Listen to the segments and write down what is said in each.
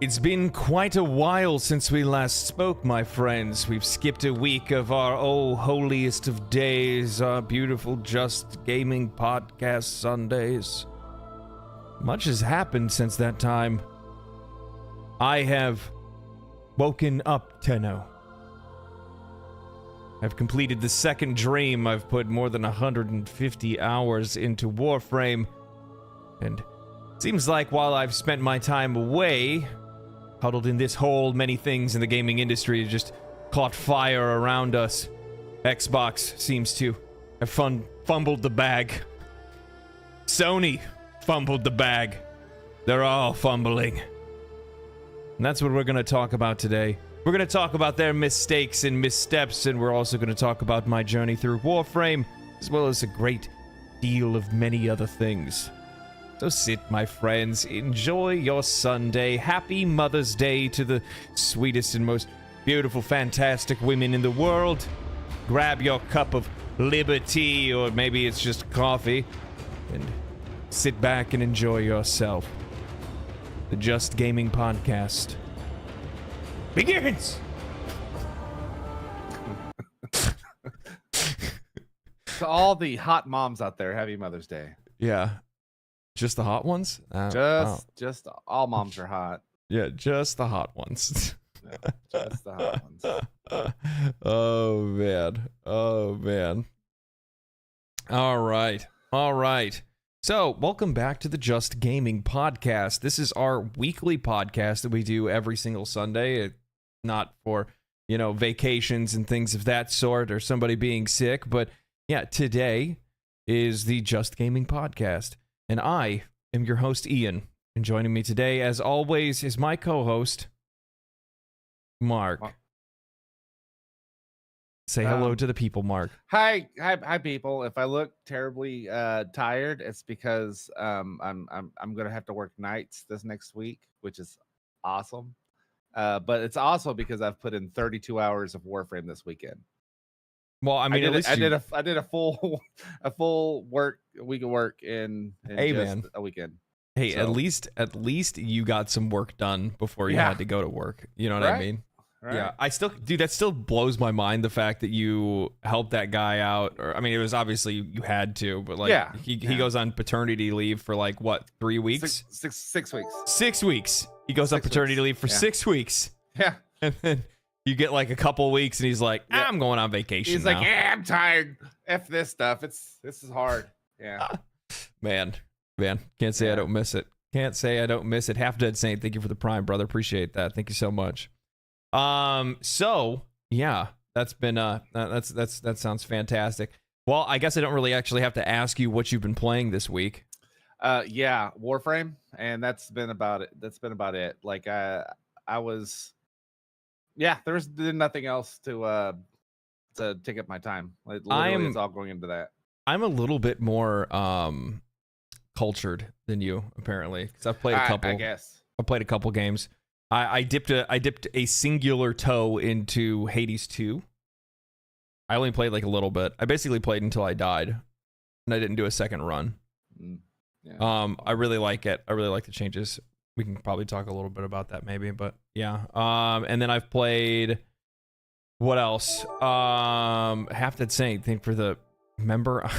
It's been quite a while since we last spoke, my friends. We've skipped a week of our holiest of days, our beautiful Just Gaming Podcast Sundays. Much has happened since that time. I have woken up, Tenno. I've completed the second dream. I've put more than 150 hours into Warframe. And it seems like while I've spent my time away, huddled in this hole, many things in the gaming industry just caught fire around us. Xbox seems to have fumbled the bag. Sony fumbled the bag. They're all fumbling. And that's what we're going to talk about today. We're going to talk about their mistakes and missteps, and we're also going to talk about my journey through Warframe, as well as a great deal of many other things. So sit, my friends, enjoy your Sunday. Happy Mother's Day to the sweetest and most beautiful, fantastic women in the world. Grab your cup of liberty, or maybe it's just coffee, and sit back and enjoy yourself. The Just Gaming Podcast begins! To all the hot moms out there, happy Mother's Day. Yeah. Just the hot ones? Just all moms are hot. Yeah, just the hot ones. Yeah, just the hot ones. Oh, man. Oh, man. All right. So, welcome back to the Just Gaming Podcast. This is our weekly podcast that we do every single Sunday. Not for, vacations and things of that sort or somebody being sick. But, yeah, today is the Just Gaming Podcast. And I am your host, Ian. And joining me today, as always, is my co-host, Mark. Say hello to the people, Mark. Hi, people. If I look terribly tired, it's because I'm gonna have to work nights this next week, which is awesome. But it's also because I've put in 32 hours of Warframe this weekend. Well, I mean, I did a full week of work in just a weekend. Hey, so. at least you got some work done before you had to go to work. You know what I mean? Right. Yeah, that still blows my mind, the fact that you helped that guy out. Or, I mean, it was obviously you had to, but he goes on paternity leave for 3 weeks? 6 weeks. 6 weeks. He goes on paternity leave for 6 weeks. Yeah. And then you get a couple weeks and he's like, I'm going on vacation. He's now. like, yeah, I'm tired. F this stuff. This is hard. Yeah. Man. Can't say I don't miss it. Half Dead Saint, thank you for the Prime, brother. Appreciate that. Thank you so much. So yeah, that's been that sounds fantastic. Well, I guess I don't really actually have to ask you what you've been playing this week. Yeah, Warframe, and that's been about it. There's nothing else to take up my time. It's all going into that. I'm a little bit more cultured than you, apparently, because I've played a couple. I guess I've played a couple games. I dipped a singular toe into Hades 2. I only played a little bit. I basically played until I died, and I didn't do a second run. Yeah. I really like it. I really like the changes. We can probably talk a little bit about that maybe, but yeah. And then I've played, what else? Half Dead Saint, think for the member.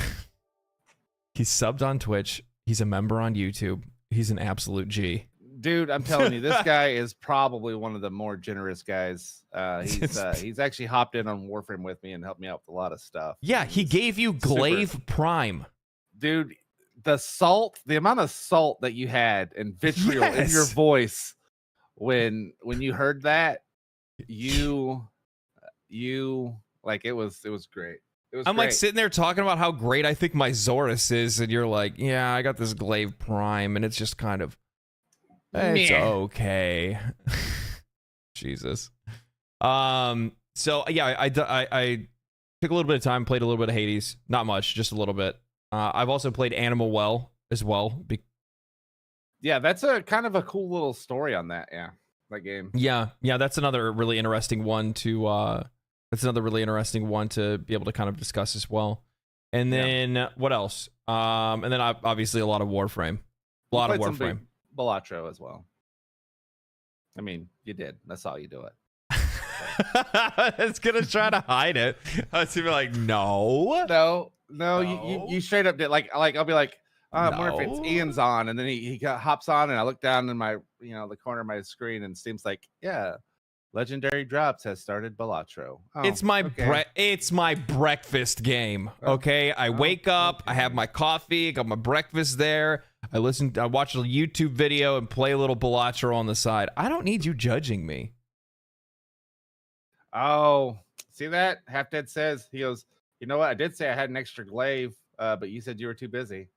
He's subbed on Twitch. He's a member on YouTube. He's an absolute G. Dude, I'm telling you, this guy is probably one of the more generous guys. He's actually hopped in on Warframe with me and helped me out with a lot of stuff. Yeah, he gave you Glaive Prime. Dude, the amount of salt that you had and vitriol in your voice when you heard that, you it was great. I'm sitting there talking about how great I think my Zorus is, and you're like, yeah, I got this Glaive Prime, and it's just kind of, it's okay. Jesus. So yeah, I took a little bit of time, played a little bit of Hades, not much, just a little bit. I've also played Animal Well as well. Yeah, that's a kind of a cool little story on that. Yeah, that game. Yeah, that's another really interesting one to be able to kind of discuss as well. And then what else? And then obviously a lot of Warframe. A lot of Warframe. Balatro as well. I mean, you did. That's all you do it. It's gonna try to hide it. I was gonna be like, no. You straight up did. Like I'll be like, I wonder if it's Ian's on, and then he hops on, and I look down in my the corner of my screen, and Steam's like, yeah, Legendary Drops has started Balatro. Oh, it's my breakfast game. Okay, I wake up, I have my coffee, got my breakfast there. I watch a YouTube video and play a little Balatro on the side. I don't need you judging me. Oh, see that? Half Dead says, he goes, you know what? I did say I had an extra glaive, but you said you were too busy.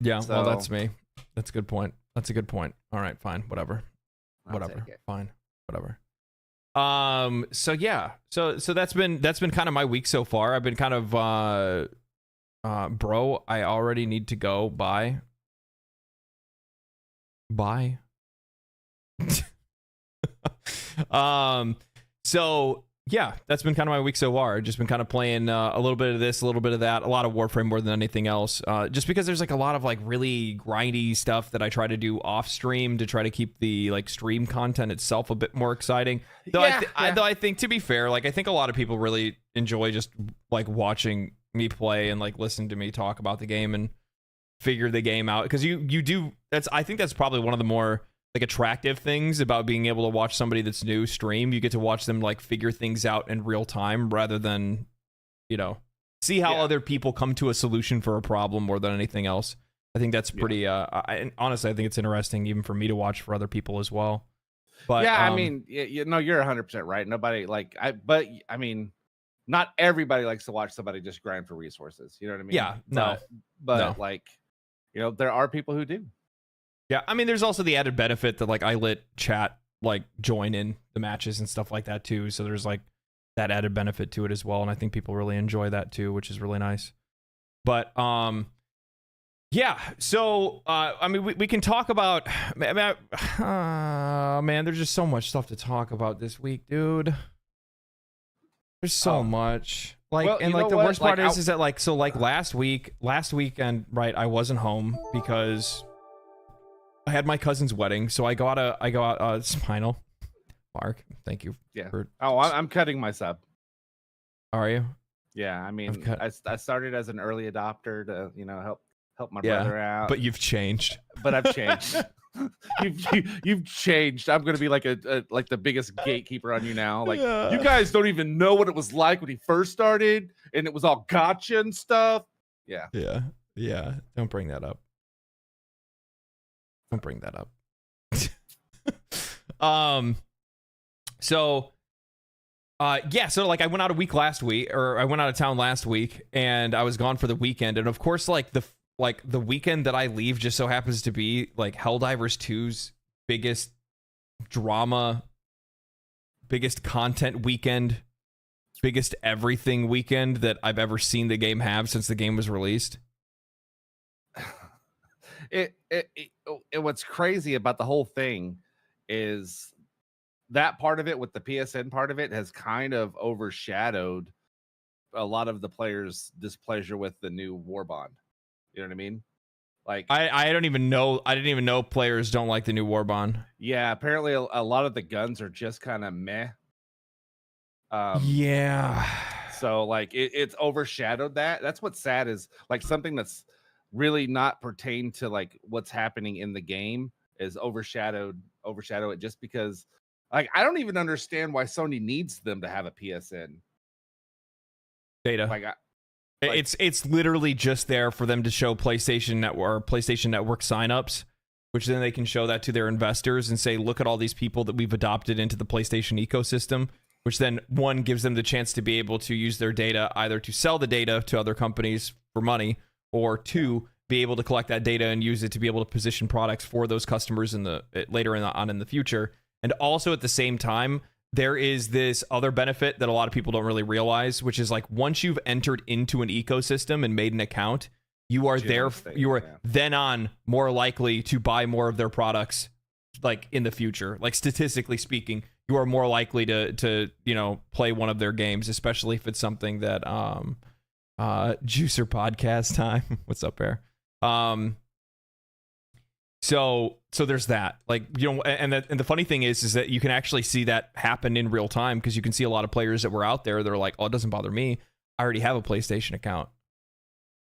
Yeah, well, that's me. That's a good point. That's a good point. All right, fine, whatever. Fine, whatever. So yeah, so that's been kind of my week so far. I've been kind of bro, I already need to go. Bye. So yeah, that's been kind of my week so far. Just been kind of playing a little bit of this, a little bit of that, a lot of Warframe more than anything else. Just because there's like a lot of like really grindy stuff that I try to do off stream to try to keep the like stream content itself a bit more exciting. Though I think, to be fair, like I think a lot of people really enjoy just like watching me play and like listen to me talk about the game and figure the game out, because you do. I think that's probably one of the more like attractive things about being able to watch somebody that's new stream. You get to watch them like figure things out in real time rather than, see how other people come to a solution for a problem more than anything else. I think that's pretty, honestly, I think it's interesting even for me to watch for other people as well. But I mean, you're 100% right. Nobody I mean, not everybody likes to watch somebody just grind for resources. You know what I mean? Yeah, no. Like, there are people who do. Yeah, I mean, there's also the added benefit that like I let chat like join in the matches and stuff like that too. So there's like that added benefit to it as well, and I think people really enjoy that too, which is really nice. But yeah. So I mean, we can talk about. Man, there's just so much stuff to talk about this week, dude. There's so much. Like, well, and like the worst part is that like last weekend, right? I wasn't home because I had my cousin's wedding, so I got a spinal. Mark, thank you. Yeah. I'm cutting my sub. Are you? Yeah, I mean, I started as an early adopter to help my brother out. But you've changed. But I've changed. You've changed. I'm gonna be like like the biggest gatekeeper on you now. Like you guys don't even know what it was like when he first started, and it was all gotcha and stuff. Yeah. Don't bring that up. Don't bring that up. So like I went out a week last week, or I went out of town last week, and I was gone for the weekend. And of course, like the weekend that I leave just so happens to be like Helldivers 2's biggest drama, biggest content weekend, biggest everything weekend that I've ever seen the game have since the game was released. What's crazy about the whole thing is that part of it with the PSN part of it has kind of overshadowed a lot of the players' displeasure with the new war bond. You know what I mean? Like I don't even know. I didn't even know players don't like the new war bond. Yeah, apparently a lot of the guns are just kind of meh. Yeah. So like it's overshadowed that. That's what's sad is like something that's really not pertain to like what's happening in the game is overshadow it just because like I don't even understand why Sony needs them to have a PSN data. Like it's literally just there for them to show PlayStation Network signups, which then they can show that to their investors and say, look at all these people that we've adopted into the PlayStation ecosystem, which then one gives them the chance to be able to use their data either to sell the data to other companies for money, or two, be able to collect that data and use it to be able to position products for those customers in the future. And also at the same time, there is this other benefit that a lot of people don't really realize, which is like once you've entered into an ecosystem and made an account, you are then on more likely to buy more of their products like in the future. Like statistically speaking, you are more likely to play one of their games, especially if it's something that Juicer podcast time. What's up, Bear? So there's that. Like, you know, and the funny thing is that you can actually see that happen in real time, because you can see a lot of players that were out there that are like, oh, it doesn't bother me. I already have a PlayStation account.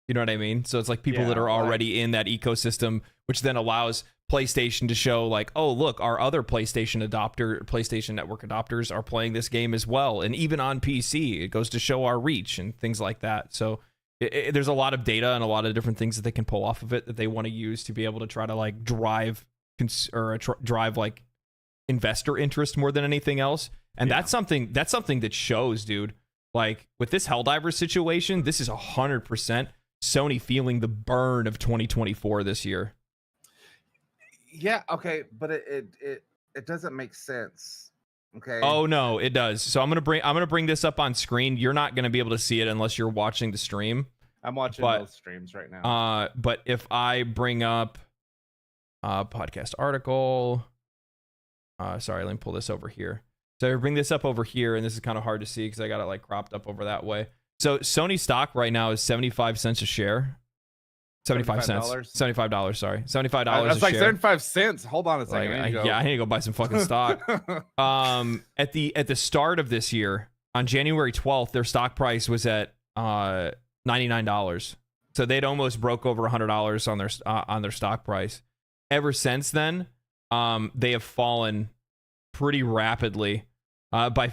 You know what I mean? So it's like people that are already in that ecosystem, which then allows PlayStation to show like, oh, look, our other PlayStation Network adopters are playing this game as well. And even on PC, it goes to show our reach and things like that. So there's a lot of data and a lot of different things that they can pull off of it that they want to use to be able to try to like drive like investor interest more than anything else. And that's something that shows, dude. Like with this Helldivers situation, this is 100% Sony feeling the burn of 2024 this year. Yeah, okay, but it doesn't make sense. Okay. Oh no, it does. So I'm gonna bring this up on screen. You're not gonna be able to see it unless you're watching the stream. I'm watching both streams right now. But if I bring up podcast article, sorry, let me pull this over here. So I bring this up over here, and this is kind of hard to see because I got it like cropped up over that way. So Sony stock right now is 75 cents a share. 75 cents. $75, sorry. $75 That's a like share. 75 cents. Hold on a second. Like, I need to go buy some fucking stock. At the start of this year, on January 12th, their stock price was at $99. So they'd almost broke over $100 on their stock price. Ever since then, they have fallen pretty rapidly. By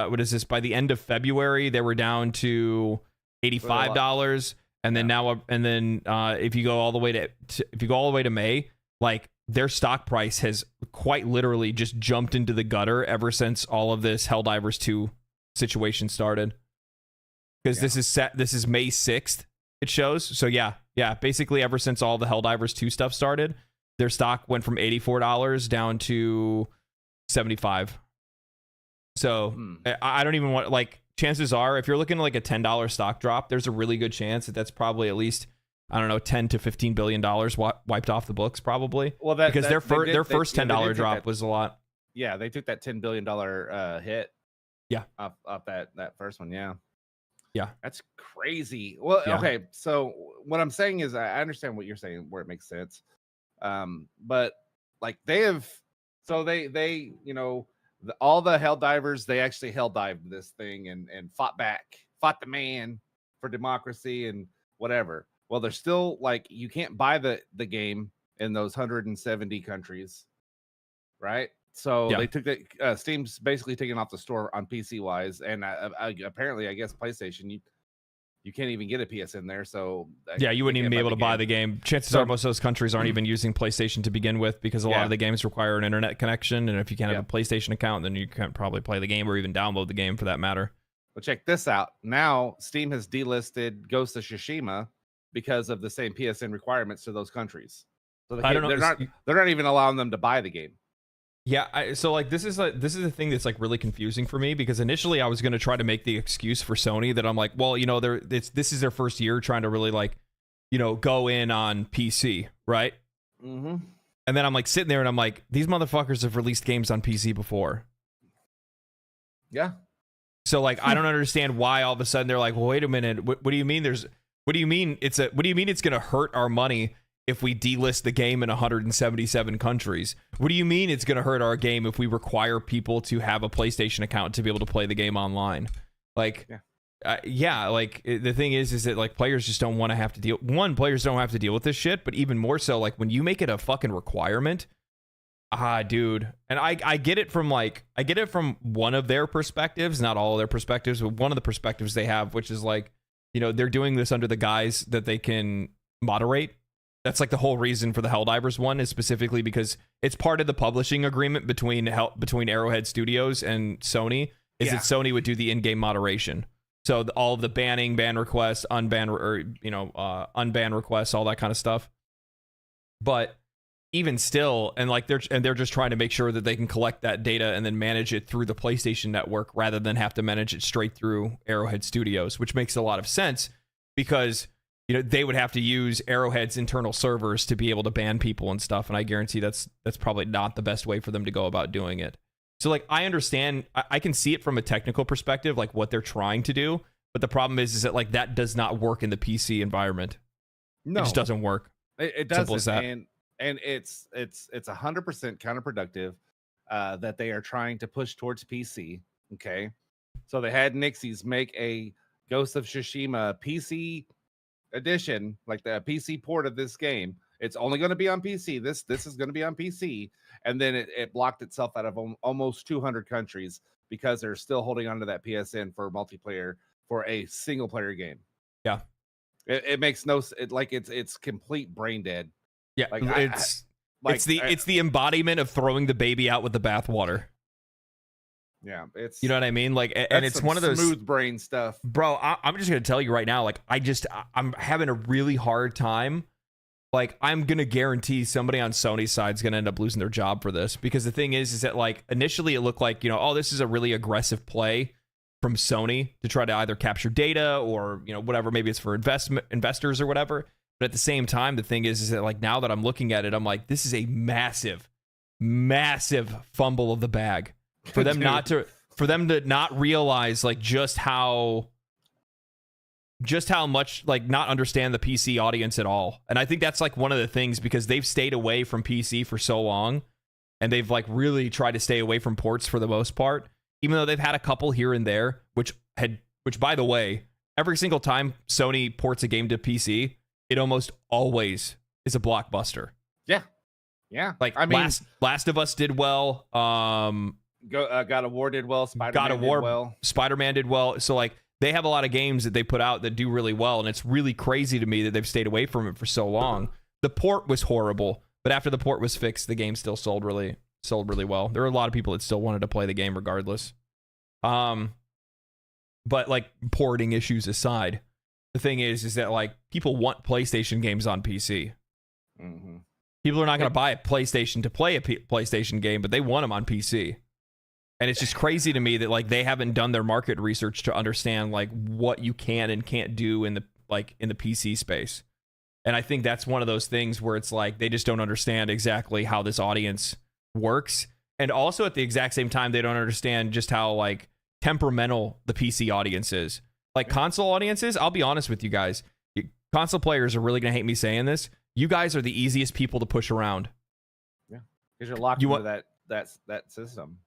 what is this? By the end of February, they were down to $85. And then if you go all the way to May, like their stock price has quite literally just jumped into the gutter ever since all of this Helldivers 2 situation started. Because this is May 6th, it shows. So yeah, basically ever since all the Helldivers 2 stuff started, their stock went from $84 down to $75. So I don't even want, like, chances are, if you're looking at like a $10 stock drop, there's a really good chance that that's probably at least, I don't know, $10 to $15 billion wiped off the books, probably. Well, because their first $10 drop was a lot. Yeah, they took that $10 billion hit. Yeah, off that first one. Yeah, that's crazy. Well, yeah. Okay, so what I'm saying is, I understand what you're saying, where it makes sense. But like they you know. All the Helldivers, they actually Helldived this thing and fought the man for democracy and whatever. Well, they're still like, you can't buy the game in those 170 countries, right? So they took that. Steam's basically taken off the store on PC wise, and apparently, I guess PlayStation, you can't even get a PSN there. So you wouldn't even be able to buy the game. Chances are most of those countries aren't even using PlayStation to begin with, because a lot of the games require an internet connection, and if you can't have a PlayStation account, then you can't probably play the game or even download the game for that matter. Well, check this out. Now Steam has delisted Ghost of Tsushima because of the same PSN requirements to those countries. So they're not even allowing them to buy the game. Yeah, so like this is the thing that's like really confusing for me, because initially I was going to try to make the excuse for Sony that I'm like, well, you know, this is their first year trying to really like, you know, go in on PC, right? Mm-hmm. And then I'm like sitting there and I'm like, these motherfuckers have released games on PC before. Yeah. So like I don't understand why all of a sudden they're like, well, wait a minute, what do you mean it's going to hurt our money if we delist the game in 177 countries? What do you mean it's going to hurt our game if we require people to have a PlayStation account to be able to play the game online? Like, the thing is that like players just don't want to have to deal. Players don't have to deal with this shit, but even more so, like when you make it a fucking requirement, dude. And I get it from one of their perspectives, not all of their perspectives, but one of the perspectives they have, which is like, you know, they're doing this under the guise that they can moderate. That's like the whole reason for the Helldivers one, is specifically because it's part of the publishing agreement between Arrowhead Studios and Sony, is that Sony would do the in-game moderation. So all of the ban requests, unban requests, all that kind of stuff. But even still, and they're just trying to make sure that they can collect that data and then manage it through the PlayStation Network rather than have to manage it straight through Arrowhead Studios, which makes a lot of sense because, you know, they would have to use Arrowhead's internal servers to be able to ban people and stuff, and I guarantee that's probably not the best way for them to go about doing it. So, like, I understand, I can see it from a technical perspective, like what they're trying to do, but the problem is that like that does not work in the PC environment. No, it just doesn't work. It doesn't. and it's 100% counterproductive that they are trying to push towards PC. Okay, so they had Nixies make a Ghost of Tsushima PC edition, like the PC port of this game. It's only going to be on PC. This is going to be on PC, and then it blocked itself out of almost 200 countries because they're still holding on to that PSN for multiplayer for a single player game. Yeah, it makes no it's complete brain dead. Yeah, like it's the embodiment of throwing the baby out with the bathwater. Yeah, it's, you know what I mean? Like, and it's one of those smooth brain stuff, bro. I'm just gonna tell you right now, like, I'm having a really hard time. Like, I'm gonna guarantee somebody on Sony's side is gonna end up losing their job for this, because the thing is that, like, initially it looked like, you know, oh, this is a really aggressive play from Sony to try to either capture data or, you know, whatever, maybe it's for investors or whatever. But at the same time, the thing is that, like, now that I'm looking at it, I'm like, this is a massive fumble of the bag for them to not realize, like, just how much, like, not understand the PC audience at all. And I think that's, like, one of the things, because they've stayed away from PC for so long, and they've, like, really tried to stay away from ports for the most part, even though they've had a couple here and there, which by the way, every single time Sony ports a game to PC, it almost always is a blockbuster. Yeah. Like, I mean, Last of Us did well. God of War did well. Spider-Man did well. So, like, they have a lot of games that they put out that do really well, and it's really crazy to me that they've stayed away from it for so long. The port was horrible, but after the port was fixed, the game still sold really well. There were a lot of people that still wanted to play the game regardless. But, like, porting issues aside, the thing is that, like, people want PlayStation games on PC. Mm-hmm. People are not going to buy a PlayStation to play a PlayStation game, but they want them on PC. And it's just crazy to me that, like, they haven't done their market research to understand, like, what you can and can't do in the PC space. And I think that's one of those things where it's like they just don't understand exactly how this audience works. And also at the exact same time, they don't understand just how, like, temperamental the PC audience is. Like, console audiences, I'll be honest with you guys, console players are really going to hate me saying this. You guys are the easiest people to push around. Yeah, because you're locked into that system.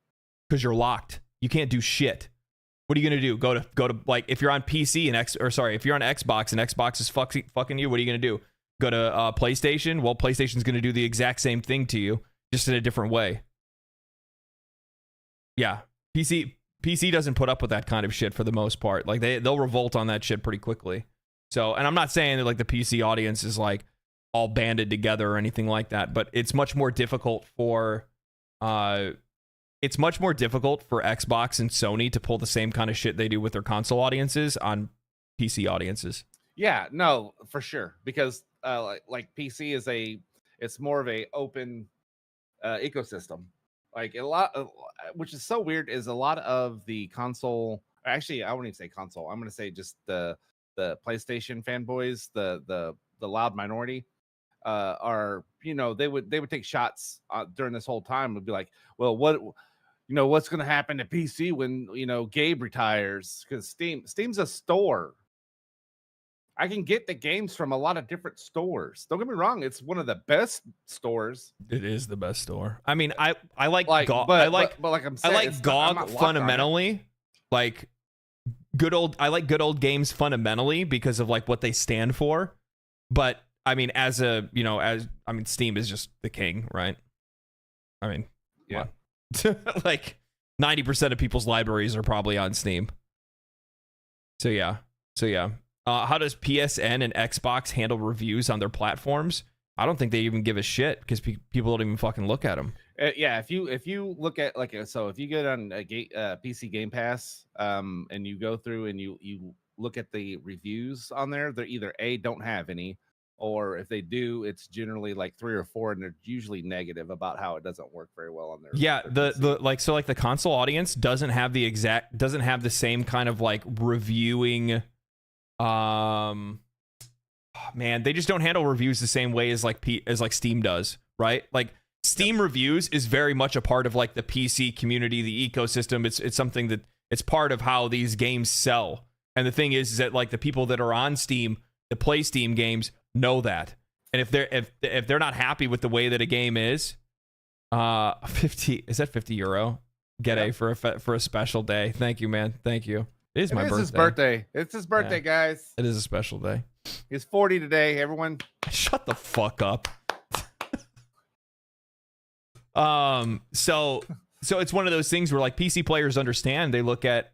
Because you're locked. You can't do shit. What are you gonna do? Go to like, if you're on PC and if you're on Xbox and Xbox is fucking you, what are you gonna do? Go to PlayStation? Well, PlayStation's gonna do the exact same thing to you, just in a different way. Yeah, PC doesn't put up with that kind of shit for the most part. Like, they'll revolt on that shit pretty quickly. So, and I'm not saying that, like, the PC audience is, like, all banded together or anything like that, but it's much more difficult for Xbox and Sony to pull the same kind of shit they do with their console audiences on PC audiences. Yeah, no, for sure, because like PC is it's more of a open ecosystem. Like, which is so weird, is a lot of the console. Actually, I wouldn't even say console. I'm going to say just the PlayStation fanboys, the loud minority. Are, you know, they would take shots during this whole time. Would be like, well, what's going to happen to PC when, you know, Gabe retires? Because Steam's a store. I can get the games from a lot of different stores. Don't get me wrong; it's one of the best stores. It is the best store. I mean, I like GOG. But like I'm saying, I like GOG fundamentally. Like, I like good old games fundamentally because of, like, what they stand for. But I mean, Steam is just the king, right? I mean, yeah. Like, 90% of people's libraries are probably on Steam. So yeah. How does PSN and Xbox handle reviews on their platforms? I don't think they even give a shit, because people don't even fucking look at them. Yeah, if you look at, like, so if you get on a PC Game Pass, and you go through and you look at the reviews on there, they're either don't have any, or if they do, it's generally like 3 or 4, and they're usually negative about how it doesn't work very well on there. Yeah, the console audience doesn't have the same kind of, like, reviewing. Man, they just don't handle reviews the same way as like Steam does, right? Like, Steam reviews is very much a part of, like, the PC community, the ecosystem. It's something that it's part of how these games sell. And the thing is that, like, the people that are on Steam that play Steam games know that. And if they're not happy with the way that a game is, 50 is that 50 euro? Get a for a special day. Thank you, man. Thank you. It is my birthday. His birthday. It's his birthday, guys. It is a special day. He's 40 today, everyone. Shut the fuck up. So it's one of those things where like PC players understand. They look at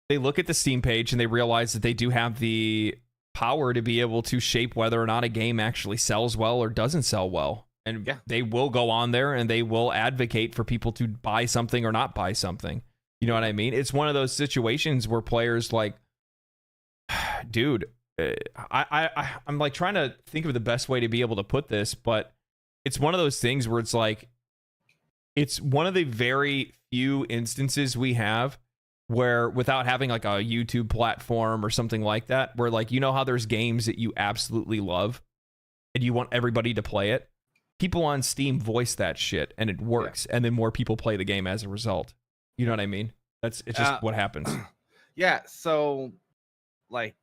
they look at the Steam page and they realize that they do have the power to be able to shape whether or not a game actually sells well or doesn't sell well. And they will go on there and they will advocate for people to buy something or not buy something. You know what I mean? It's one of those situations where players like, dude, I'm like trying to think of the best way to be able to put this, but it's one of those things where it's like, it's one of the very few instances we have where without having like a YouTube platform or something like that, where like, you know how there's games that you absolutely love and you want everybody to play it. People on Steam voice that shit and it works. And then more people play the game as a result. You know what I mean? It's just what happens. Yeah. So like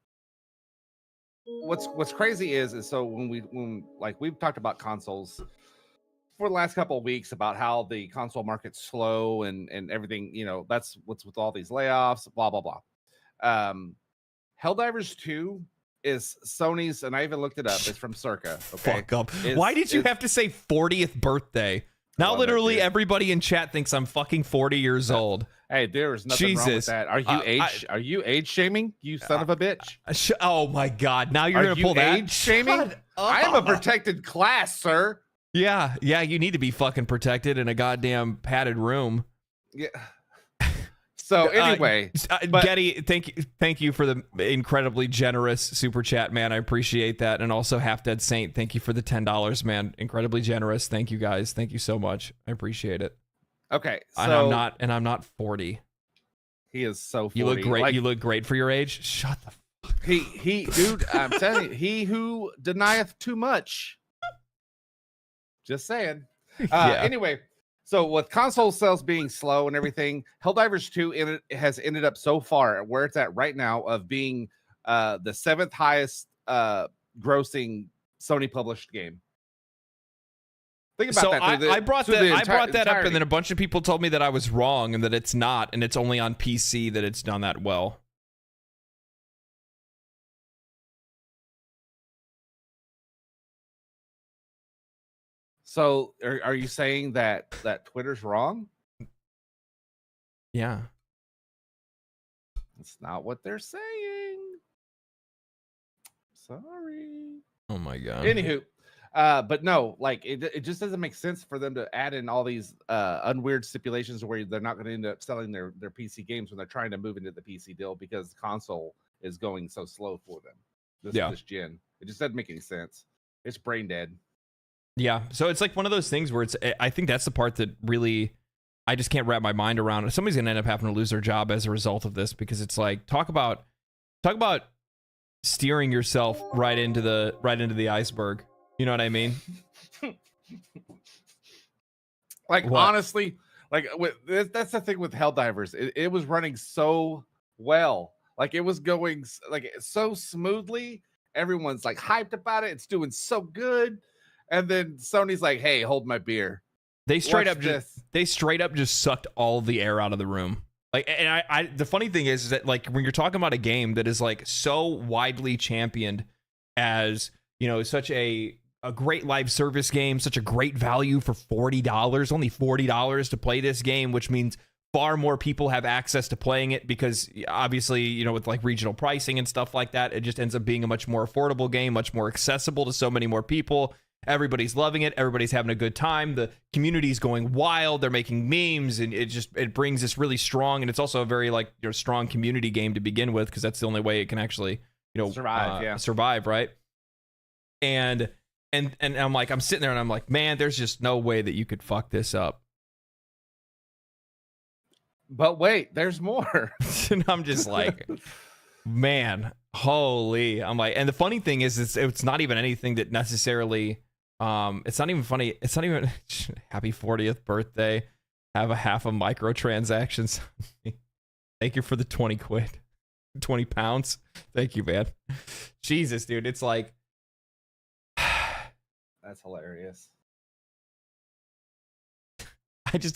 what's crazy is so when we've talked about consoles for the last couple of weeks about how the console market's slow and everything, you know, that's what's with all these layoffs, blah, blah, blah. Helldivers 2 is Sony's, and I even looked it up. It's from Circa. Okay. Fuck up. Why did you have to say 40th birthday? Now literally everybody in chat thinks I'm fucking 40 years old. Hey, there is nothing wrong with that. Are you age shaming? You son of a bitch. Oh my god. Now you're going to pull that age shaming? I am a protected class, sir. Yeah, you need to be fucking protected in a goddamn padded room. Yeah. So anyway, Getty, thank you for the incredibly generous super chat, man. I appreciate that. And also Half Dead Saint, thank you for the $10, man. Incredibly generous. Thank you guys. Thank you so much. I appreciate it. Okay, so and I'm not 40. He is so 40. You look great. Like, you look great for your age. Shut the fuck. He dude, I'm telling you, he who denieth too much. Just saying. Anyway, so with console sales being slow and everything, Helldivers 2 has ended up so far where it's at right now of being the 7th highest grossing Sony published game. Think about that. I brought that up, and then a bunch of people told me that I was wrong and that it's not, and it's only on PC that it's done that well. So are you saying that Twitter's wrong? Yeah. That's not what they're saying. Sorry. Oh my god. Anywho, but no, like it just doesn't make sense for them to add in all these unweird stipulations where they're not going to end up selling their PC games when they're trying to move into the PC deal because the console is going so slow for them. This gen. It just doesn't make any sense. It's brain dead. Yeah, so it's like one of those things where I think that's the part that really I just can't wrap my mind around. Somebody's gonna end up having to lose their job as a result of this because it's like talk about steering yourself right into the iceberg. You know what I mean? Like what? Honestly, like that's the thing with Helldivers. It was running so well, like it was going like so smoothly. Everyone's like hyped about it. It's doing so good. And then Sony's like, "Hey, hold my beer." They straight up just sucked all the air out of the room. Like, and I the funny thing is that like when you're talking about a game that is like so widely championed as, you know, such a great live service game, such a great value for $40, only $40 to play this game, which means far more people have access to playing it because obviously, you know, with like regional pricing and stuff like that, it just ends up being a much more affordable game, much more accessible to so many more people. Everybody's loving it. Everybody's having a good time. The community's going wild. They're making memes, and it brings this really strong, and it's also a very like strong community game to begin with because that's the only way it can actually survive, right? And I'm like, I'm sitting there and I'm like, man, there's just no way that you could fuck this up. But wait, there's more. And I'm just like, man, holy. I'm like, and the funny thing is it's not even anything that necessarily. It's not even funny. It's not even happy 40th birthday. Have a half a microtransactions. Thank you for the 20 quid. 20 pounds. Thank you, man. Jesus, dude. It's like, That's hilarious.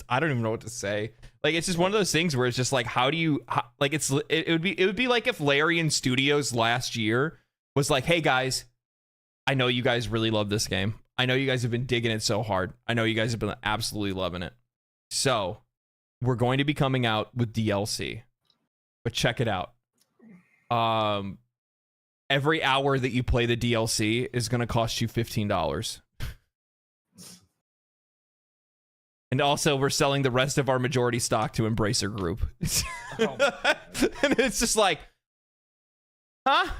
I don't even know what to say. Like, it's just one of those things where it's just like, how do you, like, it would be like if Larian Studios last year was like, hey guys, I know you guys really love this game. I know you guys have been digging it so hard. I know you guys have been absolutely loving it. So we're going to be coming out with DLC, but check it out. Every hour that you play the DLC is going to cost you $15. And also, we're selling the rest of our majority stock to Embracer Group. And it's just like, huh?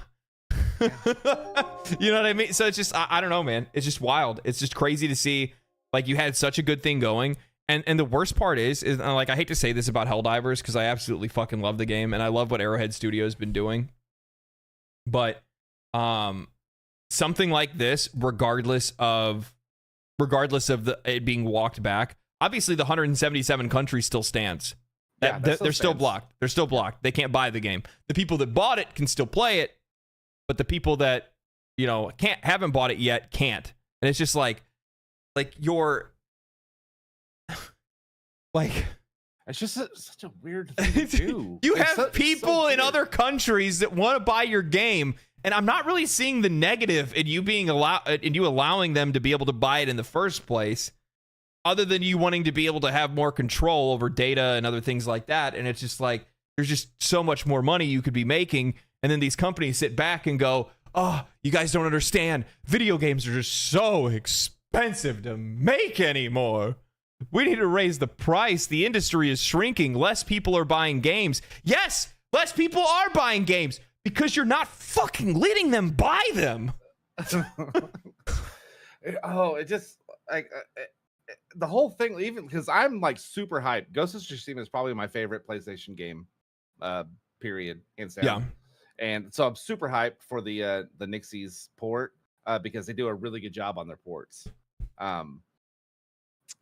You know what I mean? So it's just, I don't know, man. It's just wild. It's just crazy to see, like, you had such a good thing going. And the worst part is like, I hate to say this about Helldivers because I absolutely fucking love the game. And I love what Arrowhead Studio has been doing. But something like this, regardless of it being walked back, obviously the 177 countries still stands. Yeah, They're still blocked. They're still blocked. They can't buy the game. The people that bought it can still play it, but the people that, you know, haven't bought it yet can't. And it's just like you're like, it's just such a weird thing to do. You have people in other countries that want to buy your game, and I'm not really seeing the negative in you being allowing them to be able to buy it in the first place, other than you wanting to be able to have more control over data and other things like that. And it's just like, there's just so much more money you could be making, and then these companies sit back and go, oh, you guys don't understand. Video games are just so expensive to make anymore. We need to raise the price. The industry is shrinking. Less people are buying games. Yes, less people are buying games because you're not fucking letting them buy them. Oh, it just like the whole thing, even because I'm like super hyped. Ghost of Tsushima is probably my favorite PlayStation game, period. Yeah. And so I'm super hyped for the Nixies port because they do a really good job on their ports.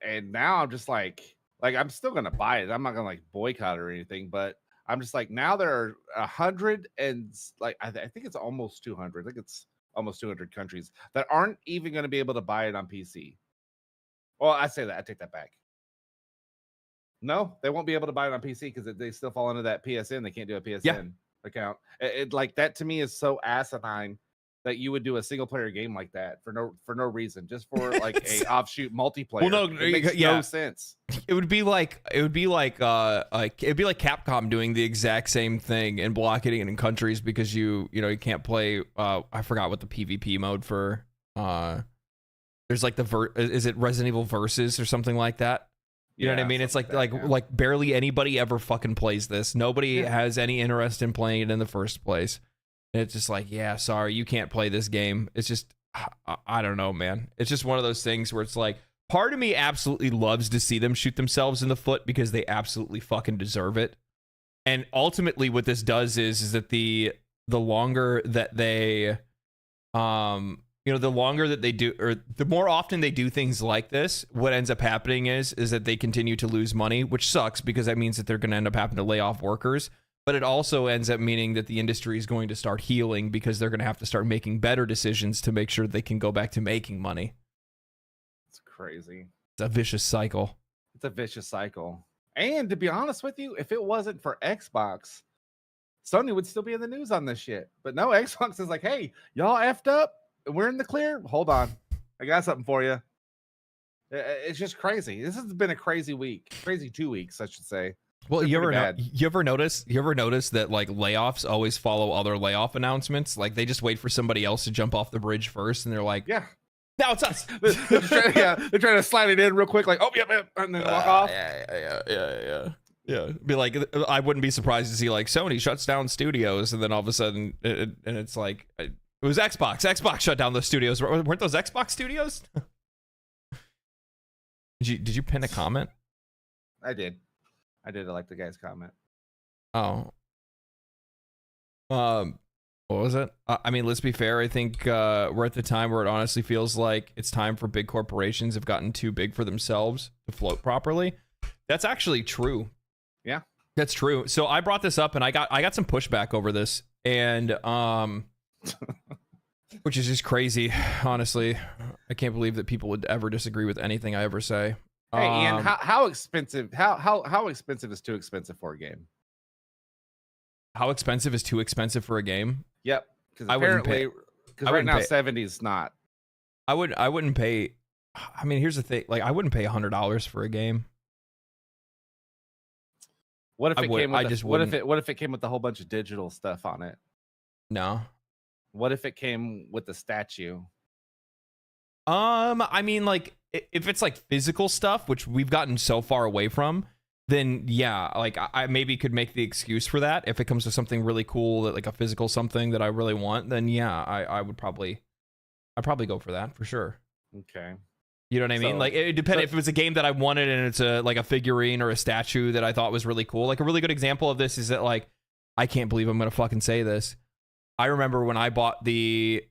And now I'm just like I'm still gonna buy it. I'm not gonna like boycott or anything, but I'm just like, now there are 100 and like I think it's almost 200. I think it's almost 200 countries that aren't even going to be able to buy it on PC. Well, I say that, I take that back. No, they won't be able to buy it on PC because they still fall into that PSN. They can't do a PSN account. It like that to me is so asinine that you would do a single player game like that for no reason, just for like a offshoot multiplayer. Well, no, it makes no sense. It would be like Capcom doing the exact same thing and blocking it in countries because you can't play. I forgot what the PvP mode for. There's like is it Resident Evil Versus or something like that? You know what I mean? It's like barely anybody ever fucking plays this. Nobody has any interest in playing it in the first place. It's just like, yeah, sorry, you can't play this game. It's just, I don't know, man. It's just one of those things where it's like, part of me absolutely loves to see them shoot themselves in the foot because they absolutely fucking deserve it. And ultimately what this does is that the longer that they, the longer that they do, or the more often they do things like this, what ends up happening is that they continue to lose money, which sucks because that means that they're going to end up having to lay off workers. But it also ends up meaning that the industry is going to start healing because they're going to have to start making better decisions to make sure they can go back to making money. It's crazy. It's a vicious cycle. It's a vicious cycle. And to be honest with you, if it wasn't for Xbox, Sony would still be in the news on this shit. But no, Xbox is like, hey, y'all effed up. We're in the clear. Hold on. I got something for you. It's just crazy. This has been a crazy week. Crazy 2 weeks, I should say. Well, you ever notice that like layoffs always follow other layoff announcements? Like they just wait for somebody else to jump off the bridge first, and they're like, "Yeah, now it's us." they're trying to slide it in real quick, like, "Oh, yeah," and then walk off. Yeah. Be like, I wouldn't be surprised to see like Sony shuts down studios, and then all of a sudden, and it's like it was Xbox. Xbox shut down those studios. Weren't those Xbox studios? Did you pin a comment? I did. I like the guy's comment. Oh. What was it? I mean, let's be fair. I think we're at the time where it honestly feels like it's time for big corporations have gotten too big for themselves to float properly. That's actually true. Yeah. That's true. So I brought this up and I got some pushback over this, and which is just crazy, honestly. I can't believe that people would ever disagree with anything I ever say. Hey, Ian, how expensive? How expensive is too expensive for a game? How expensive is too expensive for a game? Yep, because apparently, because right now 70 is not. I wouldn't pay. I mean, here's the thing. Like, I wouldn't pay $100 for a game. What if it came with what if it came with a whole bunch of digital stuff on it? No. What if it came with the statue? I mean, like, if it's like physical stuff, which we've gotten so far away from, then yeah, like I maybe could make the excuse for that. If it comes to something really cool, that like a physical something that I really want, then yeah, I'd probably go for that for sure. Okay. You know what I mean? Like, it depends if it was a game that I wanted and it's like a figurine or a statue that I thought was really cool. Like, a really good example of this is that, like, I can't believe I'm gonna fucking say this. I remember when I bought the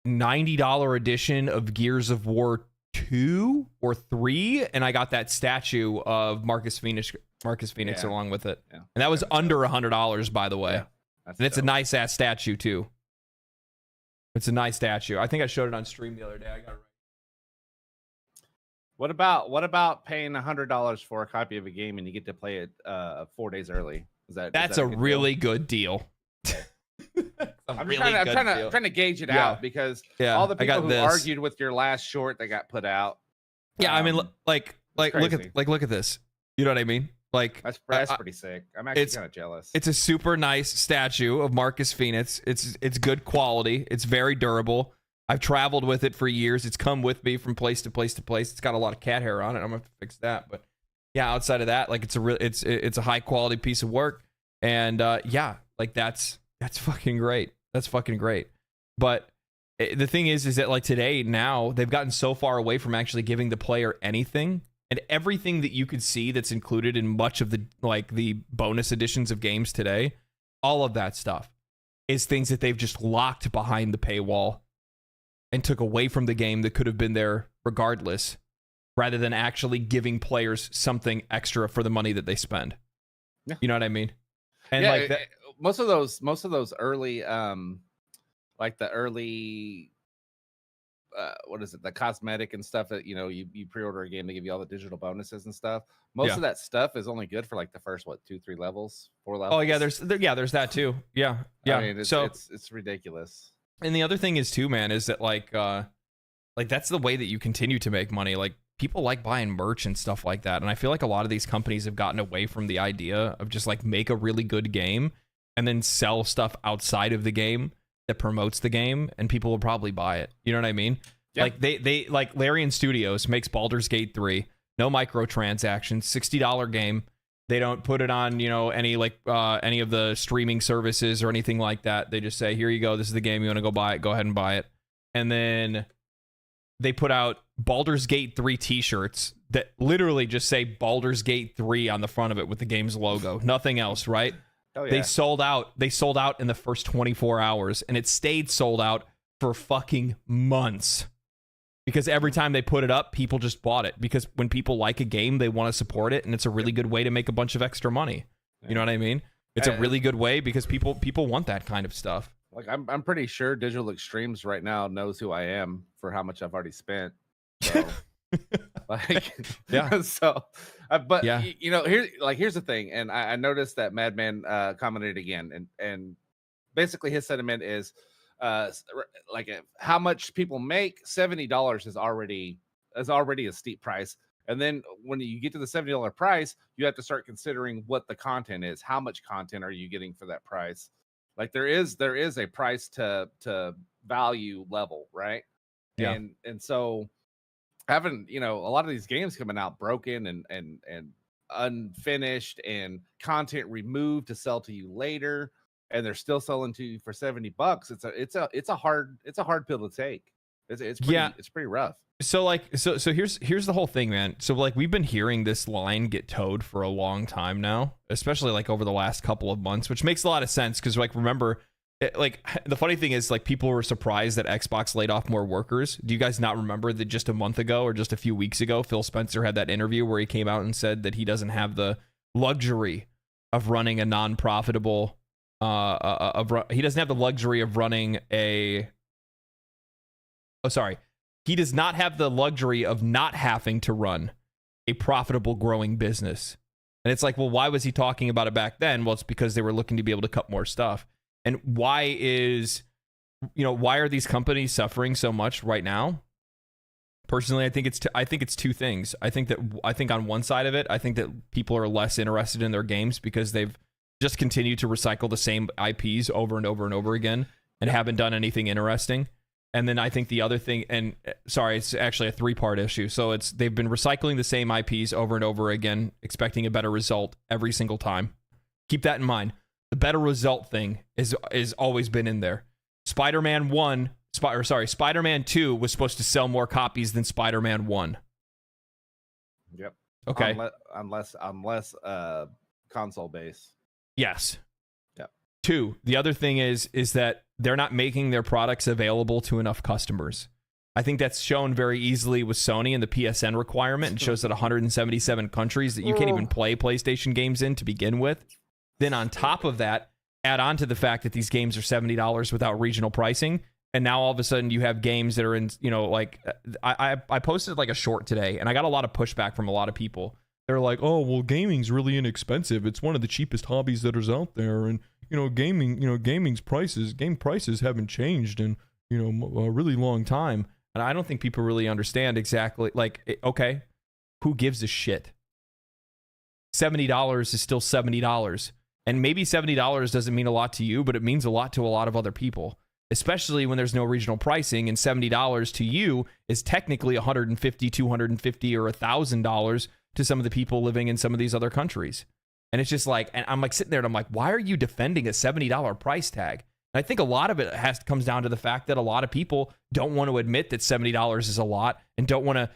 $90 edition of Gears of War 2 or 3, and I got that statue of Marcus Phoenix along with it. Yeah. And that was under $100, by the way. Yeah, and it's a nice ass statue too. It's a nice statue. I think I showed it on stream the other day. I got it right. What about paying $100 for a copy of a game and you get to play it 4 days early? That's a really good deal. I'm trying to gauge it out, because all the people who argued with your last short that got put out. Yeah, I mean, like look at this. You know what I mean? Like, that's pretty sick. I'm actually kind of jealous. It's a super nice statue of Marcus Phoenix. It's good quality. It's very durable. I've traveled with it for years. It's come with me from place to place to place. It's got a lot of cat hair on it. I'm gonna have to fix that. But yeah, outside of that, like, it's a high quality piece of work. And yeah, like that's fucking great. That's fucking great. But the thing is that, like, today, now they've gotten so far away from actually giving the player anything. And everything that you could see that's included in much of the bonus editions of games today, all of that stuff is things that they've just locked behind the paywall and took away from the game that could have been there regardless, rather than actually giving players something extra for the money that they spend. Yeah. You know what I mean? And like that, most of those early, like the early, what is it, the cosmetic and stuff that, you know, you pre-order a game, they give you all the digital bonuses and stuff. Most of that stuff is only good for like the first 2, 3 levels, 4 levels. Oh yeah, there's that too. Yeah. I mean, it's ridiculous. And the other thing is too, man, is that like that's the way that you continue to make money. Like, people like buying merch and stuff like that, and I feel like a lot of these companies have gotten away from the idea of just like make a really good game and then sell stuff outside of the game that promotes the game, and people will probably buy it. You know what I mean? Yeah. Like, they like Larian Studios makes Baldur's Gate 3, no microtransactions, $60 game. They don't put it on, you know, any of the streaming services or anything like that. They just say, here you go, this is the game, you want to go buy it, go ahead and buy it. And then they put out Baldur's Gate 3 t-shirts that literally just say Baldur's Gate 3 on the front of it with the game's logo, nothing else, right? Oh, yeah. They sold out in the first 24 hours, and it stayed sold out for fucking months. Because every time they put it up, people just bought it. Because when people like a game, they want to support it, and it's a really good way to make a bunch of extra money. You know what I mean? It's a really good way because people want that kind of stuff. Like, I'm pretty sure Digital Extremes right now knows who I am for how much I've already spent. So, like, yeah. So, but yeah, you know, here's the thing, and I noticed that Madman commented again, and basically his sentiment is, like, how much people make. $70 is already a steep price, and then when you get to the $70 price, you have to start considering what the content is. How much content are you getting for that price? Like, there is a price to value level, right? Yeah. And so having, you know, a lot of these games coming out broken and unfinished and content removed to sell to you later, and they're still selling to you for $70. It's a hard pill to take. It's pretty rough. So here's the whole thing, man. So, like, we've been hearing this line get towed for a long time now, especially like over the last couple of months, which makes a lot of sense because, like, remember, like, the funny thing is, like, people were surprised that Xbox laid off more workers. Do you guys not remember that just a month ago or just a few weeks ago, Phil Spencer had that interview where he came out and said that he doesn't have the luxury of running a non-profitable. He doesn't have the luxury of running a. Oh, sorry. He does not have the luxury of not having to run a profitable, growing business. And it's like, well, why was he talking about it back then? Well, it's because they were looking to be able to cut more stuff. And why are these companies suffering so much right now? Personally, I think it's two things. I think on one side of it, I think that people are less interested in their games because they've just continued to recycle the same IPs over and over and over again and haven't done anything interesting. And then I think the other thing, and sorry, it's actually a 3-part issue. So they've been recycling the same IPs over and over again, expecting a better result every single time. Keep that in mind. The better result thing is always been in there. Spider-Man 2 was supposed to sell more copies than Spider-Man 1. Yep. Okay. Unless console base. Yes. Yep. 2, the other thing is that they're not making their products available to enough customers. I think that's shown very easily with Sony and the PSN requirement. It shows that 177 countries that you can't even play PlayStation games in to begin with. Then on top of that, add on to the fact that these games are $70 without regional pricing. And now all of a sudden you have games that are in, like I posted like a short today and I got a lot of pushback from a lot of people. They're like, oh, well, gaming's really inexpensive. It's one of the cheapest hobbies that is out there. And, game prices haven't changed in, a really long time. And I don't think people really understand exactly, like, okay, who gives a shit? $70 is still $70. And maybe $70 doesn't mean a lot to you, but it means a lot to a lot of other people, especially when there's no regional pricing. And $70 to you is technically $150, $250, or $1,000 to some of the people living in some of these other countries. And it's just like, and I'm like sitting there and I'm like, why are you defending a $70 price tag? And I think a lot of it comes down to the fact that a lot of people don't want to admit that $70 is a lot and don't want to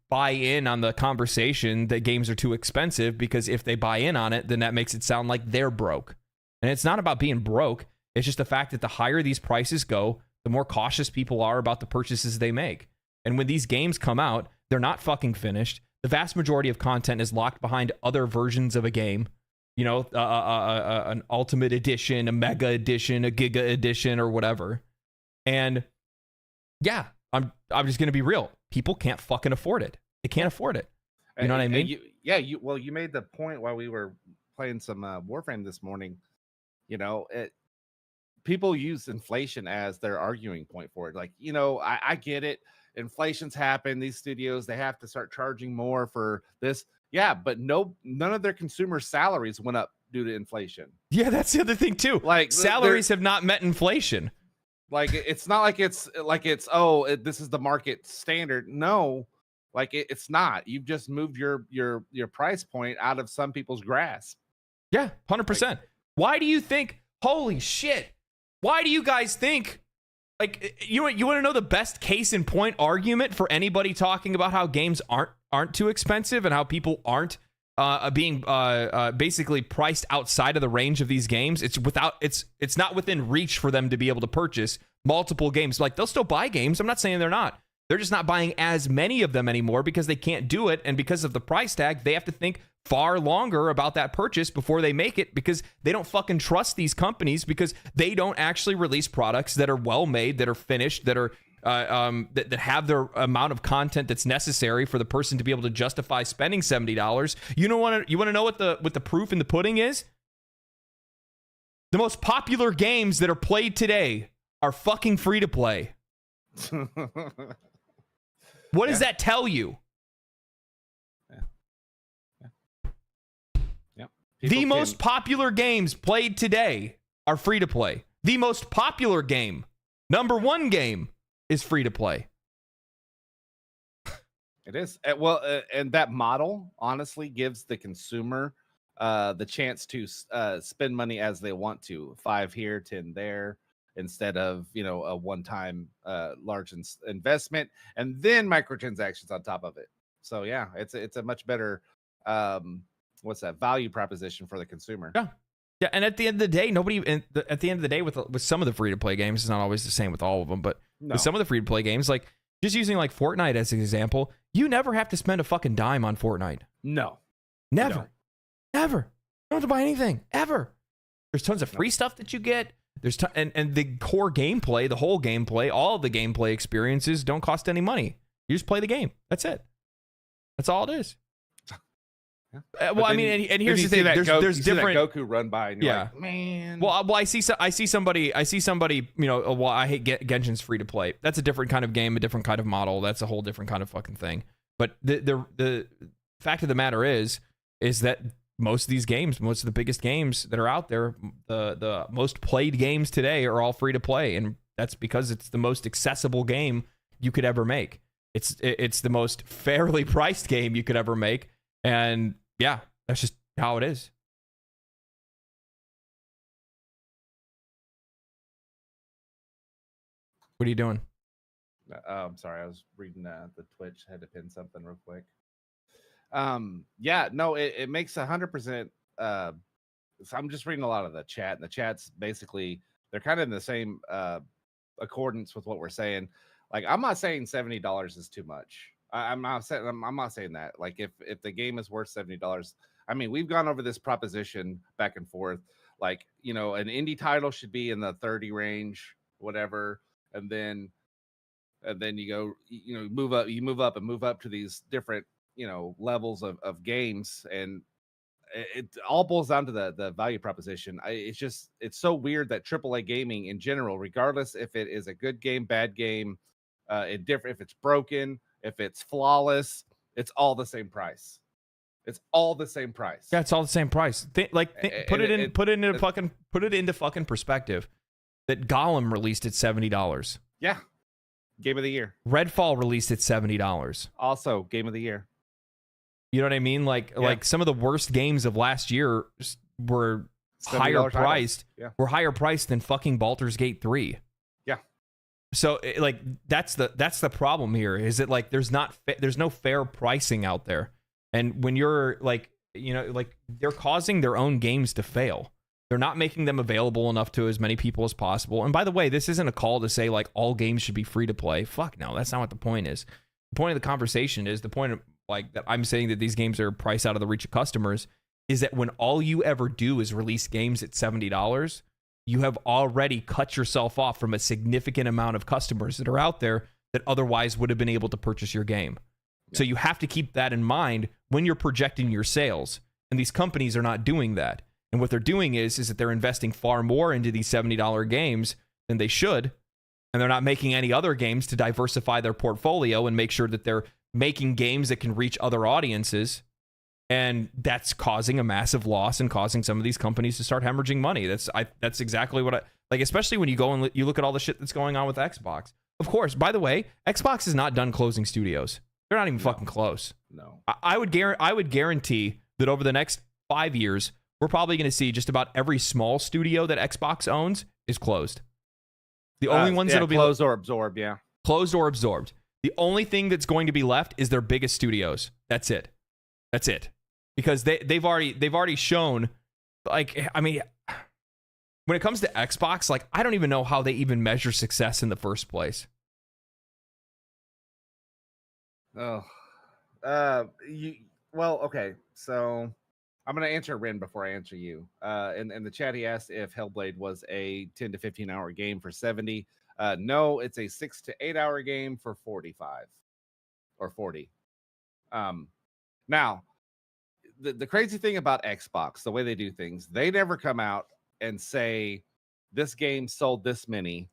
buy in on the conversation that games are too expensive, because if they buy in on it, then that makes it sound like they're broke. And it's not about being broke. It's just the fact that the higher these prices go, the more cautious people are about the purchases they make. And when these games come out, they're not fucking finished. The vast majority of content is locked behind other versions of a game. An ultimate edition, a mega edition, a giga edition, or whatever. And yeah, I'm just gonna be real. People can't fucking afford it. They can't afford it. You know what I mean? You made the point while we were playing some Warframe this morning. People use inflation as their arguing point for it. Like, I get it. Inflation's happened. These studios, they have to start charging more for this. Yeah, but none of their consumer salaries went up due to inflation. Yeah, that's the other thing too. Like salaries have not met inflation. Like it's not like it's this is the market standard. No, like it's not. You've just moved your price point out of some people's grasp. Yeah, 100%. Why do you think? Holy shit! Why do you guys think? Like, you want to know the best case in point argument for anybody talking about how games aren't too expensive and how people aren't being basically priced outside of the range of these games? It's not within reach for them to be able to purchase multiple games. Like, they'll still buy games. I'm not saying they're not. They're just not buying as many of them anymore because they can't do it, and because of the price tag, they have to think far longer about that purchase before they make it, because they don't fucking trust these companies, because they don't actually release products that are well made, that are finished, that are that have their amount of content that's necessary for the person to be able to justify spending $70. You want to know what the proof in the pudding is? The most popular games that are played today are fucking free to play. What does that tell you? The most popular games played today are free to play. The most popular game, number one game, is free to play. It is. And that model honestly gives the consumer the chance to spend money as they want to. 5 here, 10 there, instead of a one-time large investment and then microtransactions on top of it. So yeah, it's a much better value proposition for the consumer. Yeah, and at the end of the day, at the end of the day, with some of the free to play games, it's not always the same with all of them, but with some of the free to play games, like just using like Fortnite as an example, you never have to spend a fucking dime on Fortnite. No, never. Ever. You don't have to buy anything ever. There's tons of free stuff that you get. There's and the core gameplay, the whole gameplay, all of the gameplay experiences don't cost any money. You just play the game. That's it. That's all it is. Yeah. Well, I mean, and here's the thing. There's different Goku run by, and you're like, man. Well, I see somebody. You know, well, I hate Genshin's free to play. That's a different kind of game, a different kind of model. That's a whole different kind of fucking thing. But the fact of the matter is that most of these games, most of the biggest games that are out there, the most played games today are all free to play, and that's because it's the most accessible game you could ever make. It's the most fairly priced game you could ever make, and yeah, that's just how it is. What are you doing? I'm sorry, I was reading the Twitch. I had to pin something real quick. Yeah, no, it makes 100%. So I'm just reading a lot of the chat, and the chat's basically they're kind of in the same accordance with what we're saying. Like, I'm not saying $70 is too much. I'm not saying that. Like, if the game is worth $70, I mean, we've gone over this proposition back and forth. Like, you know, an indie title should be in the 30 range, whatever, and then you go, you know, move up to these different, you know, levels of games, and it all boils down to the value proposition. It's so weird that AAA gaming in general, regardless if it is a good game, bad game, if it's broken, if it's flawless, it's all the same price. It's all the same price. Yeah, it's all the same price. Put it into fucking perspective. That Gollum released at $70. Yeah, game of the year. Redfall released at $70. Also, game of the year. You know what I mean? Like some of the worst games of last year were higher priced. Yeah. Were higher priced than fucking Baldur's Gate 3. Yeah. So like that's the problem here, is that like there's no fair pricing out there. And when you're like, you know, like they're causing their own games to fail. They're not making them available enough to as many people as possible. And by the way, this isn't a call to say like all games should be free to play. Fuck no, that's not what the point is. The point of the conversation is, the point of like that I'm saying that these games are priced out of the reach of customers, is that when all you ever do is release games at $70, you have already cut yourself off from a significant amount of customers that are out there that otherwise would have been able to purchase your game. Yeah. So you have to keep that in mind when you're projecting your sales. And these companies are not doing that. And what they're doing is that they're investing far more into these $70 games than they should. And they're not making any other games to diversify their portfolio and make sure that they're making games that can reach other audiences. And that's causing a massive loss and causing some of these companies to start hemorrhaging money. That's exactly what I like, especially when you go and you look at all the shit that's going on with Xbox. Of course, by the way, Xbox is not done closing studios. They're not even fucking close. No. I would guarantee that over the next 5 years, we're probably going to see just about every small studio that Xbox owns is closed. The only ones that'll be closed or absorbed, yeah. Closed or absorbed. The only thing that's going to be left is their biggest studios. That's it. Because they've already shown, like, I mean, when it comes to Xbox, like, I don't even know how they even measure success in the first place. Oh, okay. So I'm going to answer Ren before I answer you. In the chat, he asked if Hellblade was a 10 to 15 hour game for 70. No, it's a 6 to 8 hour game for 45 or 40. Now, the crazy thing about Xbox, the way they do things, they never come out and say this game sold this many,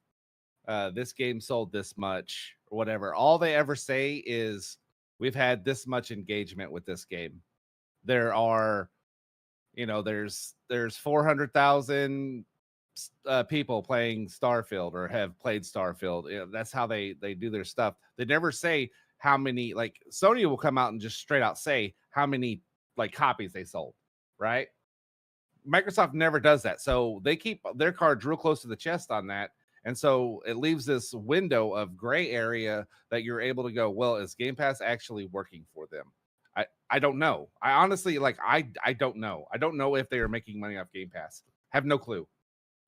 this game sold this much, or whatever. All they ever say is we've had this much engagement with this game. There are, there's 400,000 people playing Starfield or have played Starfield. That's how they do their stuff. They never say how many, like Sony will come out and just straight out say how many like copies they sold, right? Microsoft never does that. So they keep their cards real close to the chest on that. And so it leaves this window of gray area that you're able to go, well, is Game Pass actually working for them? I don't know. I honestly, I don't know. I don't know if they are making money off Game Pass. Have no clue.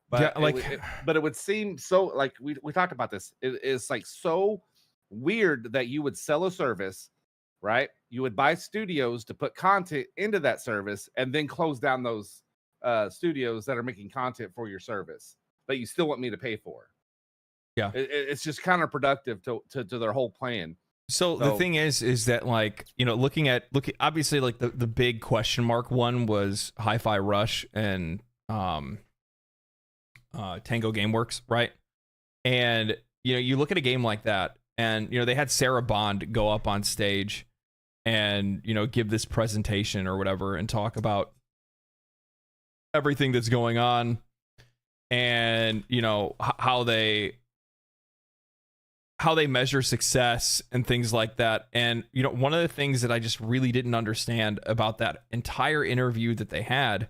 But yeah, but it would seem so, like we talked about this. It's like so weird that you would sell a service right? You would buy studios to put content into that service and then close down those studios that are making content for your service, but you still want me to pay for. Yeah. It's just counterproductive to their whole plan. So the thing is that, like, you know, looking obviously, like the big question mark one was Hi-Fi Rush and Tango Gameworks, right? And you know, you look at a game like that, and you know, they had Sarah Bond go up on stage and, you know, give this presentation or whatever and talk about everything that's going on, and you know, how they measure success and things like that. And you know, one of the things that I just really didn't understand about that entire interview that they had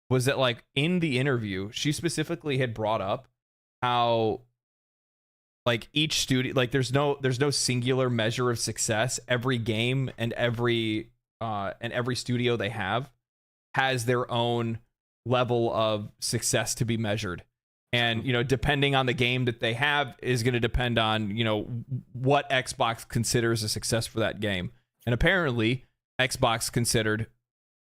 was that, like, in the interview, she specifically had brought up how, like, each studio, like, there's no singular measure of success. Every game and every studio they have has their own level of success to be measured. And, you know, depending on the game that they have is going to depend on, you know, what Xbox considers a success for that game. And apparently Xbox considered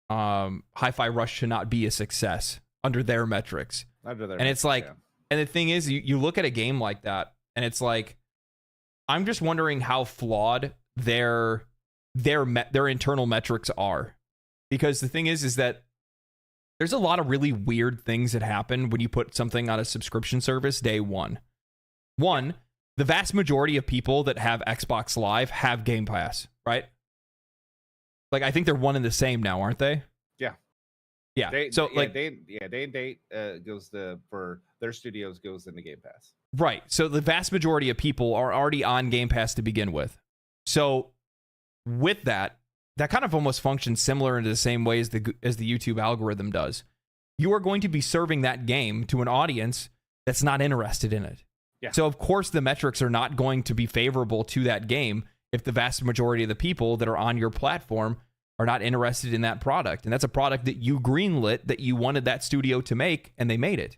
Hi-Fi Rush to not be a success under their metrics. And it's like, and the thing is, you look at a game like that, and it's like, I'm just wondering how flawed their internal metrics are. Because the thing is that there's a lot of really weird things that happen when you put something on a subscription service day one. One, the vast majority of people that have Xbox Live have Game Pass, right? Like, I think they're one and the same now, aren't they? Yeah. Yeah. Day and date goes for their studios goes into Game Pass. Right. So the vast majority of people are already on Game Pass to begin with. So with that kind of almost functions similar in the same way as the YouTube algorithm does. You are going to be serving that game to an audience that's not interested in it. Yeah. So of course the metrics are not going to be favorable to that game if the vast majority of the people that are on your platform are not interested in that product. And that's a product that you greenlit, that you wanted that studio to make, and they made it.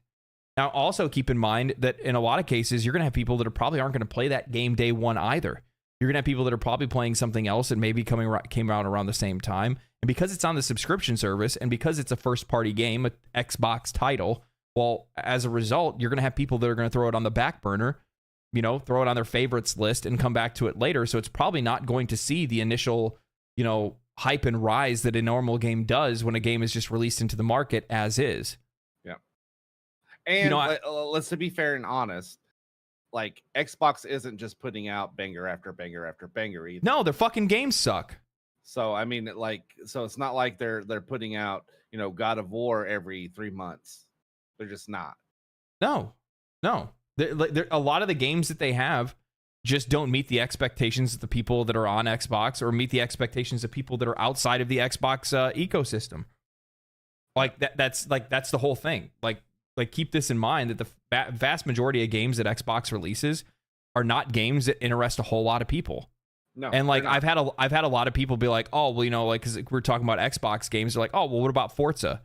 Now, also keep in mind that in a lot of cases, you're going to have people that probably aren't going to play that game day one either. You're going to have people that are probably playing something else that maybe came out around the same time. And because it's on the subscription service, and because it's a first-party game, an Xbox title, well, as a result, you're going to have people that are going to throw it on the back burner, you know, throw it on their favorites list and come back to it later. So it's probably not going to see the initial, you know, hype and rise that a normal game does when a game is just released into the market as is. Yeah. And, you know, let's to be fair and honest, like, Xbox isn't just putting out banger after banger after banger either. No, their fucking games suck. So I mean, so it's not like they're putting out, you know, God of War every 3 months. They're just not. No. A lot of the games that they have just don't meet the expectations of the people that are on Xbox, or meet the expectations of people that are outside of the Xbox ecosystem. Like that's the whole thing. Like, keep this in mind, that the vast majority of games that Xbox releases are not games that interest a whole lot of people. No. And like, I've had a lot of people be like, oh, well, you know, like, because we're talking about Xbox games, they're like, oh, well, what about Forza?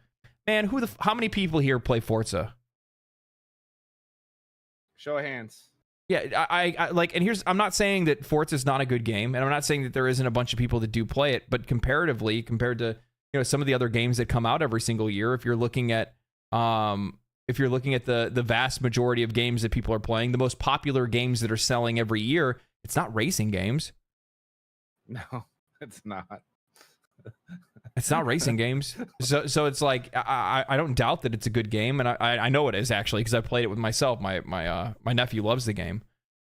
Man, how many people here play Forza? Show of hands. Yeah, I like, and I'm not saying that Forza is not a good game, and I'm not saying that there isn't a bunch of people that do play it, but compared to, you know, some of the other games that come out every single year, if you're looking at the vast majority of games that people are playing, the most popular games that are selling every year, it's not racing games. No, it's not. It's not racing games. So it's like, I don't doubt that it's a good game, and I know it is, actually, because I played it with myself. My nephew loves the game.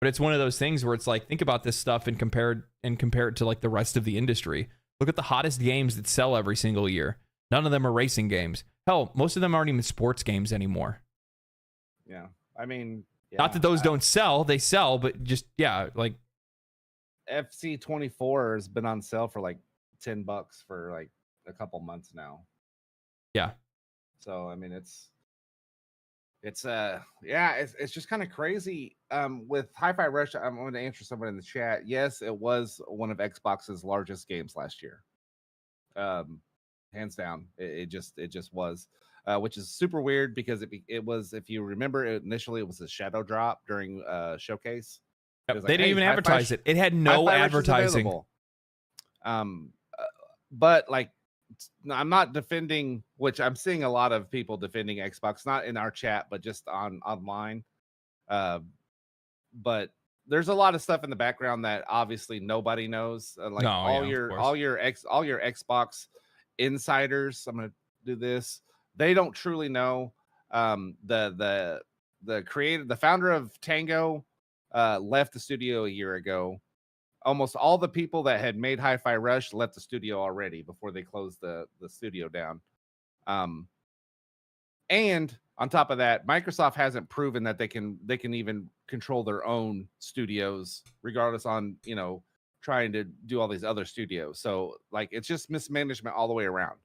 But it's one of those things where it's like, think about this stuff and compare it to, like, the rest of the industry. Look at the hottest games that sell every single year. None of them are racing games. Hell, most of them aren't even sports games anymore. Yeah. I mean, yeah, not that those don't sell, they sell, but just, yeah, like FC24 has been on sale for like $10 for like a couple months now. Yeah. So I mean, it's just kind of crazy. With Hi-Fi Rush, I'm going to answer someone in the chat. Yes, it was one of Xbox's largest games last year. Hands down, it just was, which is super weird because it was, if you remember, initially it was a shadow drop during showcase. They didn't even advertise it. It had no advertising. But like, I'm not defending, which I'm seeing a lot of people defending Xbox, not in our chat, but just online. But there's a lot of stuff in the background that obviously nobody knows. Like all your Xbox insiders. I'm gonna do this. They don't truly know. The creator, the founder of Tango, left the studio a year ago. Almost all the people that had made Hi-Fi Rush left the studio already before they closed the studio down. And on top of that, Microsoft hasn't proven that they can even control their own studios, regardless on, you know, trying to do all these other studios. So like, it's just mismanagement all the way around.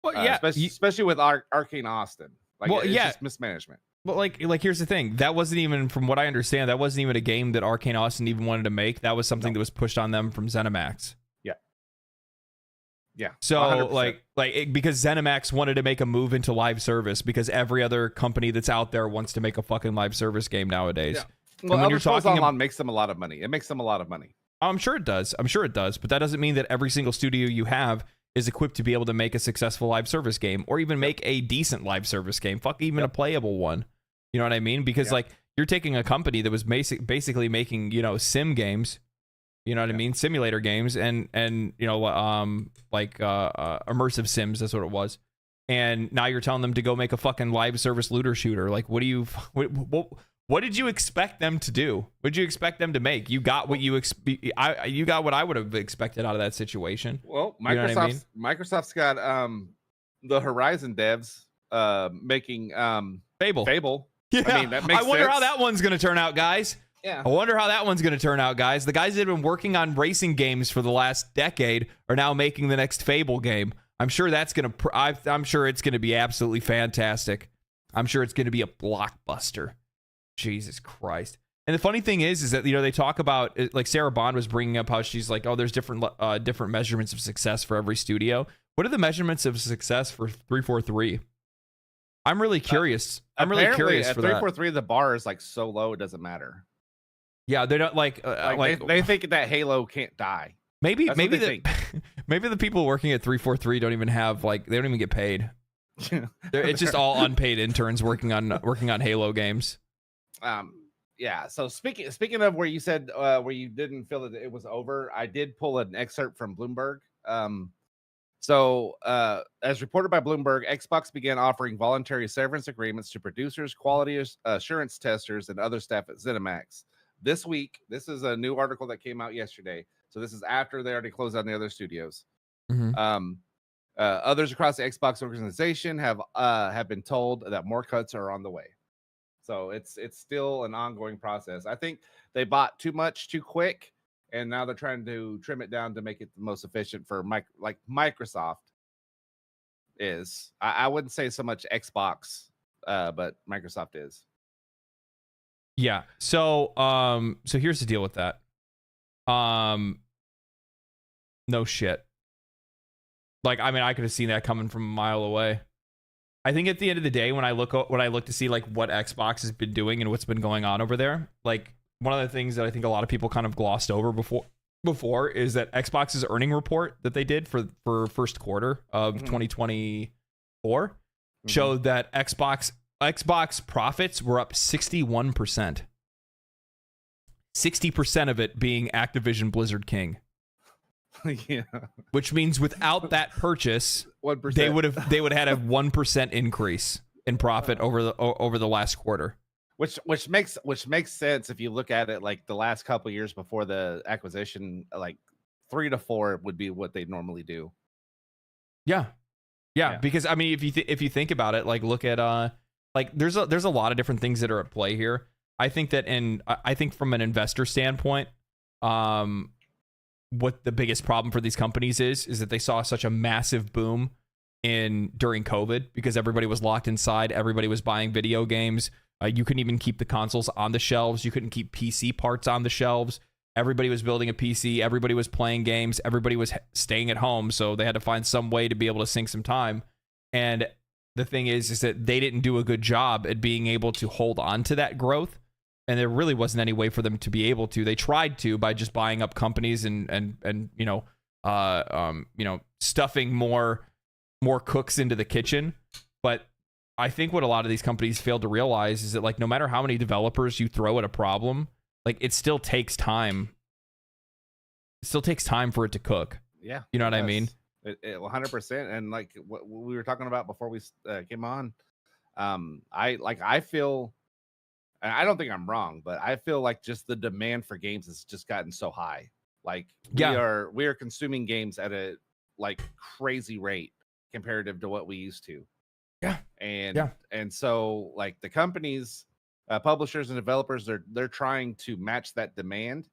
Well, yeah, especially with Arcane Austin. Like, well, it's just mismanagement. But like here's the thing. That wasn't even, from what I understand, that wasn't even a game that Arcane Austin even wanted to make. That was something that was pushed on them from ZeniMax. Yeah. So 100%. Because ZeniMax wanted to make a move into live service, because every other company that's out there wants to make a fucking live service game nowadays. Yeah. Well, when you're talking online, makes them a lot of money. It makes them a lot of money. I'm sure it does. But that doesn't mean that every single studio you have is equipped to be able to make a successful live service game, or even make a decent live service game. Fuck, even a playable one. You know what I mean? Because like, you're taking a company that was basically making, you know, sim games. You know what I mean? Simulator games and you know, immersive sims. That's what it was. And now you're telling them to go make a fucking live service looter shooter. Like, what did you expect them to do? What did you expect them to make? You got what you got what I would have expected out of that situation. Well, Microsoft's, you know what I mean? Microsoft's got the Horizon devs making Fable. Yeah, I mean, that makes I wonder sense. how that one's gonna turn out, guys. Yeah. I wonder how that one's going to turn out, guys. The guys that have been working on racing games for the last decade are now making the next Fable game. I'm sure that's going to I'm sure it's going to be absolutely fantastic. I'm sure it's going to be a blockbuster. Jesus Christ. And the funny thing is that, you know, they talk about, like, Sarah Bond was bringing up how she's like, oh, there's different measurements of success for every studio. What are the measurements of success for 343? I'm really curious. I'm really curious for that. At 343, the bar is like so low it doesn't matter. Yeah, they don't they think that Halo can't die. Maybe the people working at 343 don't even have, like, they don't even get paid. It's just all unpaid interns working on Halo games. Yeah. So speaking of where you said where you didn't feel that it was over, I did pull an excerpt from Bloomberg. As reported by Bloomberg, Xbox began offering voluntary severance agreements to producers, quality assurance testers, and other staff at ZeniMax. This week, this is a new article that came out yesterday. So this is after they already closed down the other studios. Mm-hmm. Others across the Xbox organization have been told that more cuts are on the way. So it's still an ongoing process. I think they bought too much too quick, and now they're trying to trim it down to make it the most efficient for like Microsoft is. I wouldn't say so much Xbox, but Microsoft is. Yeah. So here's the deal with that. No shit. Like, I mean, I could have seen that coming from a mile away. I think at the end of the day, when I look to see like what Xbox has been doing and what's been going on over there, like, one of the things that I think a lot of people kind of glossed over before is that Xbox's earning report that they did for first quarter of 2024 showed that Xbox profits were up 61%. 60% of it being Activision Blizzard King. Yeah. Which means without that purchase, 1%. they would have had a 1% increase in profit over the last quarter. Which makes sense if you look at it like the last couple of years before the acquisition, like 3 to 4 would be what they normally do. Yeah. Because I mean, if you think about it, like, look at like there's a lot of different things that are at play here. I think that I think from an investor standpoint, what the biggest problem for these companies is that they saw such a massive boom during COVID because everybody was locked inside, everybody was buying video games. You couldn't even keep the consoles on the shelves. You couldn't keep PC parts on the shelves. Everybody was building a PC. Everybody was playing games. Everybody was staying at home. So they had to find some way to be able to sink some time. And the thing is that they didn't do a good job at being able to hold on to that growth. And there really wasn't any way for them to be able to. They tried to by just buying up companies and you know, stuffing more cooks into the kitchen. But I think what a lot of these companies fail to realize is that, like, no matter how many developers you throw at a problem, like, it still takes time. It still takes time for it to cook. Yeah. You know what I mean? 100%. And like what we were talking about before we came on, I feel, and I don't think I'm wrong, but I feel like just the demand for games has just gotten so high. Like we are consuming games at a like crazy rate comparative to what we used to. Yeah. And so like the companies, publishers and developers, they're trying to match that demand.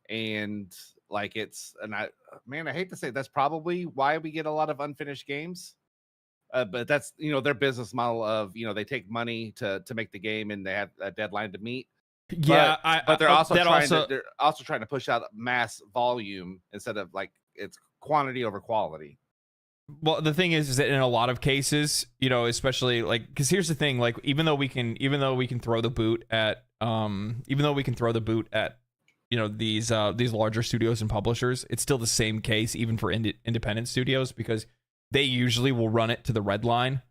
And like I hate to say that's probably why we get a lot of unfinished games. But that's, their business model of, they take money to make the game and they have a deadline to meet. Yeah. But they're also trying to push out mass volume instead of like it's quantity over quality. Well, the thing is that in a lot of cases, especially like, because here's the thing, like, even though we can throw the boot at these larger studios and publishers, it's still the same case even for independent studios, because they usually will run it to the red line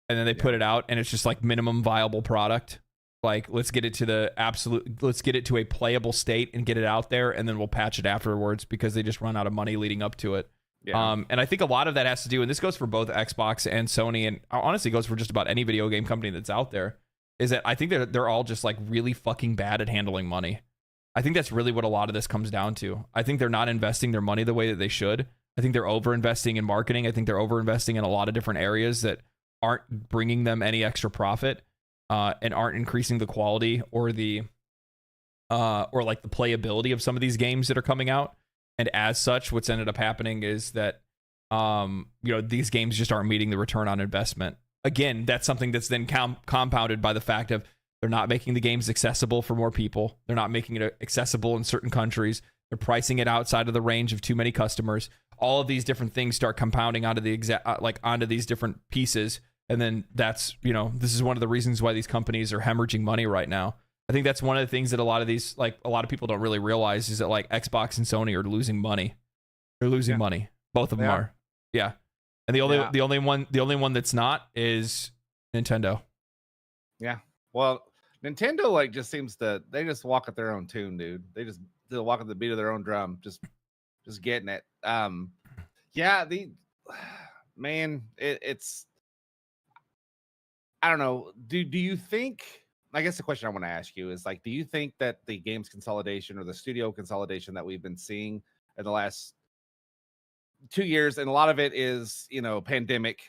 and then they put it out and it's just like minimum viable product. Like, let's get it to a playable state and get it out there, and then we'll patch it afterwards because they just run out of money leading up to it. Yeah. And I think a lot of that has to do, and this goes for both Xbox and Sony, and honestly goes for just about any video game company that's out there, is that I think they're all just like really fucking bad at handling money. I think that's really what a lot of this comes down to. I think they're not investing their money the way that they should. I think they're over-investing in marketing. I think they're over-investing in a lot of different areas that aren't bringing them any extra profit, and aren't increasing the quality or the playability of some of these games that are coming out. And as such, what's ended up happening is that, these games just aren't meeting the return on investment. Again, that's something that's then compounded by the fact of they're not making the games accessible for more people. They're not making it accessible in certain countries. They're pricing it outside of the range of too many customers. All of these different things start compounding onto onto these different pieces. And then that's, this is one of the reasons why these companies are hemorrhaging money right now. I think that's one of the things that a lot of people don't really realize is that like Xbox and Sony are losing money. They're losing money. Both of them are. Yeah. And the only one that's not is Nintendo. Yeah. Well, Nintendo like just seems they just walk at their own tune, dude. They just walk at the beat of their own drum, just getting it. It's I don't know. Do you think, I guess the question I want to ask you is like, do you think that the games consolidation or the studio consolidation that we've been seeing in the last 2 years, and a lot of it is, pandemic.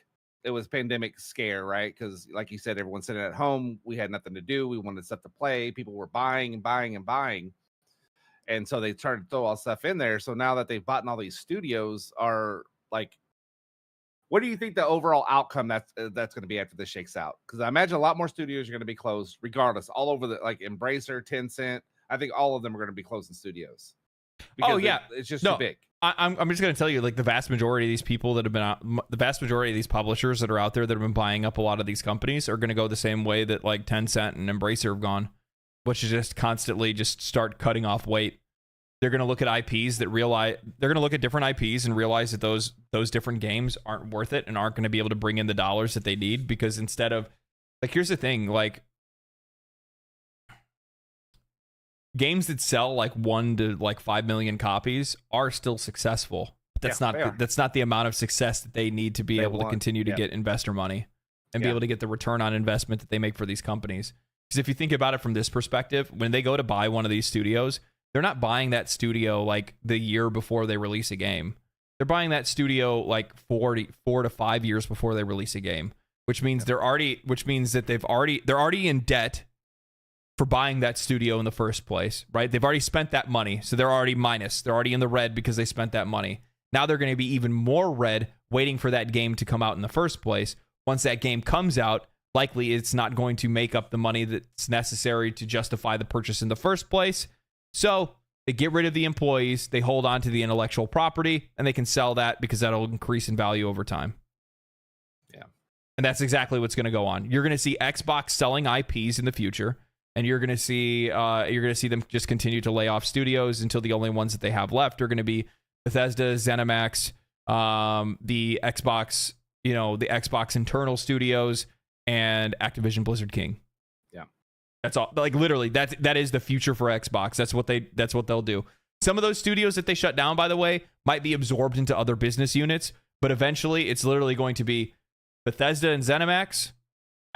It was pandemic scare, right? Because like you said, everyone's sitting at home. We had nothing to do. We wanted stuff to play. People were buying and buying and buying. And so they started to throw all stuff in there. So now that they've bought all these studios, are like, what do you think the overall outcome that's going to be after this shakes out? Because I imagine a lot more studios are going to be closed regardless, all over like Embracer, Tencent. I think all of them are going to be closing studios. It's just too big. I'm just going to tell you, like, the vast majority of these people that have been out, the vast majority of these publishers that are out there that have been buying up a lot of these companies are going to go the same way that like Tencent and Embracer have gone, which is just constantly just start cutting off weight. They're going to look at IPs they're going to look at different IPs and realize that those different games aren't worth it and aren't going to be able to bring in the dollars that they need, because instead of, like, here's the thing, like, games that sell like 1 to like 5 million copies are still successful. That's not the amount of success that they need to be able to continue to get investor money and be able to get the return on investment that they make for these companies. Because if you think about it from this perspective, when they go to buy one of these studios, they're not buying that studio like the year before they release a game. They're buying that studio like 4 to 5 years before they release a game, which means they're already in debt for buying that studio in the first place, right? They've already spent that money, so they're already minus. They're already in the red because they spent that money. Now they're going to be even more red waiting for that game to come out in the first place. Once that game comes out, likely it's not going to make up the money that's necessary to justify the purchase in the first place. So they get rid of the employees, they hold on to the intellectual property, and they can sell that because that'll increase in value over time. Yeah. And that's exactly what's going to go on. You're going to see Xbox selling IPs in the future, and you're going to see them just continue to lay off studios until the only ones that they have left are going to be Bethesda, ZeniMax, the Xbox, the Xbox internal studios, and Activision Blizzard King. Yeah. That's all. Like literally, that is the future for Xbox. That's what they'll do. Some of those studios that they shut down, by the way, might be absorbed into other business units, but eventually it's literally going to be Bethesda and ZeniMax,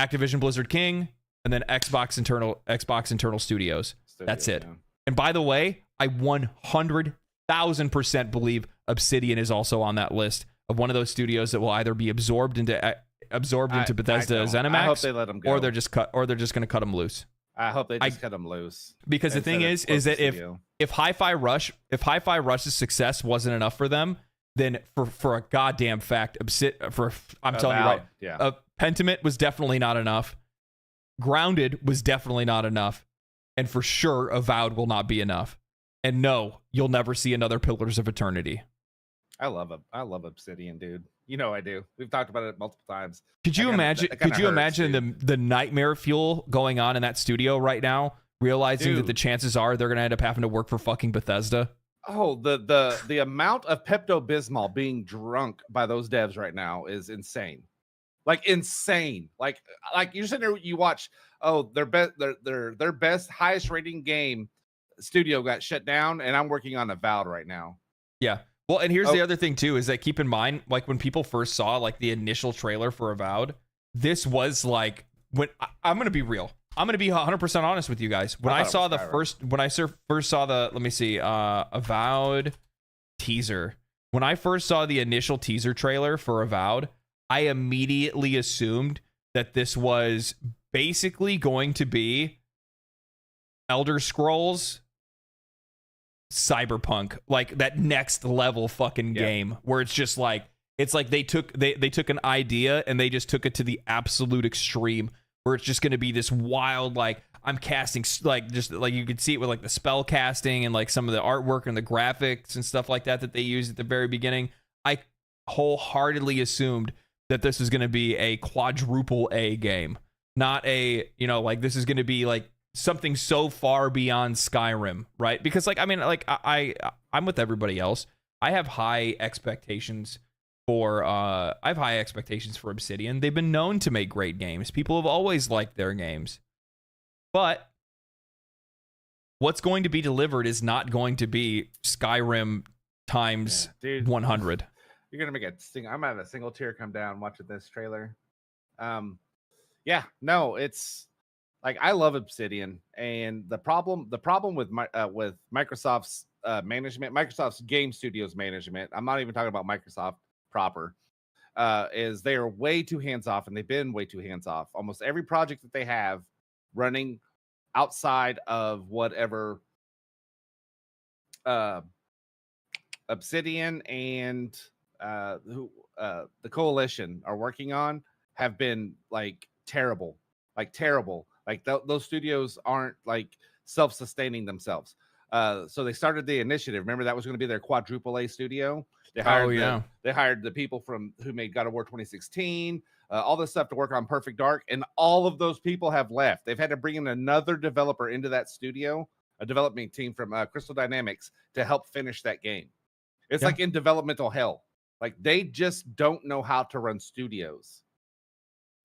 Activision Blizzard King, and then Xbox internal studios. That's it. Yeah. And by the way, I 100,000% believe Obsidian is also on that list of one of those studios that will either be absorbed into Bethesda, ZeniMax, I hope they let them go, or they're just going to cut them loose. I hope they just cut them loose. Because the thing is that if Hi-Fi Rush's success wasn't enough for them, then for a goddamn fact, I'm telling you right, Pentiment was definitely not enough. Grounded was definitely not enough, and for sure, Avowed will not be enough. And no, you'll never see another Pillars of Eternity. I love Obsidian, dude. I do. We've talked about it multiple times. Could you imagine the nightmare fuel going on in that studio right now, realizing that the chances are they're going to end up having to work for fucking Bethesda? Oh, the amount of Pepto-Bismol being drunk by those devs right now is insane. Like insane. Like you're sitting there, you watch, their best highest rating game studio got shut down, and I'm working on Avowed right now. Yeah. Well, and here's the other thing too, is that keep in mind, like when people first saw like the initial trailer for Avowed, this was like I'm going to be real. I'm going to be 100% honest with you guys. When I saw first saw the, let me see, Avowed teaser. When I first saw the initial teaser trailer for Avowed, I immediately assumed that this was basically going to be Elder Scrolls Cyberpunk, like that next level fucking game where it's just like they took an idea and they just took it to the absolute extreme, where it's just going to be this wild, like I'm casting, like just like you could see it with like the spell casting and like some of the artwork and the graphics and stuff like that they used at the very beginning. I wholeheartedly assumed that this was going to be a quadruple A game, not a, like this is going to be like something so far beyond Skyrim, right? Because like, I mean, like I'm with everybody else. I have high expectations for Obsidian. They've been known to make great games. People have always liked their games. But what's going to be delivered is not going to be Skyrim times 100. You're gonna make I'm at a single tear come down watching this trailer. It's like I love Obsidian, and the problem with Microsoft's management, Microsoft's game studios management, I'm not even talking about Microsoft proper, is they are way too hands off, and they've been way too hands off. Almost every project that they have running outside of whatever Obsidian and the Coalition are working on have been like terrible. Like those studios aren't like self-sustaining themselves. So they started the initiative. Remember, that was going to be their quadruple A studio. They hired the people who made God of War 2016, all this stuff to work on Perfect Dark, and all of those people have left. They've had to bring in another developer into that studio, a development team from Crystal Dynamics, to help finish that game. It's like in developmental hell. Like they just don't know how to run studios.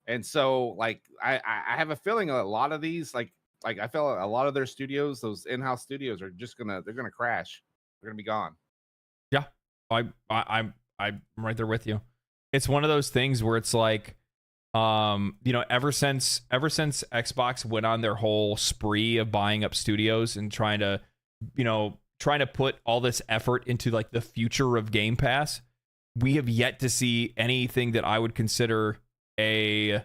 And so, like, I have a feeling a lot of these, like I feel a lot of their studios, those in-house studios, are just they're gonna crash. They're gonna be gone. Yeah, I'm right there with you. It's one of those things where it's like, ever since Xbox went on their whole spree of buying up studios and trying to put all this effort into like the future of Game Pass, we have yet to see anything that I would consider an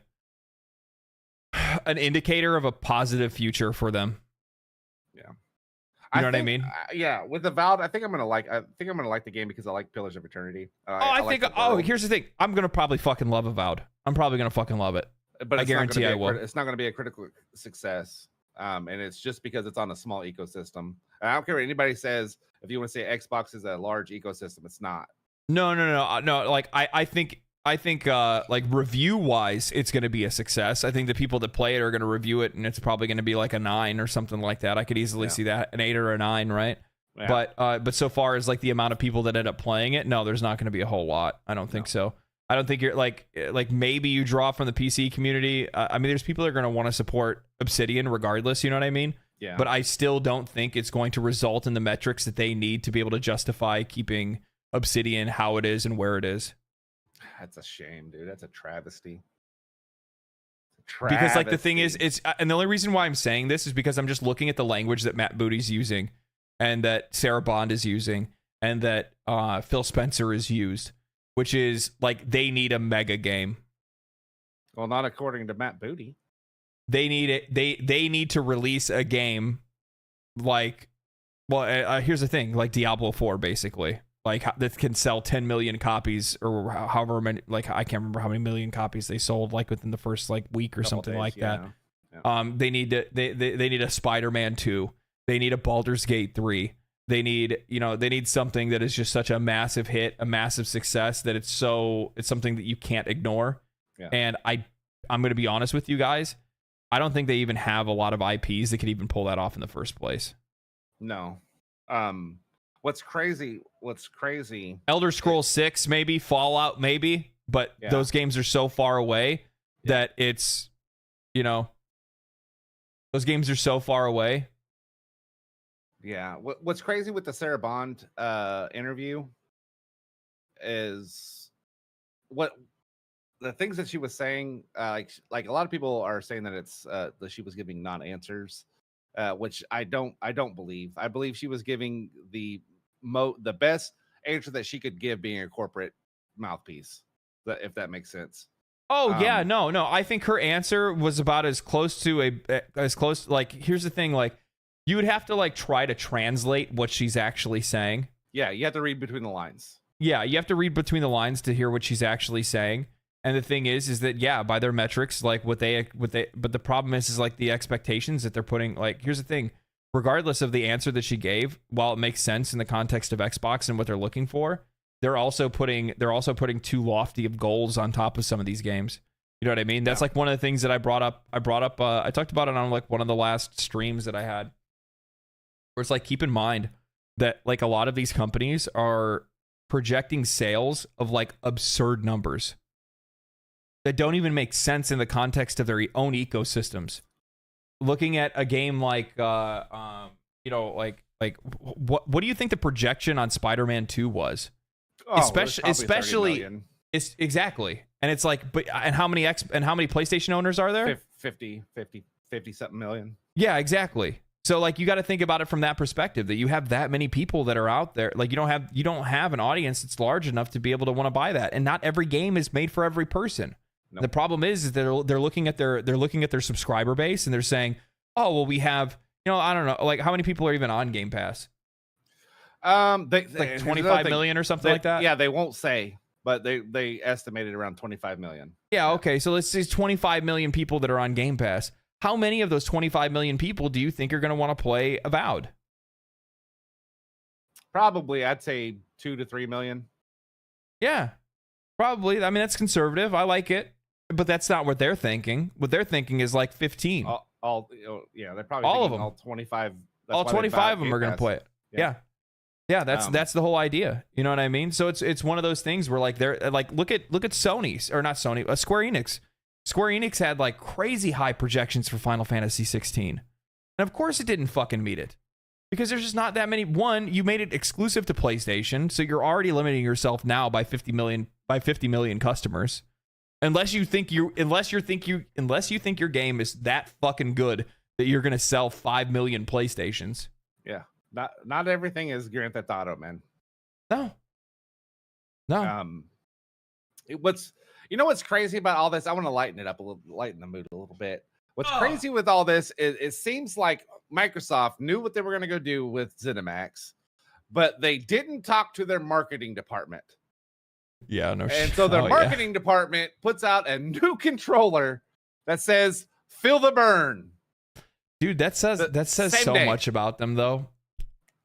indicator of a positive future for them. Yeah, you know what I mean? With Avowed, I think I'm gonna like the game because I like Pillars of Eternity. Here's the thing: I'm gonna probably fucking love Avowed. I'm probably gonna fucking love it. But I guarantee I will. It's not gonna be a critical success, and it's just because it's on a small ecosystem. And I don't care what anybody says. If you want to say Xbox is a large ecosystem, it's not. No. Like I think like review wise, it's going to be a success. I think the people that play it are going to review it, and it's probably going to be like a 9 or something like that. I could easily see that, an 8 or a 9, right? Yeah. But so far as like the amount of people that end up playing it, no, there's not going to be a whole lot. I don't think so. I don't think you're like maybe you draw from the PC community. I mean, there's people that are going to want to support Obsidian regardless. You know what I mean? Yeah. But I still don't think it's going to result in the metrics that they need to be able to justify keeping Obsidian how it is and where it is. That's a shame, dude. That's a travesty. Because like the thing is, it's and the only reason why I'm saying this is because I'm just looking at the language that Matt Booty's using, and that Sarah Bond is using, and that Phil Spencer is used, which is like they need a mega game. Well, not according to Matt Booty. They need it. They need to release a game like, well, here's the thing, like Diablo 4, basically, like that can sell 10 million copies or however many. Like I can't remember how many million copies they sold like within the first like week or something like that. Yeah. They need to. They need a Spider-Man 2. They need a Baldur's Gate 3. They need something that is just such a massive hit, a massive success that it's something that you can't ignore. Yeah. And I'm going to be honest with you guys. I don't think they even have a lot of IPs that could even pull that off in the first place. No. What's crazy? Elder Scrolls 6, maybe Fallout, maybe, but those games are so far away that it's, those games are so far away. Yeah. What's crazy with the Sarah Bond interview is what the things that she was saying. Like a lot of people are saying that it's that she was giving non-answers, which I don't believe. I believe she was giving the best answer that she could give, being a corporate mouthpiece. If that makes sense. Oh yeah, no. I think her answer was about as close to like, here's the thing, like you would have to like try to translate what she's actually saying. Yeah, you have to read between the lines. Yeah, you have to read between the lines to hear what she's actually saying. And the thing is that by their metrics, like but the problem is like the expectations that they're putting. Like, here's the thing, regardless of the answer that she gave, while it makes sense in the context of Xbox and what they're looking for, they're also putting too lofty of goals on top of some of these games. You know what I mean? That's like one of the things that I brought up. I talked about it on like one of the last streams that I had, where it's like, keep in mind that like a lot of these companies are projecting sales of like absurd numbers that don't even make sense in the context of their own ecosystems. Looking at a game like what do you think the projection on Spider-Man 2 was? Especially it's exactly. And it's like, and how many PlayStation owners are there? 50 something million. Yeah, exactly. So like you got to think about it from that perspective, that you have that many people that are out there. Like you don't have an audience that's large enough to be able to want to buy that. And not every game is made for every person. Nope. The problem is they're looking at their subscriber base and they're saying, "Oh, well, we have, I don't know, like how many people are even on Game Pass?" Like 25 million or something like that. Yeah, they won't say, but they estimated around 25 million. Yeah, okay. So let's say 25 million people that are on Game Pass. How many of those 25 million people do you think are going to want to play Avowed? Probably, I'd say 2 to 3 million. Yeah, probably. I mean, that's conservative. I like it, but that's not what they're thinking. What they're thinking is like 15. They're probably all of them. All 25. All 25 of them are going to play it. Yeah, that's the whole idea. You know what I mean? So it's one of those things where like they're like, look at Sony's, or not Sony, Square Enix. Square Enix had like crazy high projections for Final Fantasy 16. And of course it didn't fucking meet it. Because there's just not that many. One, you made it exclusive to PlayStation, so you're already limiting yourself now by 50 million customers. Unless you think your game is that fucking good that you're going to sell 5 million PlayStations. Yeah. Not everything is Grand Theft Auto, man. No. What's crazy about all this? I want to lighten the mood a little bit. What's crazy with all this is it seems like Microsoft knew what they were going to go do with ZeniMax, but they didn't talk to their marketing department. Yeah, no. And so their marketing department puts out a new controller that says "Feel the burn." Dude, that says so much about them, though.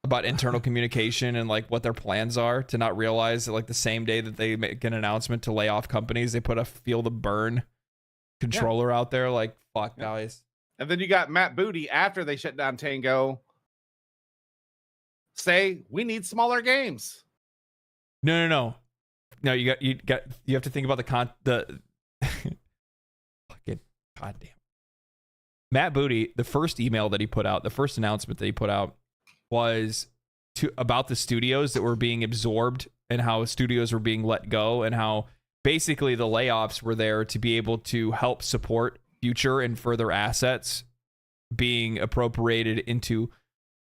About internal communication and like what their plans are, to not realize that like the same day that they make an announcement to lay off companies, they put a "Feel the Burn" controller out there. Like, fuck, guys. And then you got Matt Booty after they shut down Tango say we need smaller games. No. You have to think about the fucking goddamn. Matt Booty, the first email that he put out, the first announcement that he put out was about the studios that were being absorbed and how studios were being let go and how basically the layoffs were there to be able to help support future and further assets being appropriated into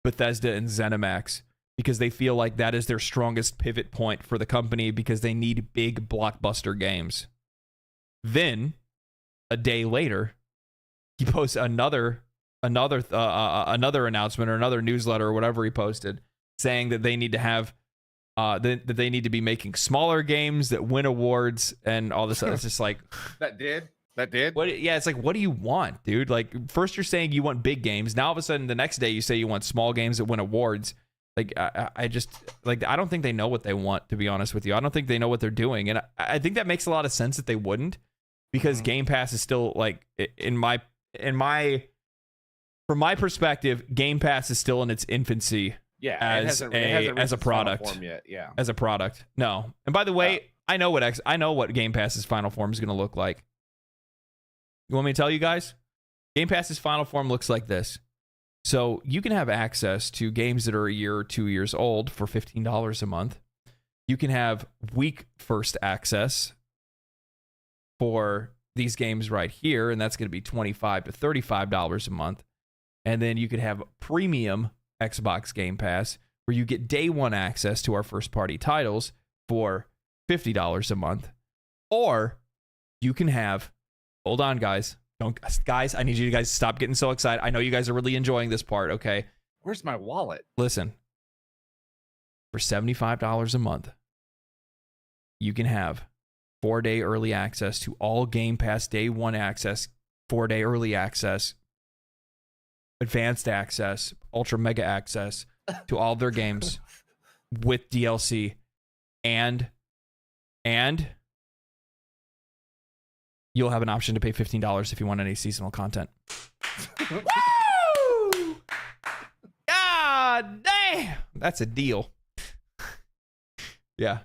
Bethesda and ZeniMax, because they feel like that is their strongest pivot point for the company because they need big blockbuster games. Then, a day later, he posts another announcement or another newsletter or whatever he posted, saying that they need to have that they need to be making smaller games that win awards and all this. It's just like that did. What? Yeah, it's like, what do you want, dude? Like, first you're saying you want big games. Now all of a sudden the next day you say you want small games that win awards. Like, I just like, I don't think they know what they want, to be honest with you. I don't think they know what they're doing, and I think that makes a lot of sense that they wouldn't, because Game Pass is still like from my perspective, Game Pass is still in its infancy. Yeah, as a product. Form yet. Yeah, as a product. No, and by the way, I know what Game Pass's final form is going to look like. You want me to tell you guys? Game Pass's final form looks like this. So you can have access to games that are a year or 2 years old for $15 a month. You can have week first access for these games right here, and that's going to be $25 to $35 a month. And then you could have premium Xbox Game Pass, where you get day one access to our first party titles for $50 a month. Or you can have, hold on, guys. Guys, I need you guys to stop getting so excited. I know you guys are really enjoying this part, okay? Where's my wallet? Listen, for $75 a month, you can have 4-day early access to all Game Pass day one access, 4-day early access, advanced access, ultra mega access to all their games with DLC, and you'll have an option to pay $15 if you want any seasonal content. Woo! God damn! That's a deal. Yeah.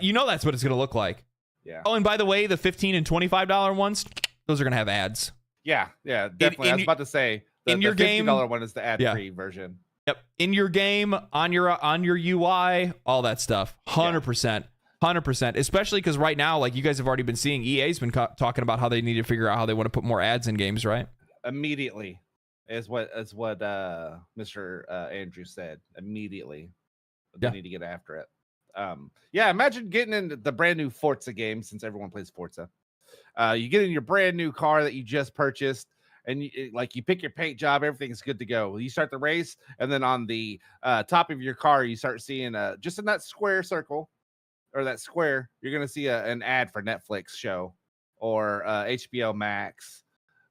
You know that's what it's going to look like. Yeah. Oh, and by the way, the $15 and $25 ones, those are going to have ads. Yeah, definitely. I was about to say, in your game, $50 one is the ad-free version. Yep. In your game, on your UI, all that stuff. 100%. 100%, especially because right now, like you guys have already been seeing, EA's been talking about how they need to figure out how they want to put more ads in games, right? Immediately is what Mr. Andrew said. Immediately, they need to get after it. Imagine getting into the brand new Forza game, since everyone plays Forza. You get in your brand new car that you just purchased, and you pick your paint job, everything's good to go. You start the race, and then on the top of your car, you start seeing just in that square circle, or that square, you're going to see an ad for Netflix show or HBO Max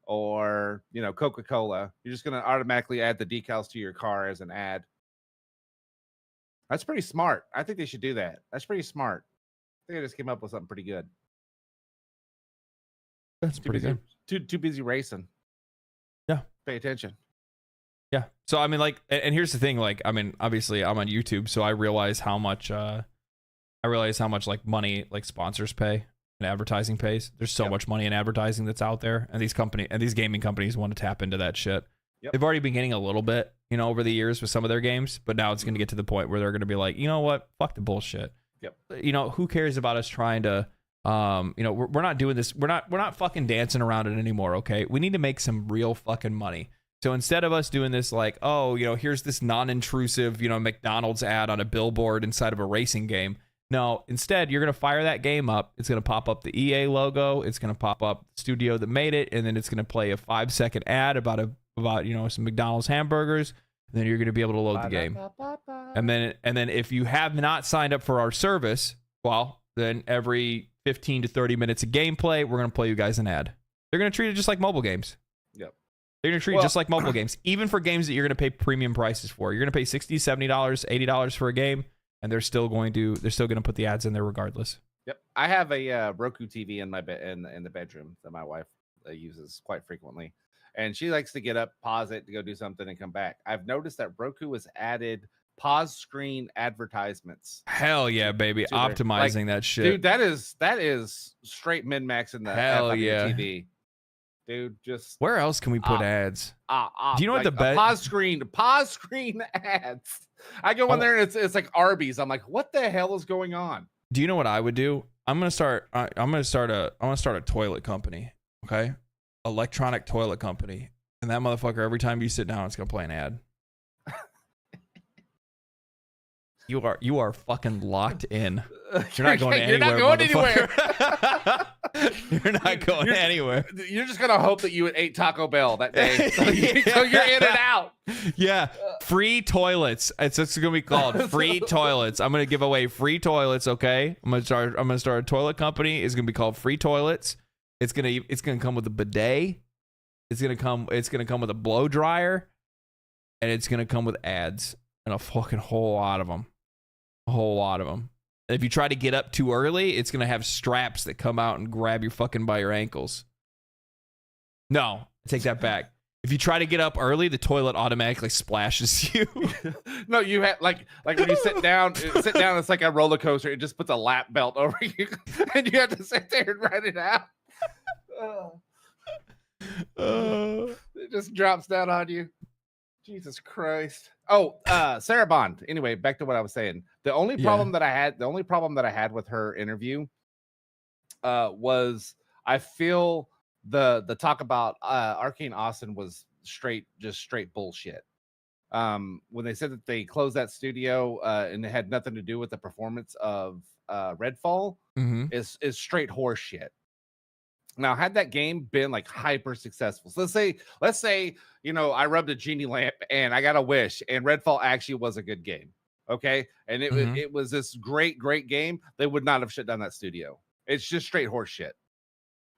or, Coca-Cola. You're just going to automatically add the decals to your car as an ad. That's pretty smart. I think they should do that. That's pretty smart. I think I just came up with something pretty good. That's pretty good. Too busy racing. Yeah. Pay attention. Yeah. So, I mean, like, and here's the thing, like, I mean, obviously I'm on YouTube, so I realize how much like money like sponsors pay and advertising pays. There's so much money in advertising that's out there, and these gaming companies want to tap into that shit. Yep. They've already been getting a little bit, over the years with some of their games, but now it's going to get to the point where they're going to be like, you know what? Fuck the bullshit. Yep. Who cares about us trying to we're not doing this. We're not fucking dancing around it anymore, okay? We need to make some real fucking money. So instead of us doing this like, here's this non-intrusive, McDonald's ad on a billboard inside of a racing game. No, instead, you're going to fire that game up. It's going to pop up the EA logo. It's going to pop up the studio that made it. And then it's going to play a 5-second ad about some McDonald's hamburgers. And then you're going to be able to load the game. And then if you have not signed up for our service, well, then every 15 to 30 minutes of gameplay, we're going to play you guys an ad. They're going to treat it just like mobile games. Yep. They're going to treat it just like mobile games, even for games that you're going to pay premium prices for. You're going to pay $60, $70, $80 for a game. And they're still going to put the ads in there regardless. Yep, I have a Roku TV in my bed in the bedroom that my wife uses quite frequently, and she likes to get up, pause it to go do something, and come back. I've noticed that Roku has added pause screen advertisements. Hell yeah, baby. Optimizing that shit. Dude, that is straight min-maxing the Hell F yeah. TV. Dude, just where else can we put ads? Do you know what the best pause screen ads? I go in there and it's like Arby's. I'm like, what the hell is going on? Do you know what I would do? I'm gonna start a toilet company. Okay, electronic toilet company, and that motherfucker, every time you sit down, it's gonna play an ad. You are fucking locked in. You're not going anywhere. You're not going anywhere. You're not going anywhere. You're just gonna hope that you ate Taco Bell that day, so you're in and out. Yeah, free toilets. It's gonna be called free toilets. I'm gonna give away free toilets. Okay, I'm gonna start a toilet company. It's gonna be called Free Toilets. It's gonna come with a bidet. It's gonna come with a blow dryer, and it's gonna come with ads, and a fucking whole lot of them. A whole lot of them. If you try to get up too early, it's going to have straps that come out and grab you fucking by your ankles. No, I take that back. If you try to get up early, the toilet automatically splashes you. No, you have like when you sit down, it's like a roller coaster. It just puts a lap belt over you, and you have to sit there and ride it out. It just drops down on you. Jesus Christ. Oh, Sarah Bond. Anyway, back to what I was saying. The only problem that I had with her interview was I feel the talk about Arcane Austin was straight bullshit. When they said that they closed that studio and it had nothing to do with the performance of Redfall, is straight horse shit. Now, had that game been like hyper successful, so let's say, you know, I rubbed a genie lamp and I got a wish, and Redfall actually was a good game, okay, and it was this great game, they would not have shut down that studio. It's just straight horse shit.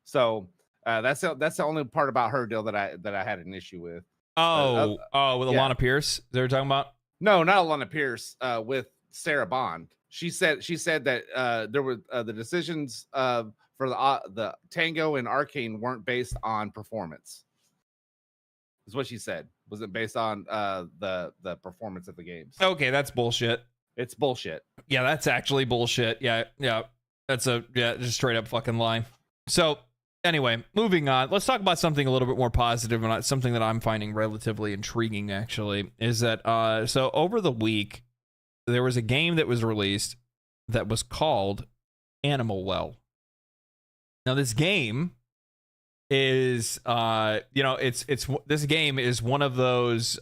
So that's the only part about her deal that I had an issue with. With Alana Pierce, they were talking about? No, not Alana Pierce. With Sarah Bond, she said that there were the decisions for the Tango and Arcane weren't based on performance. Is what she said. Wasn't based on the performance of the games. Okay, that's bullshit. It's bullshit. Yeah, that's actually bullshit. Yeah. That's just straight up fucking lie. So anyway, moving on. Let's talk about something a little bit more positive, and something that I'm finding relatively intriguing, actually, is that so over the week, there was a game that was released that was called Animal Well. Now, this game is, this game is one of those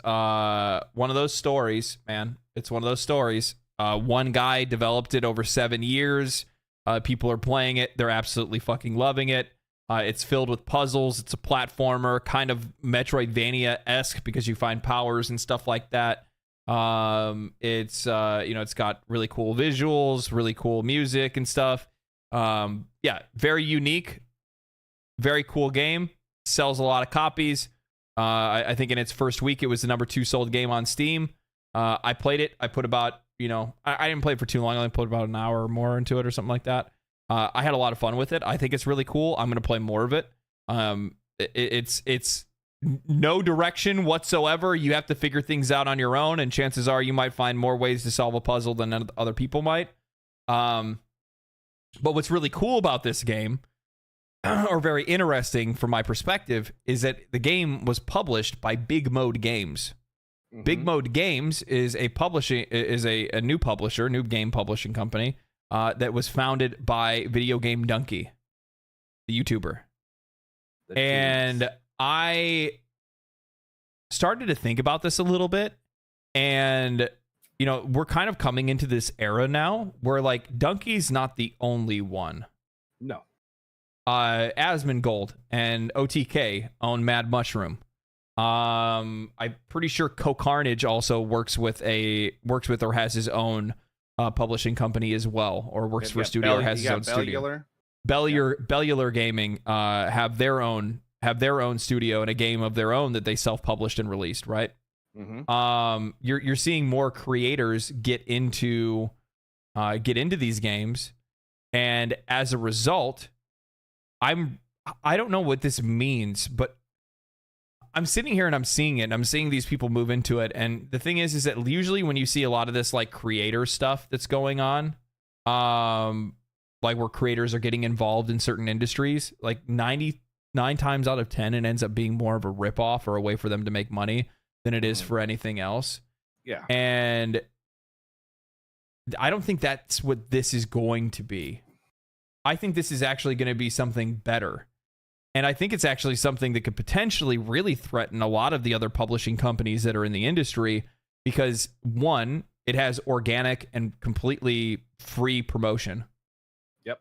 stories, man. It's one of those stories. One guy developed it over 7 years. People are playing it. They're absolutely fucking loving it. It's filled with puzzles. It's a platformer, kind of Metroidvania-esque, because you find powers and stuff like that. It's got really cool visuals, really cool music and stuff. Very unique, very cool game. Sells a lot of copies. I think in its first week, it was the number 2 sold game on Steam. I played it. I put about, I didn't play it for too long. I only put about an hour or more into it or something like that. I had a lot of fun with it. I think it's really cool. I'm going to play more of it. It's no direction whatsoever. You have to figure things out on your own, and chances are you might find more ways to solve a puzzle than other people might. But what's really cool about this game, or very interesting from my perspective, is that the game was published by Big Mode Games. Big Mode Games is a new publisher, new game publishing company that was founded by Video Game Donkey, the YouTuber. And I started to think about this a little bit, and we're kind of coming into this era now where, like, Donkey's not the only one. No. Asmongold and OTK own Mad Mushroom. I'm pretty sure Co-Carnage also works with or has his own publishing company as well, or works for a studio or has his own studio. Bellular Gaming have their own studio and a game of their own that they self-published and released, right? You're seeing more creators get into these games, and as a result, I don't know what this means, but I'm sitting here and I'm seeing it, and I'm seeing these people move into it. And the thing is that usually when you see a lot of this like creator stuff that's going on, like where creators are getting involved in certain industries, like 99 times out of 10, it ends up being more of a ripoff or a way for them to make money than it is for anything else. Yeah. And I don't think that's what this is going to be. I think this is actually going to be something better. And I think it's actually something that could potentially really threaten a lot of the other publishing companies that are in the industry because, one, it has organic and completely free promotion. Yep.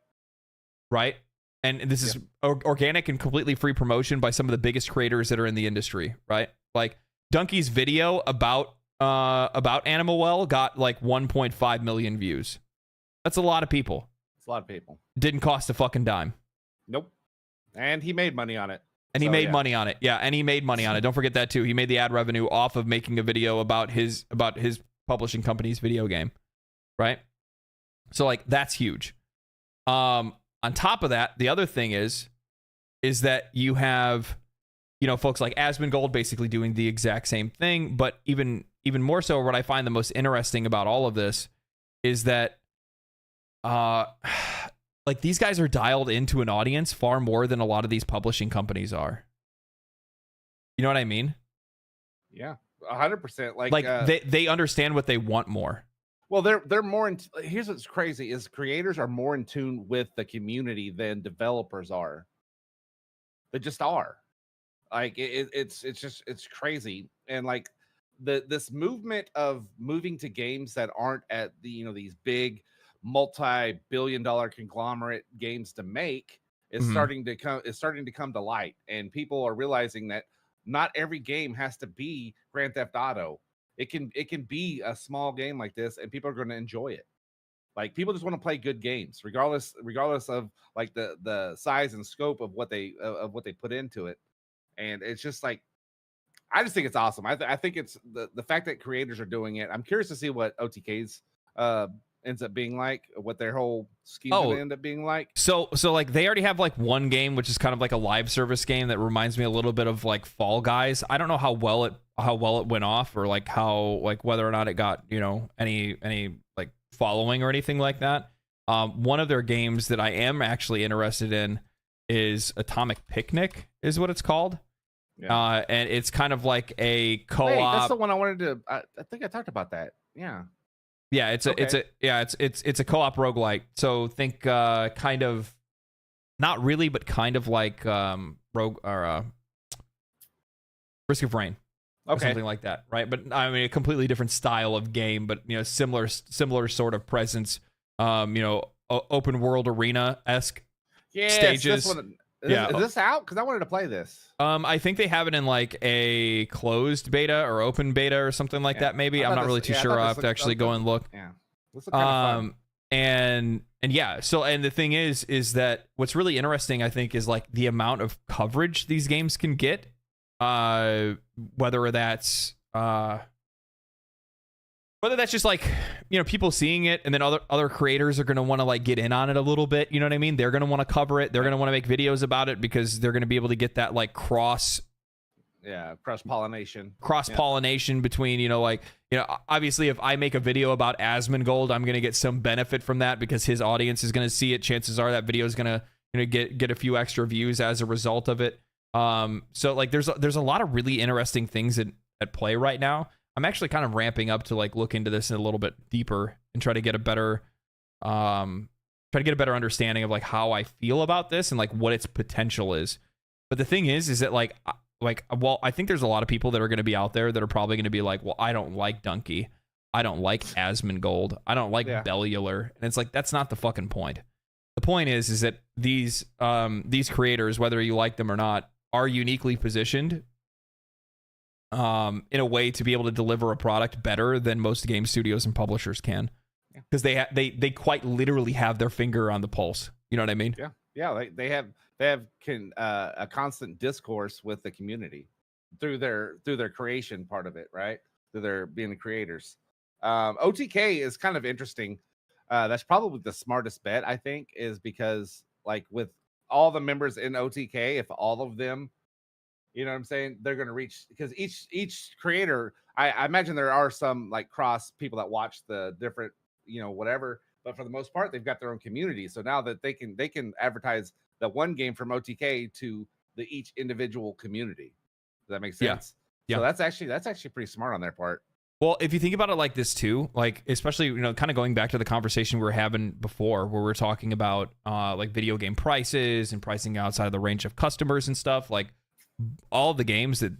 Right? And this is organic and completely free promotion by some of the biggest creators that are in the industry, right? Like Donkey's video about Animal Well got like 1.5 million views. That's a lot of people. It's a lot of people. Didn't cost a fucking dime. Nope. And he made money on it. And he made money on it. Yeah, and he made money on it. Don't forget that too. He made the ad revenue off of making a video about his publishing company's video game. Right? So like that's huge. On top of that, the other thing is that you have, you know, folks like Asmongold basically doing the exact same thing, but even more so, what I find the most interesting about all of this is that like these guys are dialed into an audience far more than a lot of these publishing companies are. You know what I mean? Yeah, 100%. Like they understand what they want more. Well, they're more in. Here's what's crazy: is creators are more in tune with the community than developers are. They just are. Like it's crazy, and like this movement of moving to games that aren't at the these big multi-billion-dollar conglomerate games to make is starting to come to light, and people are realizing that not every game has to be Grand Theft Auto. It can be a small game like this, and people are going to enjoy it. Like people just want to play good games, regardless of like the size and scope of what they put into it. And it's just like, I just think it's awesome. I think it's the fact that creators are doing it. I'm curious to see what OTK's ends up being like, what their whole scheme will end up being like. So like they already have like one game, which is kind of like a live service game that reminds me a little bit of like Fall Guys. I don't know how well it went off, or like how, like whether or not it got, any like following or anything like that. One of their games that I am actually interested in is Atomic Picnic, is what it's called. Yeah. And it's kind of like a co-op. Hey, that's the one I wanted to. I think I talked about that. Yeah. Yeah, it's a co-op roguelike. So think kind of, not really, but kind of like Risk of Rain. Or something like that, right? But I mean, a completely different style of game, but similar sort of presence. Open world arena-esque stages. Is this out? Because I wanted to play this. I think they have it in like a closed beta or open beta or something like that. Maybe I'm not really too sure. I have to actually go and look. Yeah, this looks kind of fun. And yeah, so and the thing is that what's really interesting, I think, is like the amount of coverage these games can get. Whether that's just like, people seeing it, and then other creators are going to want to like get in on it a little bit. You know what I mean? They're going to want to cover it. They're going to want to make videos about it because they're going to be able to get that like cross pollination between, obviously if I make a video about Asmongold, I'm going to get some benefit from that because his audience is going to see it. Chances are that video is going to get a few extra views as a result of it. So like there's a lot of really interesting things at play right now. I'm actually kind of ramping up to like look into this a little bit deeper and try to get a better understanding of like how I feel about this and like what its potential is. But the thing is that I think there's a lot of people that are going to be out there that are probably going to be like, well, I don't like Donkey. I don't like Asmongold. I don't like Bellular. And it's like, that's not the fucking point. The point is that these creators, whether you like them or not, are uniquely positioned in a way to be able to deliver a product better than most game studios and publishers can, because they quite literally have their finger on the pulse. You know what I mean? Yeah. They have a constant discourse with the community through their creation part of it, right? Through their being the creators. OTK is kind of interesting. That's probably the smartest bet, I think, is because like with all the members in OTK, if all of them, You know what I'm saying? They're going to reach, because each creator, I imagine there are some like cross people that watch the different, whatever, but for the most part, they've got their own community. So now that they can advertise the one game from OTK to the each individual community. Does that make sense? Yeah. So that's actually pretty smart on their part. Well, if you think about it like this too, like especially, kind of going back to the conversation we were having before, where we're talking about like video game prices and pricing outside of the range of customers and stuff, like all the games that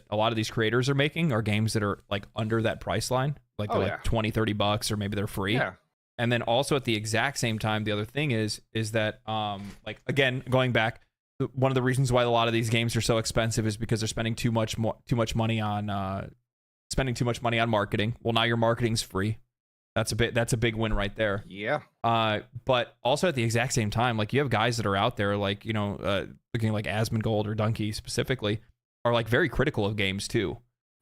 a lot of these creators are making are games that are like under that price line, like they're like $20-$30, or maybe they're free. Yeah. And then also at the exact same time, the other thing is that like, again, going back, one of the reasons why a lot of these games are so expensive is because they're spending too much money on marketing. Well, now your marketing's free. That's a big win right there. Yeah. But also at the exact same time, like you have guys that are out there, like, looking like Asmongold or Donkey specifically, are like very critical of games too.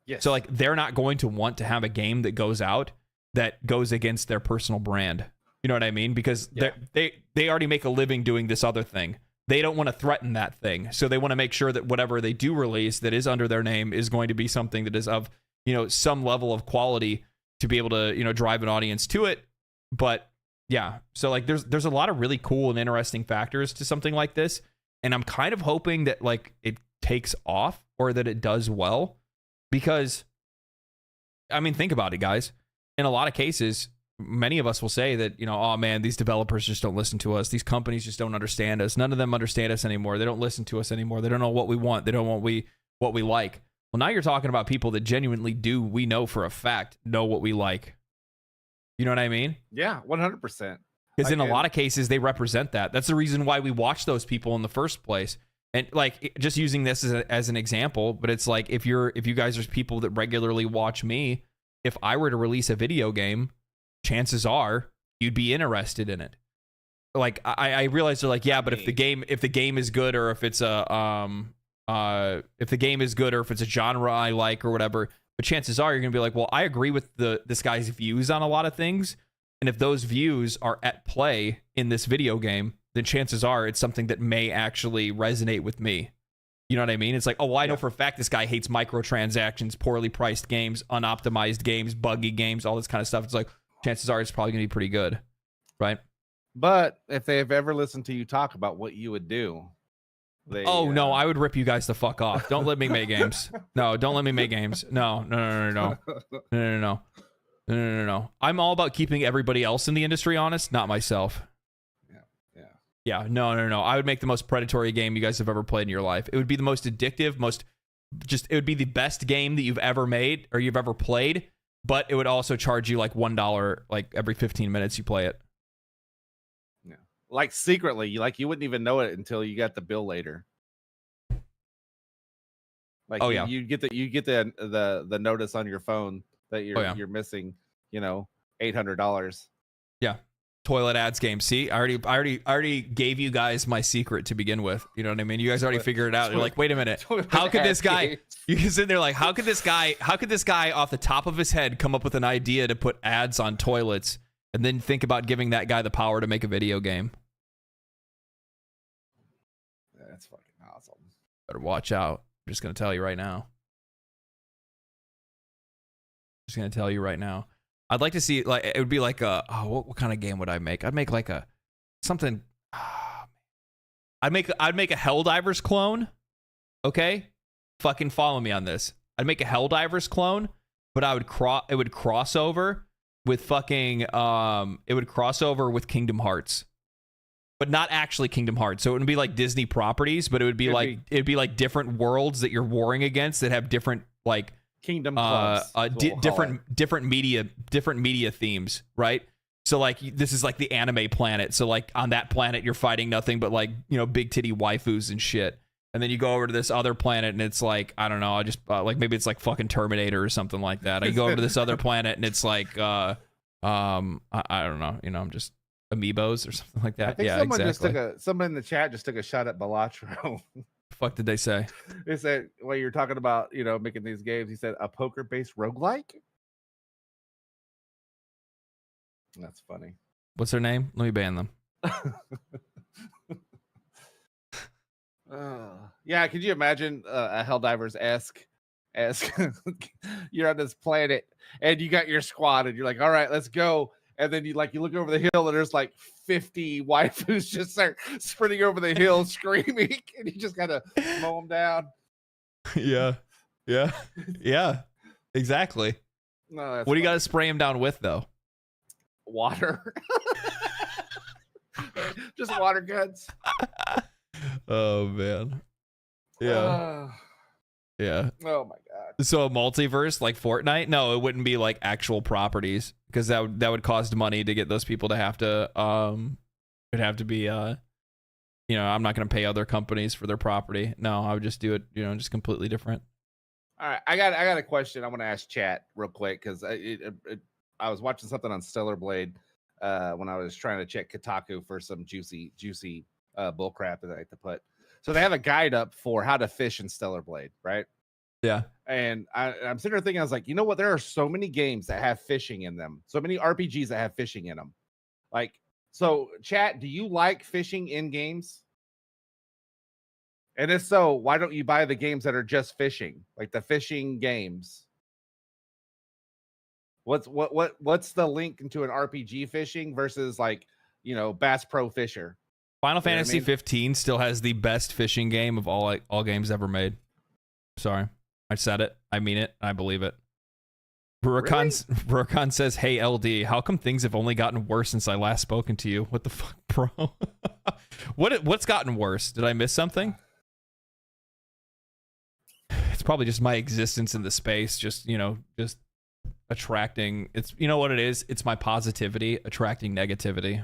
Yes. So like they're not going to want to have a game that goes out that goes against their personal brand. You know what I mean? Because they already make a living doing this other thing. They don't want to threaten that thing. So they want to make sure that whatever they do release that is under their name is going to be something that is of, some level of quality to be able to, drive an audience to it. But yeah, so like there's a lot of really cool and interesting factors to something like this. And I'm kind of hoping that like it takes off or that it does well, because I mean, think about it, guys. In a lot of cases, many of us will say that, oh man, these developers just don't listen to us. These companies just don't understand us. None of them understand us anymore. They don't listen to us anymore. They don't know what we want. They don't want what we like. Well, now you're talking about people that genuinely do, we know for a fact, know what we like. You know what I mean? Yeah, 100%. Because in a lot of cases, they represent that. That's the reason why we watch those people in the first place. And like, just using this as an example, but it's like, if you guys are people that regularly watch me, if I were to release a video game, chances are you'd be interested in it. Like I realize they're like, yeah, but if the game is good, or if it's a genre I like or whatever, but chances are you're gonna be like, well, I agree with this guy's views on a lot of things, and if those views are at play in this video game, then chances are it's something that may actually resonate with me. You know what I mean? It's like, oh, well, I know for a fact this guy hates microtransactions, poorly priced games, unoptimized games, buggy games, all this kind of stuff. It's like, chances are it's probably going to be pretty good, right? But if they've ever listened to you talk about what you would do, no, I would rip you guys the fuck off. Don't let me make games. No, don't let me make games. No. I'm all about keeping everybody else in the industry honest, not myself. Yeah, no. I would make the most predatory game you guys have ever played in your life. It would be the most addictive, it would be the best game that you've ever made or you've ever played, but it would also charge you like $1 like every 15 minutes you play it. Yeah. Like secretly, you wouldn't even know it until you got the bill later. Like you get the notice on your phone that you're missing, $800. Yeah. Toilet ads game. See, I already gave you guys my secret to begin with. You know what I mean? You guys already figured it out. You're like, wait a minute. How could this guy? You can sit there like, how could this guy off the top of his head come up with an idea to put ads on toilets and then think about giving that guy the power to make a video game? That's fucking awesome. Better watch out. I'm just gonna tell you right now. I'd like to see, like, it would be like what kind of game would I make? I'd make like something. I'd make a Helldivers clone. Okay, fucking follow me on this. I'd make a Helldivers clone, but it would cross over with fucking it would cross over with Kingdom Hearts, but not actually Kingdom Hearts. So it wouldn't be like Disney properties, but it'd be like different worlds that you're warring against that have different like Kingdom clubs, different media themes, right? So like this is like the anime planet. So like on that planet you're fighting nothing but like, big titty waifus and shit. And then you go over to this other planet and it's like, I don't know, I just like maybe it's like fucking Terminator or something like that. I go over to this other planet and it's like I don't know, I'm just amiibos or something like that. I think someone in the chat just took a shot at Balatro. Fuck did they say? They said, well, you're talking about, making these games. He said a poker-based roguelike. That's funny. What's their name? Let me ban them. Yeah, could you imagine a Helldivers esque? You're on this planet and you got your squad and you're like, all right, let's go. And then you look over the hill and there's like 50 waifus just start sprinting over the hill screaming, and you just gotta mow them down. Yeah, exactly. No, what do you got to spray him down with though? Water. Just water guns. Oh man. Yeah. Yeah. Oh my god. So a multiverse like Fortnite? No, it wouldn't be like actual properties, because that would cost money to get those people to have to it'd have to be I'm not going to pay other companies for their property. No, I would just do it, just completely different. All right, I got a question I want to ask chat real quick, because I was watching something on Stellar Blade when I was trying to check Kotaku for some juicy bullcrap that I like to put. So they have a guide up for how to fish in Stellar Blade, right? Yeah. And I'm sitting there thinking, I was like, you know what? There are so many games that have fishing in them. So many RPGs that have fishing in them. Like, so chat, do you like fishing in games? And if so, why don't you buy the games that are just fishing, like the fishing games? What's the link into an RPG fishing versus Bass Pro Fisher? Final Fantasy 15 still has the best fishing game of all games ever made. Sorry, I said it. I mean it. I believe it. Rurakan says, "Hey LD, how come things have only gotten worse since I last spoken to you? What the fuck, bro? What's gotten worse? Did I miss something?" It's probably just my existence in the space, just attracting. It's what it is. It's my positivity attracting negativity.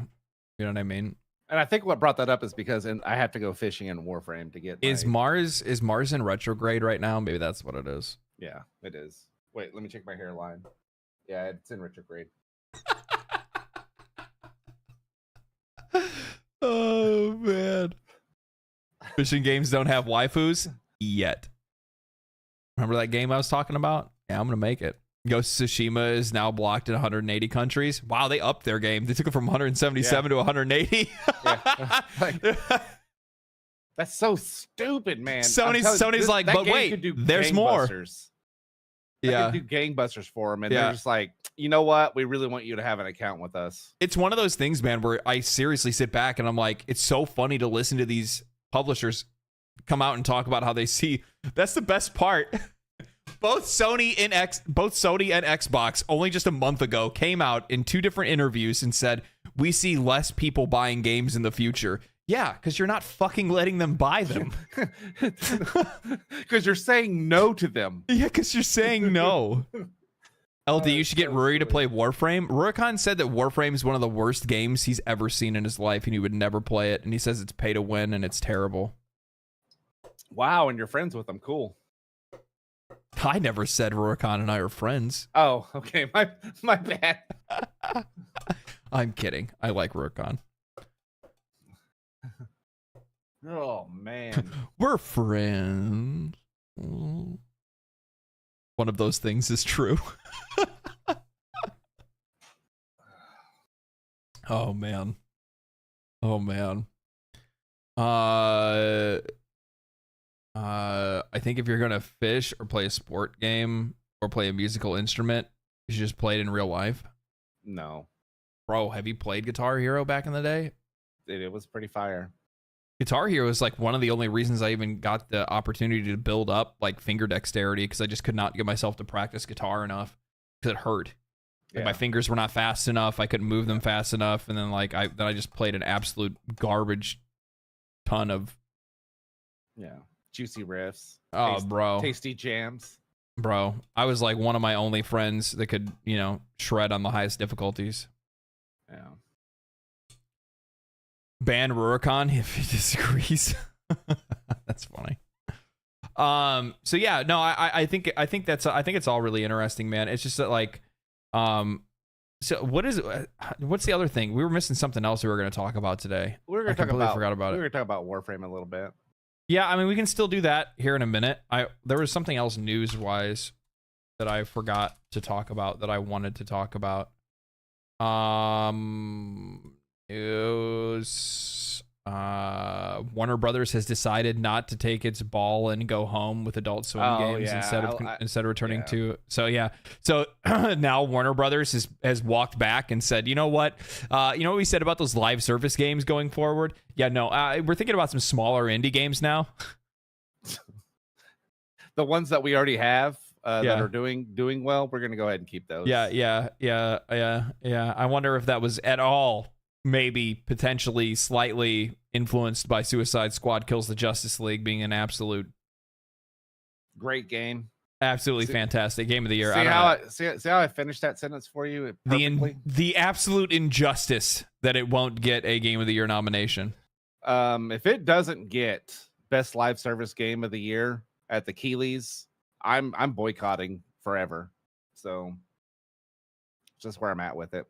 You know what I mean? And I think what brought that up is because I have to go fishing in Warframe to get. Is Mars in retrograde right now? Maybe that's what it is. Yeah, it is. Wait, let me check my hairline. Yeah, it's in retrograde. Oh man. Fishing games don't have waifus yet. Remember that game I was talking about? Yeah, I'm gonna make it. Ghost of Tsushima is now blocked in 180 countries. Wow, they upped their game. They took it from 177 to 180. That's so stupid, man. Sony's like, but wait, there's more. Yeah, do gangbusters for them, and they're just like, you know what? We really want you to have an account with us. It's one of those things, man, where I seriously sit back and I'm like, it's so funny to listen to these publishers come out and talk about how they see. That's the best part. Both Sony and Xbox only just a month ago came out in two different interviews and said, we see less people buying games in the future. Yeah, because you're not fucking letting them buy them. Because you're saying no to them. Yeah, because you're saying no. LD, you should get Rory to play Warframe. Rurikan said that Warframe is one of the worst games he's ever seen in his life, and he would never play it. And he says it's pay to win, and it's terrible. Wow, and you're friends with them. Cool. I never said Rurikan and I are friends. Oh, okay. My bad. I'm kidding. I like Rurikan. Oh, man. We're friends. One of those things is true. Oh, man. Oh, man. I think if you're gonna fish or play a sport game or play a musical instrument, you should just play it in real life. No. Bro, have you played Guitar Hero back in the day? It was pretty fire. Guitar Hero is like one of the only reasons I even got the opportunity to build up like finger dexterity, because I just could not get myself to practice guitar enough because it hurt. Like, my fingers were not fast enough. I couldn't move them fast enough, and then I just played an absolute garbage ton of juicy riffs. Oh, bro. Tasty jams. Bro, I was like one of my only friends that could, shred on the highest difficulties. Yeah. Ban Rurikan if he disagrees. That's funny. So yeah, no, I think it's all really interesting, man. It's just that so what's the other thing? We were missing something else we were going to talk about today. We were going to talk about Warframe a little bit. Yeah, I mean, we can still do that here in a minute. There was something else news-wise that I forgot to talk about that I wanted to talk about. It was Warner Brothers has decided not to take its ball and go home with Adult Swim games instead of returning to. So now Warner Brothers has walked back and said, you know what we said about those live service games going forward? Yeah, no, we're thinking about some smaller indie games now. The ones that we already have that are doing well, we're gonna go ahead and keep those. Yeah. I wonder if that was at all maybe potentially slightly influenced by Suicide Squad Kills the Justice League being an absolute great game. Absolutely fantastic game of the year. See how I finished that sentence for you perfectly? The absolute injustice that it won't get a game of the year nomination. If it doesn't get best live service game of the year at the Keeleys, I'm boycotting forever. So just where I'm at with it.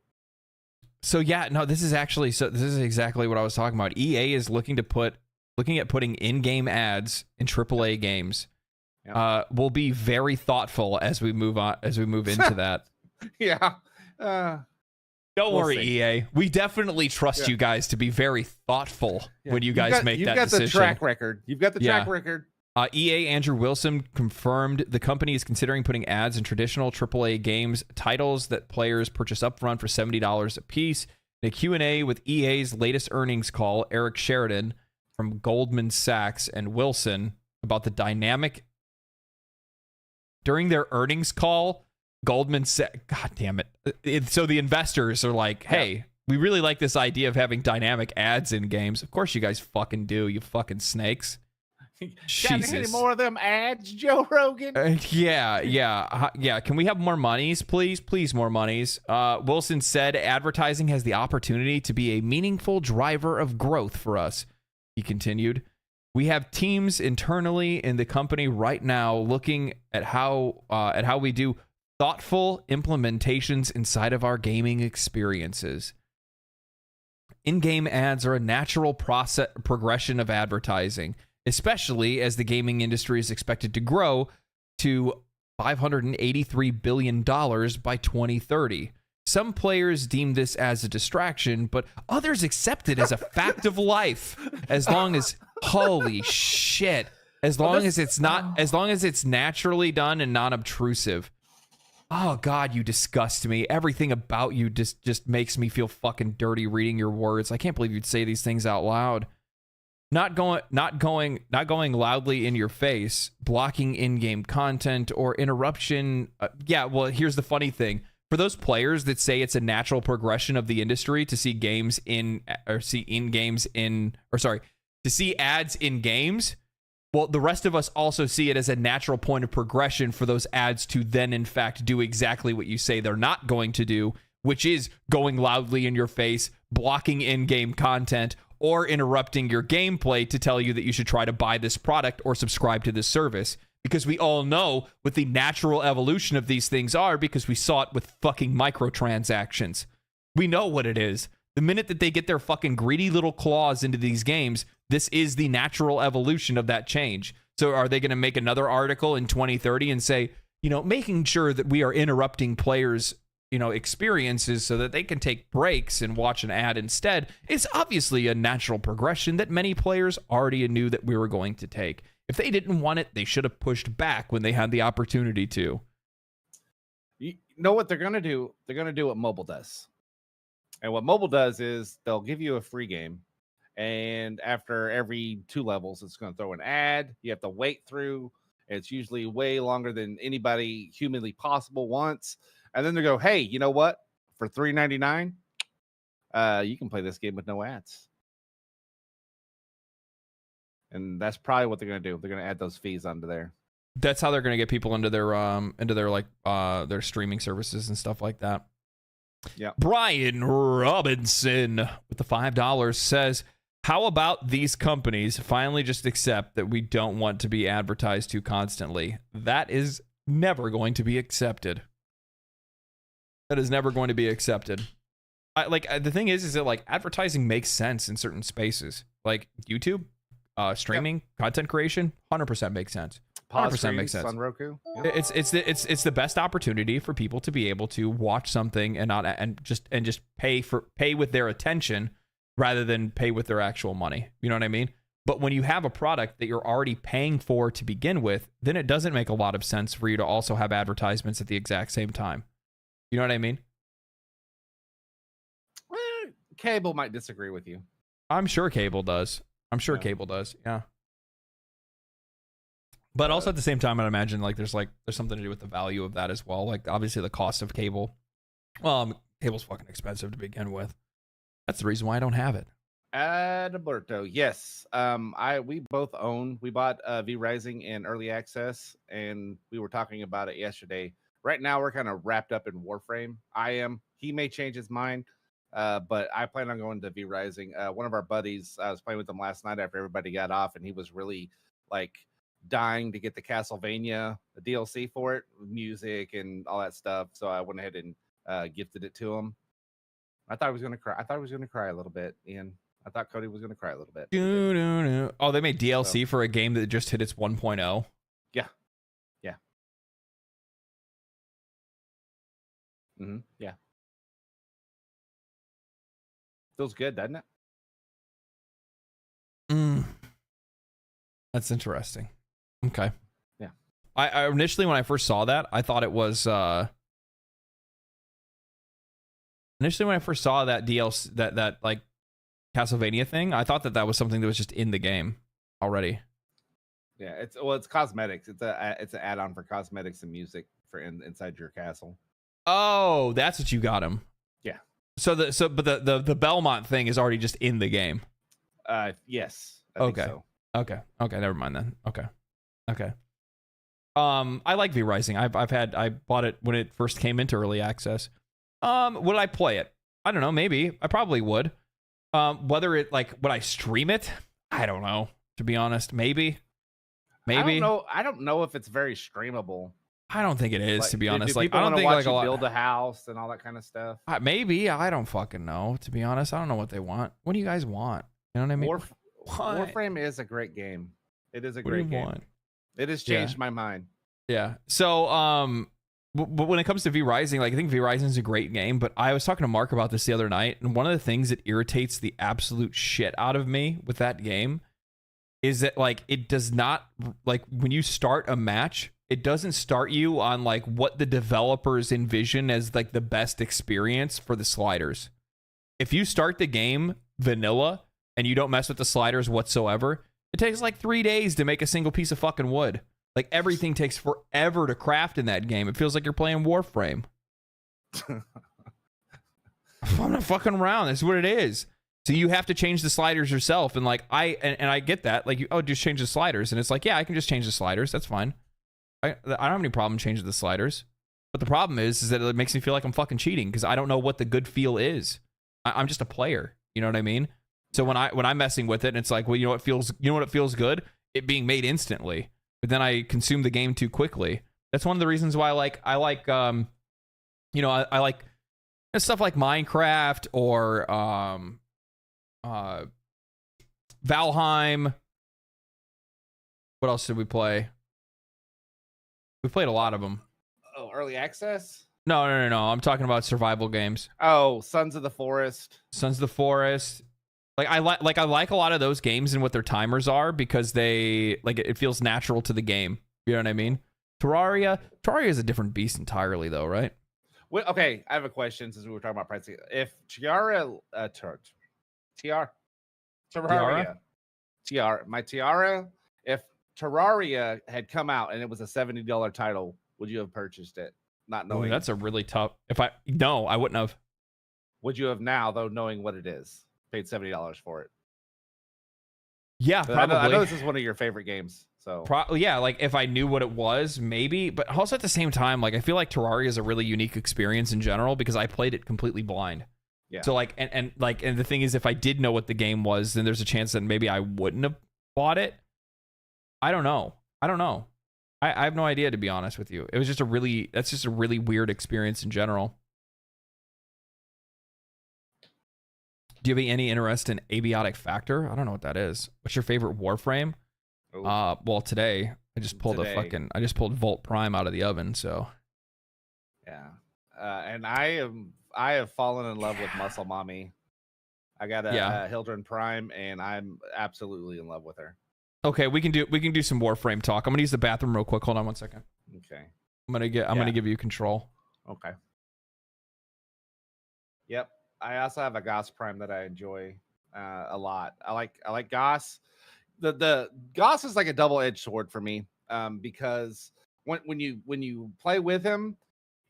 So yeah, no, this is exactly what I was talking about. EA is looking at putting in-game ads in AAA games. Yep. We'll be very thoughtful as we move into that. Yeah. Don't worry, EA. We definitely trust you guys to be very thoughtful when you guys make that decision. You've got the track record. You've got the track record. EA Andrew Wilson confirmed the company is considering putting ads in traditional AAA games titles that players purchase upfront for $70 a piece. In a Q&A with EA's latest earnings call, Eric Sheridan from Goldman Sachs and Wilson about the dynamic. During their earnings call, Goldman Sachs, God damn it. So the investors are like, hey, we really like this idea of having dynamic ads in games. Of course you guys fucking do, you fucking snakes. Got any more of them ads, Joe Rogan? Yeah. Can we have more monies, please? Please, more monies. Wilson said advertising has the opportunity to be a meaningful driver of growth for us. He continued, we have teams internally in the company right now looking at how we do thoughtful implementations inside of our gaming experiences. In-game ads are a natural progression of advertising, especially as the gaming industry is expected to grow to $583 billion by 2030. Some players deem this as a distraction, but others accept it as a fact of life. As long as, holy shit, as long as it's naturally done and non-obtrusive. Oh God, you disgust me. Everything about you just makes me feel fucking dirty reading your words. I can't believe you'd say these things out loud. Not going loudly in your face, blocking in-game content or interruption. Here's the funny thing. For those players that say it's a natural progression of the industry to see to see ads in games, well, the rest of us also see it as a natural point of progression for those ads to then, in fact, do exactly what you say they're not going to do, which is going loudly in your face, blocking in-game content, or interrupting your gameplay to tell you that you should try to buy this product or subscribe to this service. Because we all know what the natural evolution of these things are, because we saw it with fucking microtransactions. We know what it is. The minute that they get their fucking greedy little claws into these games, this is the natural evolution of that change. So are they going to make another article in 2030 and say, making sure that we are interrupting players' experiences so that they can take breaks and watch an ad instead? It's obviously a natural progression that many players already knew that we were going to take. If they didn't want it, they should have pushed back when they had the opportunity to. You know what they're going to do? They're going to do what mobile does. And what mobile does is they'll give you a free game. And after every 2 levels, it's going to throw an ad. You have to wait through. It's usually way longer than anybody humanly possible wants. And then they go, hey, you know what? For $3.99, you can play this game with no ads. And that's probably what they're going to do. They're going to add those fees onto there. That's how they're going to get people into their streaming services and stuff like that. Yeah. Brian Robinson with the $5 says, how about these companies finally just accept that we don't want to be advertised to constantly? That is never going to be accepted. That is never going to be accepted. The thing is that advertising makes sense in certain spaces, like YouTube, streaming, content creation. 100% makes sense. 100% makes sense. On Roku. Yep. It's the best opportunity for people to be able to watch something and just pay with their attention rather than pay with their actual money. You know what I mean? But when you have a product that you're already paying for to begin with, then it doesn't make a lot of sense for you to also have advertisements at the exact same time. You know what I mean? Cable might disagree with you. I'm sure cable does. Cable does. Yeah. But also at the same time, I'd imagine like there's something to do with the value of that as well. Like obviously the cost of cable. Cable's fucking expensive to begin with. That's the reason why I don't have it. Adalberto, yes. We both own. We bought V Rising in early access, and we were talking about it yesterday. Right now, we're kind of wrapped up in Warframe. I am. He may change his mind, but I plan on going to V Rising. One of our buddies, I was playing with him last night after everybody got off, and he was really like dying to get the Castlevania the DLC for it, music and all that stuff. So I went ahead and gifted it to him. I thought he was gonna cry. I thought he was gonna cry a little bit, Ian. I thought Cody was gonna cry a little bit. Oh, they made DLC for a game that just hit its 1.0. Yeah. Yeah. Yeah. Feels good, doesn't it? That's interesting. Okay. Yeah. I initially, when I first saw that, I thought it was initially when I first saw that DLC, that like Castlevania thing, I thought that was something that was just in the game already. Yeah, it's cosmetics. It's an add-on for cosmetics and music for inside your castle. Oh, that's what you got him. Yeah. But the Belmont thing is already just in the game. Yes. I okay. think so. Okay. Never mind then. Okay. I like V Rising. I bought it when it first came into early access. Would I play it? I don't know. Maybe I probably would. Whether it would I stream it? I don't know. To be honest, maybe. I don't know if it's very streamable. I don't think it is. To be honest, I don't think like build a house and all that kind of stuff. Maybe. I don't fucking know. To be honest, I don't know what they want. What do you guys want? You know what I mean? Warframe is a great game. It is a great game. It has changed my mind. Yeah. So, but when it comes to V Rising, I think V Rising is a great game. But I was talking to Mark about this the other night, and one of the things that irritates the absolute shit out of me with that game is that it does not when you start a match, it doesn't start you on what the developers envision as the best experience for the sliders. If you start the game vanilla and you don't mess with the sliders whatsoever, it takes 3 days to make a single piece of fucking wood. Everything takes forever to craft in that game. It feels like you're playing Warframe. I'm not fucking around. That's what it is. So you have to change the sliders yourself. And I get that. Just change the sliders. And it's yeah, I can just change the sliders. That's fine. I don't have any problem changing the sliders. But the problem is that it makes me feel like I'm fucking cheating because I don't know what the good feel is. I'm just a player. You know what I mean? So when I'm messing with it, and it's well, you know what feels good? It being made instantly. But then I consume the game too quickly. That's one of the reasons why I like stuff like Minecraft or Valheim. What else did we play? We played a lot of them. Oh, early access? No. I'm talking about survival games. Oh, Sons of the Forest. I like a lot of those games and what their timers are because they it feels natural to the game. You know what I mean? Terraria is a different beast entirely, though, right? Well, okay, I have a question since we were talking about pricing. If Terraria, if Terraria had come out and it was a $70 title, would you have purchased it? Not knowing. Ooh, that's a really tough. No, I wouldn't have. Would you have now, though, knowing what it is? Paid $70 for it. Yeah, probably. I know this is one of your favorite games. So yeah, if I knew what it was, maybe. But also at the same time, I feel like Terraria is a really unique experience in general because I played it completely blind. Yeah. So and the thing is, if I did know what the game was, then there's a chance that maybe I wouldn't have bought it. I don't know. I have no idea, to be honest with you. That's just a really weird experience in general. Do you have any interest in Abiotic Factor? I don't know what that is. What's your favorite Warframe? Well, today I just pulled Volt Prime out of the oven. So yeah, and I have fallen in love with Muscle Mommy. I got a Hildren Prime, and I'm absolutely in love with her. Okay, we can do some Warframe talk. I'm gonna use the bathroom real quick. Hold on one second. Okay. I'm gonna give you control. Okay. Yep. I also have a Goss Prime that I enjoy a lot. I like Goss. The Goss is like a double-edged sword for me, because when you play with him,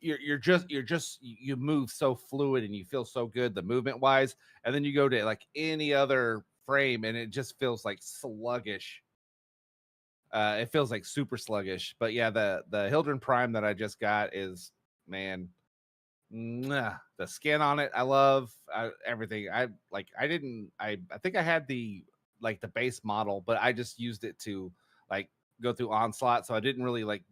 you move so fluid and you feel so good the movement wise, and then you go to like any other frame and it just feels like sluggish. It feels like super sluggish. But yeah, the Hildren Prime that I just got is, man, the skin on it I love. Everything. I think I had the base model, but I just used it to like go through Onslaught, so I didn't really like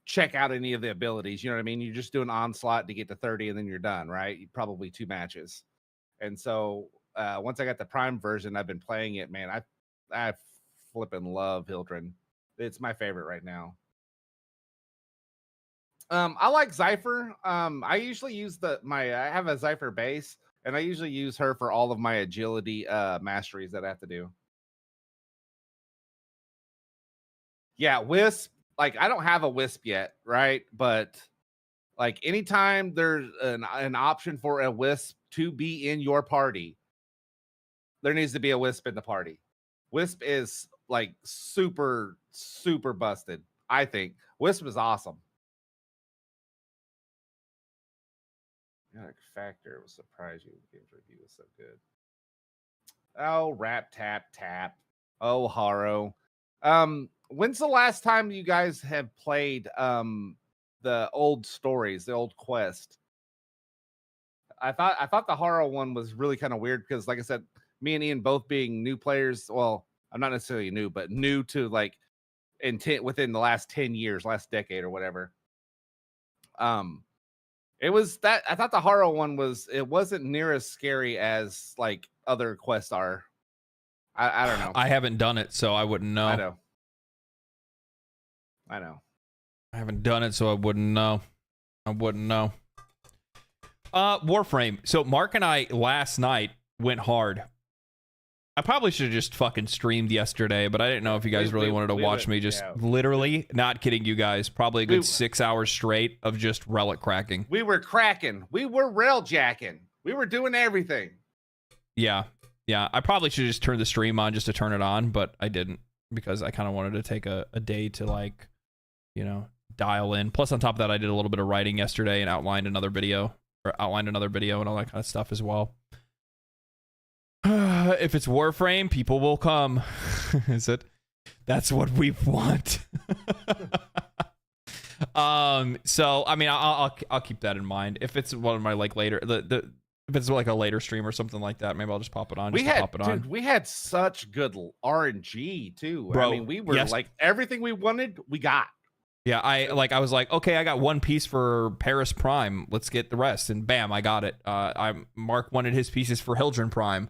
check out any of the abilities. You know what I mean? You just do an Onslaught to get to 30 and then you're done, right? Probably 2 matches. And so once I got the Prime version, I've been playing it, man. I flipping love Hildren. It's my favorite right now. I like Zypher. I usually use I have a Zypher base, and I usually use her for all of my agility masteries that I have to do. Yeah, Wisp. Like, I don't have a Wisp yet, right? But like anytime there's an option for a Wisp to be in your party, there needs to be a Wisp in the party. Wisp is like super, super busted. I think Wisp is awesome. Factor was surprised you. Games review was so good. Oh, Rap Tap Tap. Oh, Haro. When's the last time you guys have played the old stories, the old quest? I thought the Haro one was really kind of weird because, like I said, me and Ian both being new players. Well, I'm not necessarily new, but new to like intent within the last 10 years, last decade or whatever. It was that I thought the Haro one wasn't near as scary as like other quests are. I don't know. I haven't done it, so I wouldn't know. I know. I haven't done it, so I wouldn't know. Warframe. So Mark and I last night went hard. I probably should have just fucking streamed yesterday, but I didn't know if you guys really wanted to watch me just literally, not kidding you guys, probably a good 6 hours straight of just relic cracking. We were cracking. We were rail jacking. We were doing everything. Yeah. I probably should have just turned the stream on just to turn it on, but I didn't because I kind of wanted to take a day to like, dial in. Plus on top of that, I did a little bit of writing yesterday and outlined another video and all that kind of stuff as well. If it's Warframe, people will come. Is it? That's what we want. So I mean, I'll keep that in mind. If it's one of my like later if it's like a later stream or something like that, maybe I'll just pop it on. We had such good RNG too. Bro, I mean, we were like everything we wanted, we got. Yeah, I was like, okay, I got one piece for Paris Prime. Let's get the rest, and bam, I got it. Mark wanted his pieces for Hildren Prime.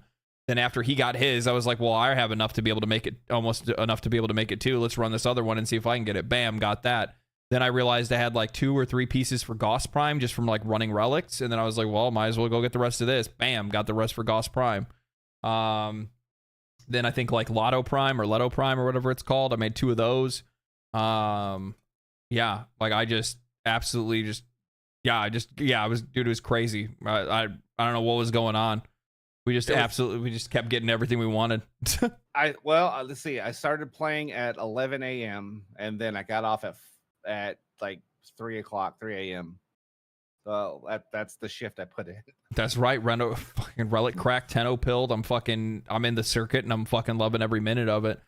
Then after he got his, I was like, well, I have enough to be able to make it, almost enough to be able to make it too. Let's run this other one and see if I can get it. Bam, got that. Then I realized I had like 2 or 3 pieces for Goss Prime just from like running relics. And then I was like, well, might as well go get the rest of this. Bam, got the rest for Goss Prime. Then I think like Lotto Prime or Leto Prime or whatever it's called. I made 2 of those. Yeah, like I just absolutely just, it was crazy. I don't know what was going on. We just kept getting everything we wanted. Let's see. I started playing at 11 a.m. and then I got off at like 3 a.m. So that's the shift I put in. That's right. Fucking Relic Crack 10-0 pilled. I'm in the circuit and I'm fucking loving every minute of it.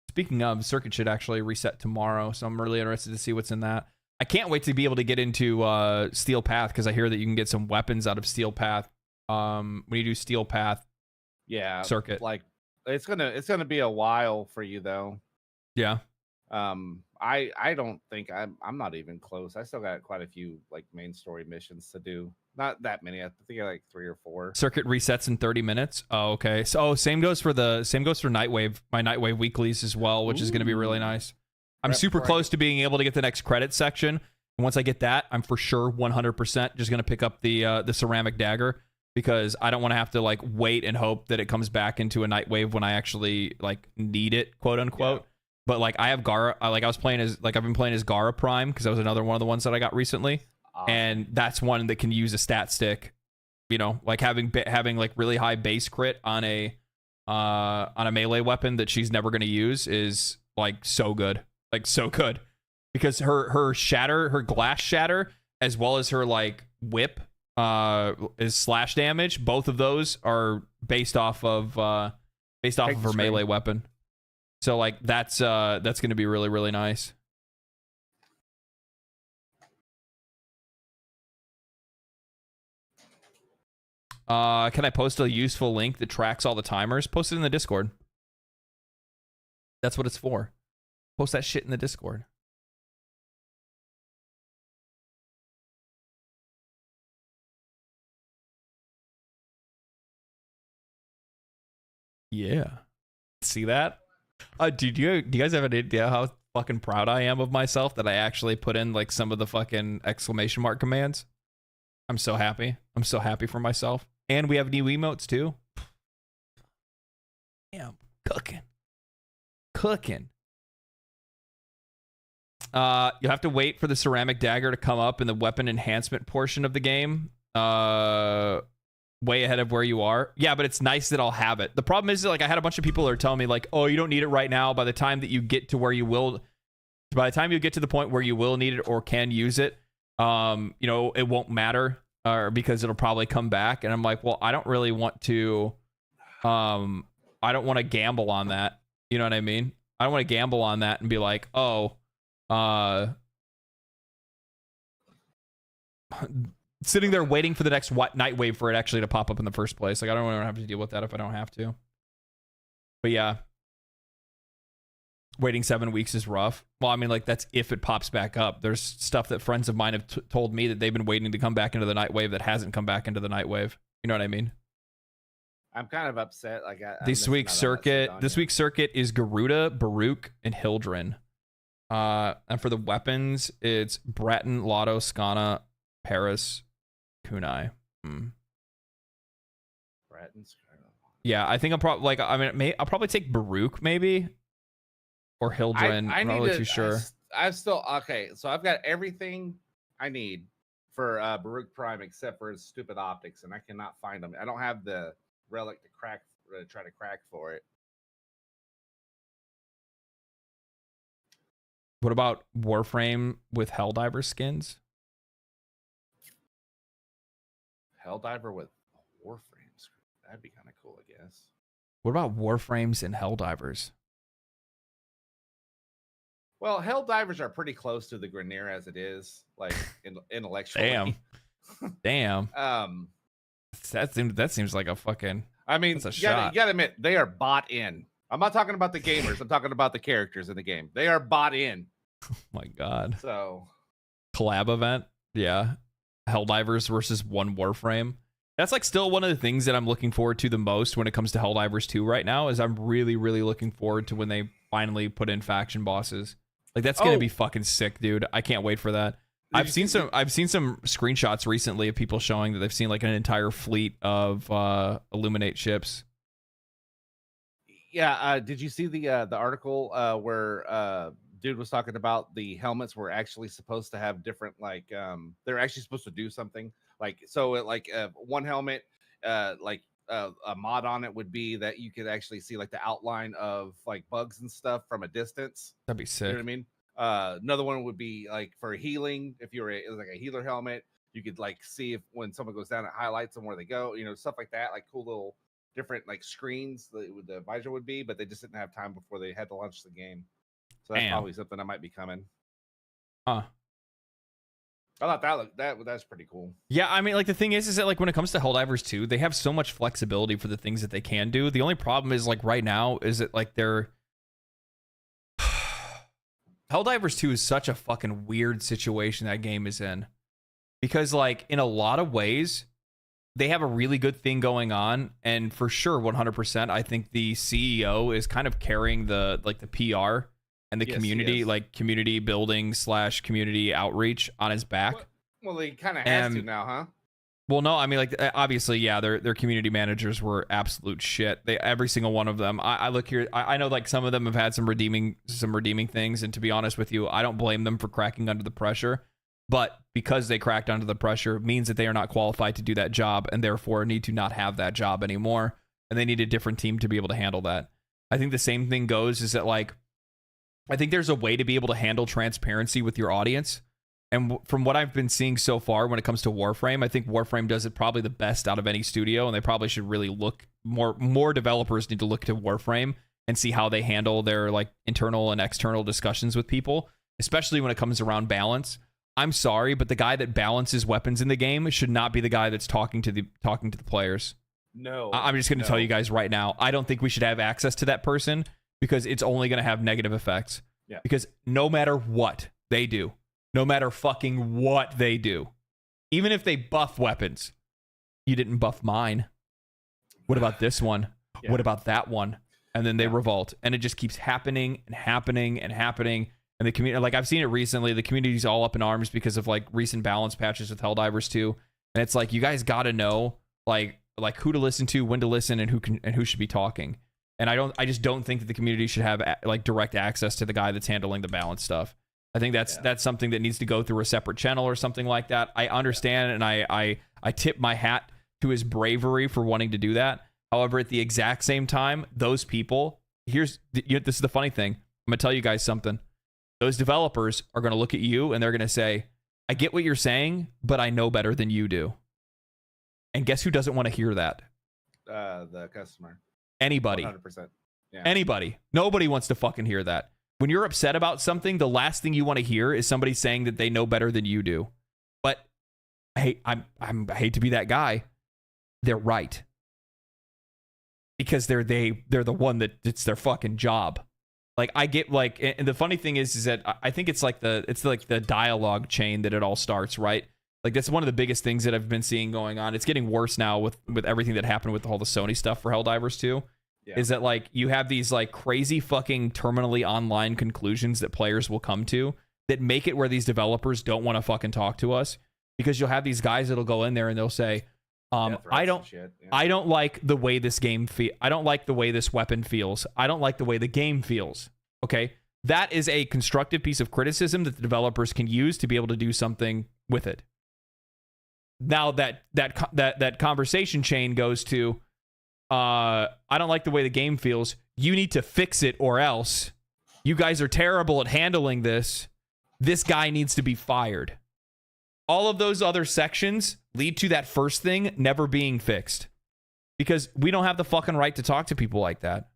Speaking of, circuit should actually reset tomorrow, so I'm really interested to see what's in that. I can't wait to be able to get into Steel Path because I hear that you can get some weapons out of Steel Path. When you do Steel Path, circuit, like it's gonna be a while for you though. Yeah. I don't think I'm not even close. I still got quite a few like main story missions to do. Not that many. I think I like 3 or 4. Circuit resets in 30 minutes. Oh, okay. So same goes for Nightwave, my Nightwave weeklies as well, which is going to be really nice. I'm super close to being able to get the next credit section. And once I get that, I'm for sure 100% just going to pick up the ceramic dagger. because I don't want to have to like wait and hope that it comes back into a Nightwave when I actually like need it, quote unquote. Yeah. But like I have Gara, like I was playing as like I've been playing as Gara Prime because that was another one of the ones that I got recently, and that's one that can use a stat stick. You know, like having like really high base crit on a melee weapon that she's never going to use is like so good, because her glass shatter as well as her like whip is slash damage. Both of those are based off of her melee weapon. So like that's going to be really, really nice. Can I post a useful link that tracks all the timers? Post it in the Discord. That's what it's for. Post that shit in the Discord. Yeah. See that? Do you guys have an idea how fucking proud I am of myself that I actually put in like some of the fucking exclamation mark commands? I'm so happy. I'm so happy for myself. And we have new emotes too. Damn, cooking. You'll have to wait for the ceramic dagger to come up in the weapon enhancement portion of the game. Way ahead of where you are. Yeah, but it's nice that I'll have it. The problem is that, like, I had a bunch of people that are telling me like, oh, you don't need it right now. By the time that you get to where you will, by the time you get to the point where you will need it or can use it, you know, it won't matter, because it'll probably come back. And I'm like, well, I don't really want to, I don't want to gamble on that. You know what I mean? I don't want to gamble on that and be like, oh, sitting there waiting for the next Nightwave for it actually to pop up in the first place. Like, I don't want to have to deal with that if I don't have to. But yeah, waiting 7 weeks is rough. Well, I mean, like, that's if it pops back up. There's stuff that friends of mine have told me that they've been waiting to come back into the Nightwave that hasn't come back into the Nightwave. You know what I mean? I'm kind of upset. Like, this week's circuit is Garuda, Baruch, and Hildren. And for the weapons, it's Breton, Lotto, Skana, Paris, Kunai. Yeah, I think I'm probably like, I mean, I'll probably take Baruch maybe, or Hildren. I'm not really too sure. I'm still okay. So I've got everything I need for Baruch Prime except for his stupid optics, and I cannot find them. I don't have the relic to try to crack for it. What about Warframe with Helldivers skins? Helldiver with Warframes. That'd be kind of cool, I guess. What about Warframes and Helldivers? Well, Helldivers are pretty close to the Grineer as it is, like intellectually. Damn. That seems like a fucking. I mean, you gotta admit, they are bought in. I'm not talking about the gamers. I'm talking about the characters in the game. They are bought in. Oh my god. So, collab event, yeah. Helldivers versus one Warframe. That's like still one of the things that I'm looking forward to the most when it comes to Helldivers 2 right now. Is I'm really, really looking forward to when they finally put in faction bosses. Like, that's gonna be fucking sick, dude. I can't wait for that. I've seen some screenshots recently of people showing that they've seen like an entire fleet of Illuminate ships. Yeah, did you see the article where dude was talking about the helmets were actually supposed to have different, like, they're actually supposed to do something, like, so like one helmet, like a mod on it would be that you could actually see like the outline of like bugs and stuff from a distance. That'd be sick. You know what I mean? Another one would be like for healing. If it was like a healer helmet, you could like see if when someone goes down, it highlights them where they go. You know, stuff like that. Like cool little different like screens that the visor would be, but they just didn't have time before they had to launch the game. So that's probably something that might be coming. Huh. I thought that's pretty cool. Yeah, I mean, like, the thing is that like when it comes to Helldivers 2, they have so much flexibility for the things that they can do. The only problem is like right now is that like they're Helldivers 2 is such a fucking weird situation that game is in. Because like in a lot of ways, they have a really good thing going on, and for sure 100%, I think the CEO is kind of carrying the like the PR and the community, like community building / community outreach on his back. Well, he kind of has to now, huh? Well, no, I mean, like, obviously, yeah, their community managers were absolute shit. Every single one of them. I look here. I know, like, some of them have had some redeeming things, and to be honest with you, I don't blame them for cracking under the pressure. But because they cracked under the pressure means that they are not qualified to do that job, and therefore need to not have that job anymore. And they need a different team to be able to handle that. I think the same thing goes is that, like, I think there's a way to be able to handle transparency with your audience. And from what I've been seeing so far when it comes to Warframe, I think Warframe does it probably the best out of any studio, and they probably should really look more developers need to look to Warframe and see how they handle their, like, internal and external discussions with people, especially when it comes around balance. I'm sorry, but the guy that balances weapons in the game should not be the guy that's talking to the players. No. I'm just going to tell you guys right now, I don't think we should have access to that person because it's only going to have negative effects. Yeah. Because no matter what they do, no matter fucking what they do, even if they buff weapons, you didn't buff mine. What about this one? Yeah. What about that one? And then they revolt. And it just keeps happening and happening and happening. And the community, like, I've seen it recently, the community's all up in arms because of, like, recent balance patches with Helldivers 2. And it's like, you guys got to know, like who to listen to, when to listen, and who should be talking. And I just don't think that the community should have, like, direct access to the guy that's handling the balance stuff. I think that's something that needs to go through a separate channel or something like that. I understand, and I tip my hat to his bravery for wanting to do that. However, at the exact same time, those people, this is the funny thing. I'm going to tell you guys something. Those developers are going to look at you and they're going to say, I get what you're saying, but I know better than you do. And guess who doesn't want to hear that? The customer. Anybody. 100%. Yeah. Anybody. Nobody wants to fucking hear that. When you're upset about something, the last thing you want to hear is somebody saying that they know better than you do. But I hate to be that guy. They're right. Because they're the one that it's their fucking job. Like, I get, like, and the funny thing is that I think it's like the dialogue chain that it all starts, right? Like, that's one of the biggest things that I've been seeing going on. It's getting worse now with everything that happened with all the Sony stuff for Helldivers 2. Yeah. Is that, like, you have these, like, crazy fucking terminally online conclusions that players will come to that make it where these developers don't want to fucking talk to us, because you'll have these guys that'll go in there and they'll say, I don't like the way this game I don't like the way this weapon feels. I don't like the way the game feels. Okay? That is a constructive piece of criticism that the developers can use to be able to do something with it. Now that conversation chain goes to, I don't like the way the game feels. You need to fix it, or else you guys are terrible at handling this. This guy needs to be fired. All of those other sections lead to that first thing never being fixed, because we don't have the fucking right to talk to people like that.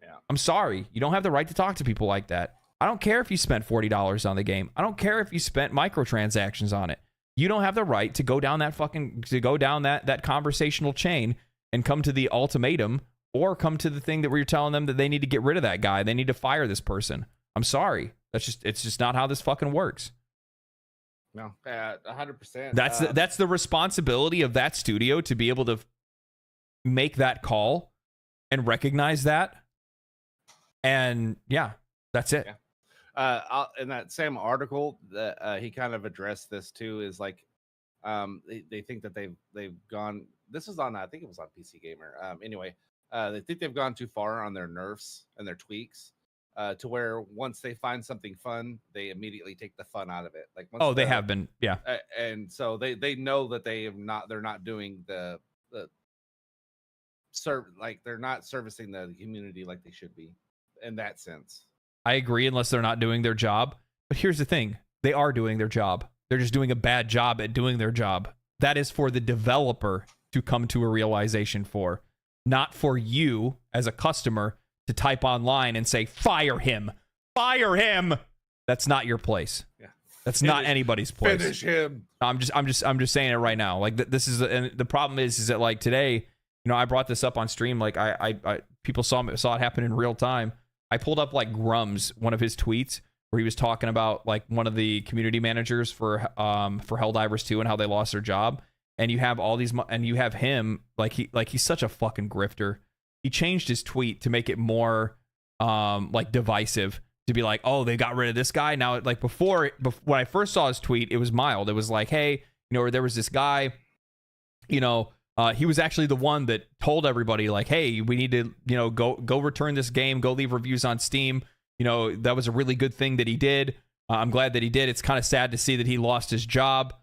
Yeah. I'm sorry. You don't have the right to talk to people like that. I don't care if you spent $40 on the game. I don't care if you spent microtransactions on it. You don't have the right to go down that conversational chain and come to the ultimatum, or come to the thing that we're telling them that they need to get rid of that guy. They need to fire this person. I'm sorry. It's just not how this fucking works. No, 100%. That's the responsibility of that studio, to be able to make that call and recognize that. And yeah, that's it. Yeah. In that same article, he kind of addressed this too. Is like, they think that they've gone. This was on, I think it was on PC Gamer. Anyway, they think they've gone too far on their nerfs and their tweaks. To where once they find something fun, they immediately take the fun out of it. Like, they have been, yeah. And so they know that they're not doing they're not servicing the community like they should be, in that sense. I agree, unless they're not doing their job. But here's the thing: they are doing their job. They're just doing a bad job at doing their job. That is for the developer to come to a realization for, not for you as a customer to type online and say, fire him. That's not your place. Yeah. That's not anybody's place. Finish him. I'm just saying it right now. Like, this is, and the problem is that, like, today, I brought this up on stream. Like, I people saw it happen in real time. I pulled up, like, Grum's, one of his tweets, where he was talking about, like, one of the community managers for Helldivers 2 and how they lost their job. And you have all these, and you have him, he's such a fucking grifter. He changed his tweet to make it more like divisive, to be like, oh, they got rid of this guy. Now, like, before when I first saw his tweet, it was mild. It was like, hey, there was this guy he was actually the one that told everybody, like, hey, we need to, go return this game, go leave reviews on Steam. That was a really good thing that he did. I'm glad that he did. It's kind of sad to see that he lost his job.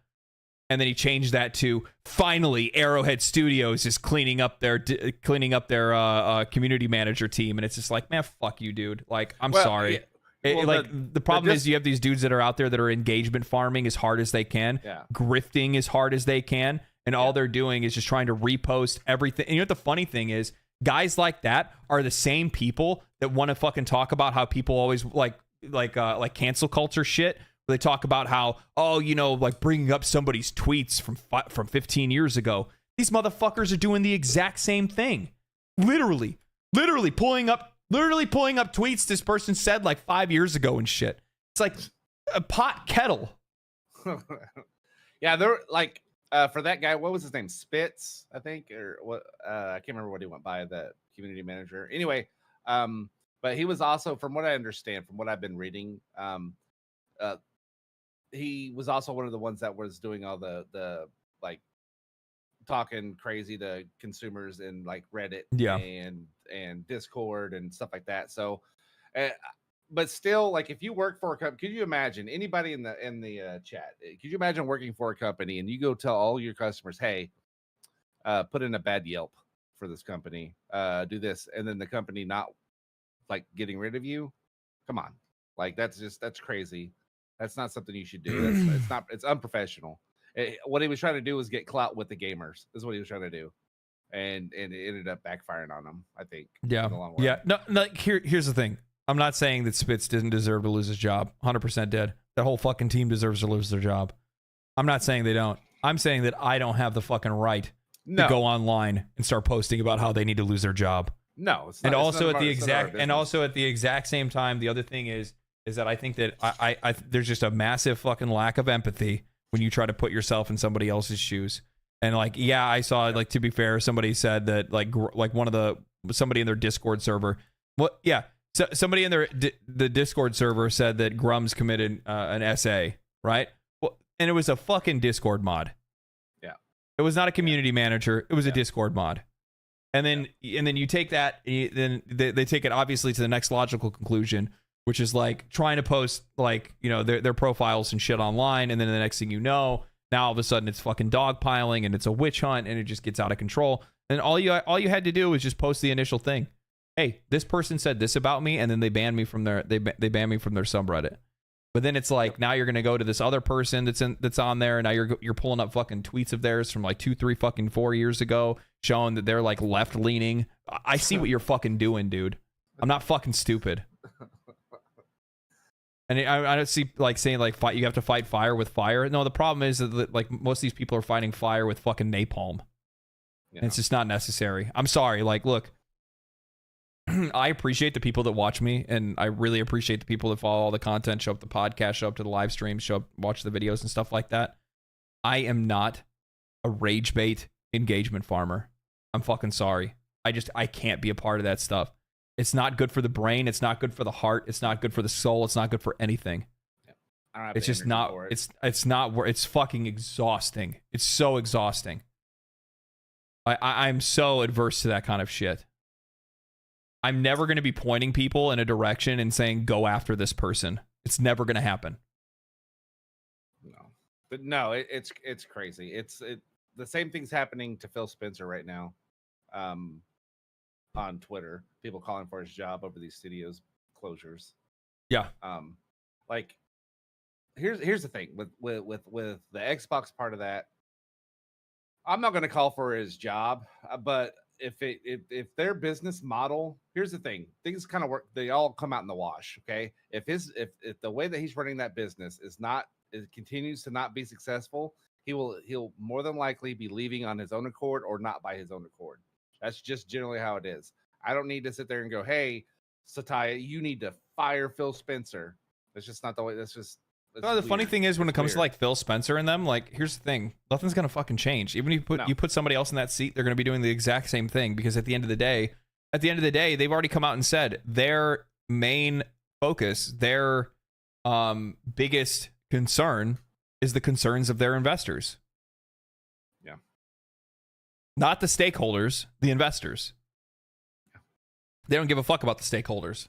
And then he changed that to, finally, Arrowhead Studios is cleaning up their community manager team. And it's just like, man, fuck you, dude. Like, I'm sorry. Yeah. The problem is you have these dudes that are out there that are engagement farming as hard as they can, grifting as hard as they can. And all they're doing is just trying to repost everything. And you know what the funny thing is? Guys like that are the same people that want to fucking talk about how people always like cancel culture shit. They talk about how, bringing up somebody's tweets from 15 years ago. These motherfuckers are doing the exact same thing. Literally pulling up tweets this person said like 5 years ago and shit. It's like a pot kettle. Yeah, they're like, for that guy, what was his name? Spitz, I think, or what? I can't remember what he went by, the community manager. Anyway, but he was also, from what I understand, from what I've been reading, he was also one of the ones that was doing all the like talking crazy to consumers in like Reddit and Discord and stuff like that. So, but still, like, if you work for a company, could you imagine anybody in the chat? Could you imagine working for a company and you go tell all your customers, hey, put in a bad Yelp for this company, do this, and then the company not like getting rid of you? Come on, like that's crazy. That's not something you should do. It's unprofessional. What he was trying to do was get clout with the gamers. Is what he was trying to do, and it ended up backfiring on him, I think. Yeah, in the long run. Yeah. No. Here's the thing. I'm not saying that Spitz didn't deserve to lose his job. 100% did. The whole fucking team deserves to lose their job. I'm not saying they don't. I'm saying that I don't have the fucking right to go online and start posting about how they need to lose their job. No, it's not. And it's also none at of the our- it's none of our exact and business. also at the exact same time, the other thing is that I think that I there's just a massive fucking lack of empathy when you try to put yourself in somebody else's shoes. And like, yeah, I saw, like, to be fair, somebody said that like somebody in their Discord server. So somebody in the Discord server said that Grum's committed an essay, right? Well, and it was a fucking Discord mod. Yeah. It was not a community manager. It was a Discord mod. And then you take that, then they take it obviously to the next logical conclusion, which is like trying to post like, their profiles and shit online. And then the next thing you know, now all of a sudden it's fucking dogpiling and it's a witch hunt and it just gets out of control. And all you had to do was just post the initial thing. Hey, this person said this about me, and then they banned me from their banned me from their subreddit. But then it's like, now you're gonna go to this other person that's on there, and now you're pulling up fucking tweets of theirs from like 2, 3, fucking 4 years ago, showing that they're like left leaning. I see what you're fucking doing, dude. I'm not fucking stupid. And I don't see like saying like you have to fight fire with fire. No, the problem is that like most of these people are fighting fire with fucking napalm. And it's just not necessary. I'm sorry. Like, look. I appreciate the people that watch me, and I really appreciate the people that follow all the content, show up the podcast, show up to the live streams, show up, watch the videos and stuff like that. I am not a rage bait engagement farmer. I'm fucking sorry. I can't be a part of that stuff. It's not good for the brain. It's not good for the heart. It's not good for the soul. It's not good for anything. I don't have It's the just energy not. for it. It's not. It's fucking exhausting. It's so exhausting. I'm so adverse to that kind of shit. I'm never going to be pointing people in a direction and saying, go after this person. It's never going to happen. No, but no, it's crazy. The same thing's happening to Phil Spencer right now, on Twitter. People calling for his job over these studios closures. Yeah. Like, here's the thing with the Xbox part of that. I'm not going to call for his job, but if their business model, here's the thing, things kind of work, they all come out in the wash. Okay, if the way that he's running that business continues to not be successful, he'll more than likely be leaving on his own accord or not by his own accord. That's just generally how it is. I don't need to sit there and go, hey, Satya, you need to fire Phil Spencer. That's just not the way. No, the funny thing is, when it comes to like Phil Spencer and them, like, here's the thing: nothing's gonna fucking change. Even if you put somebody else in that seat, they're gonna be doing the exact same thing, because at the end of the day, they've already come out and said their main focus, their biggest concern, is the concerns of their investors. Yeah. Not the stakeholders, the investors. They don't give a fuck about the stakeholders.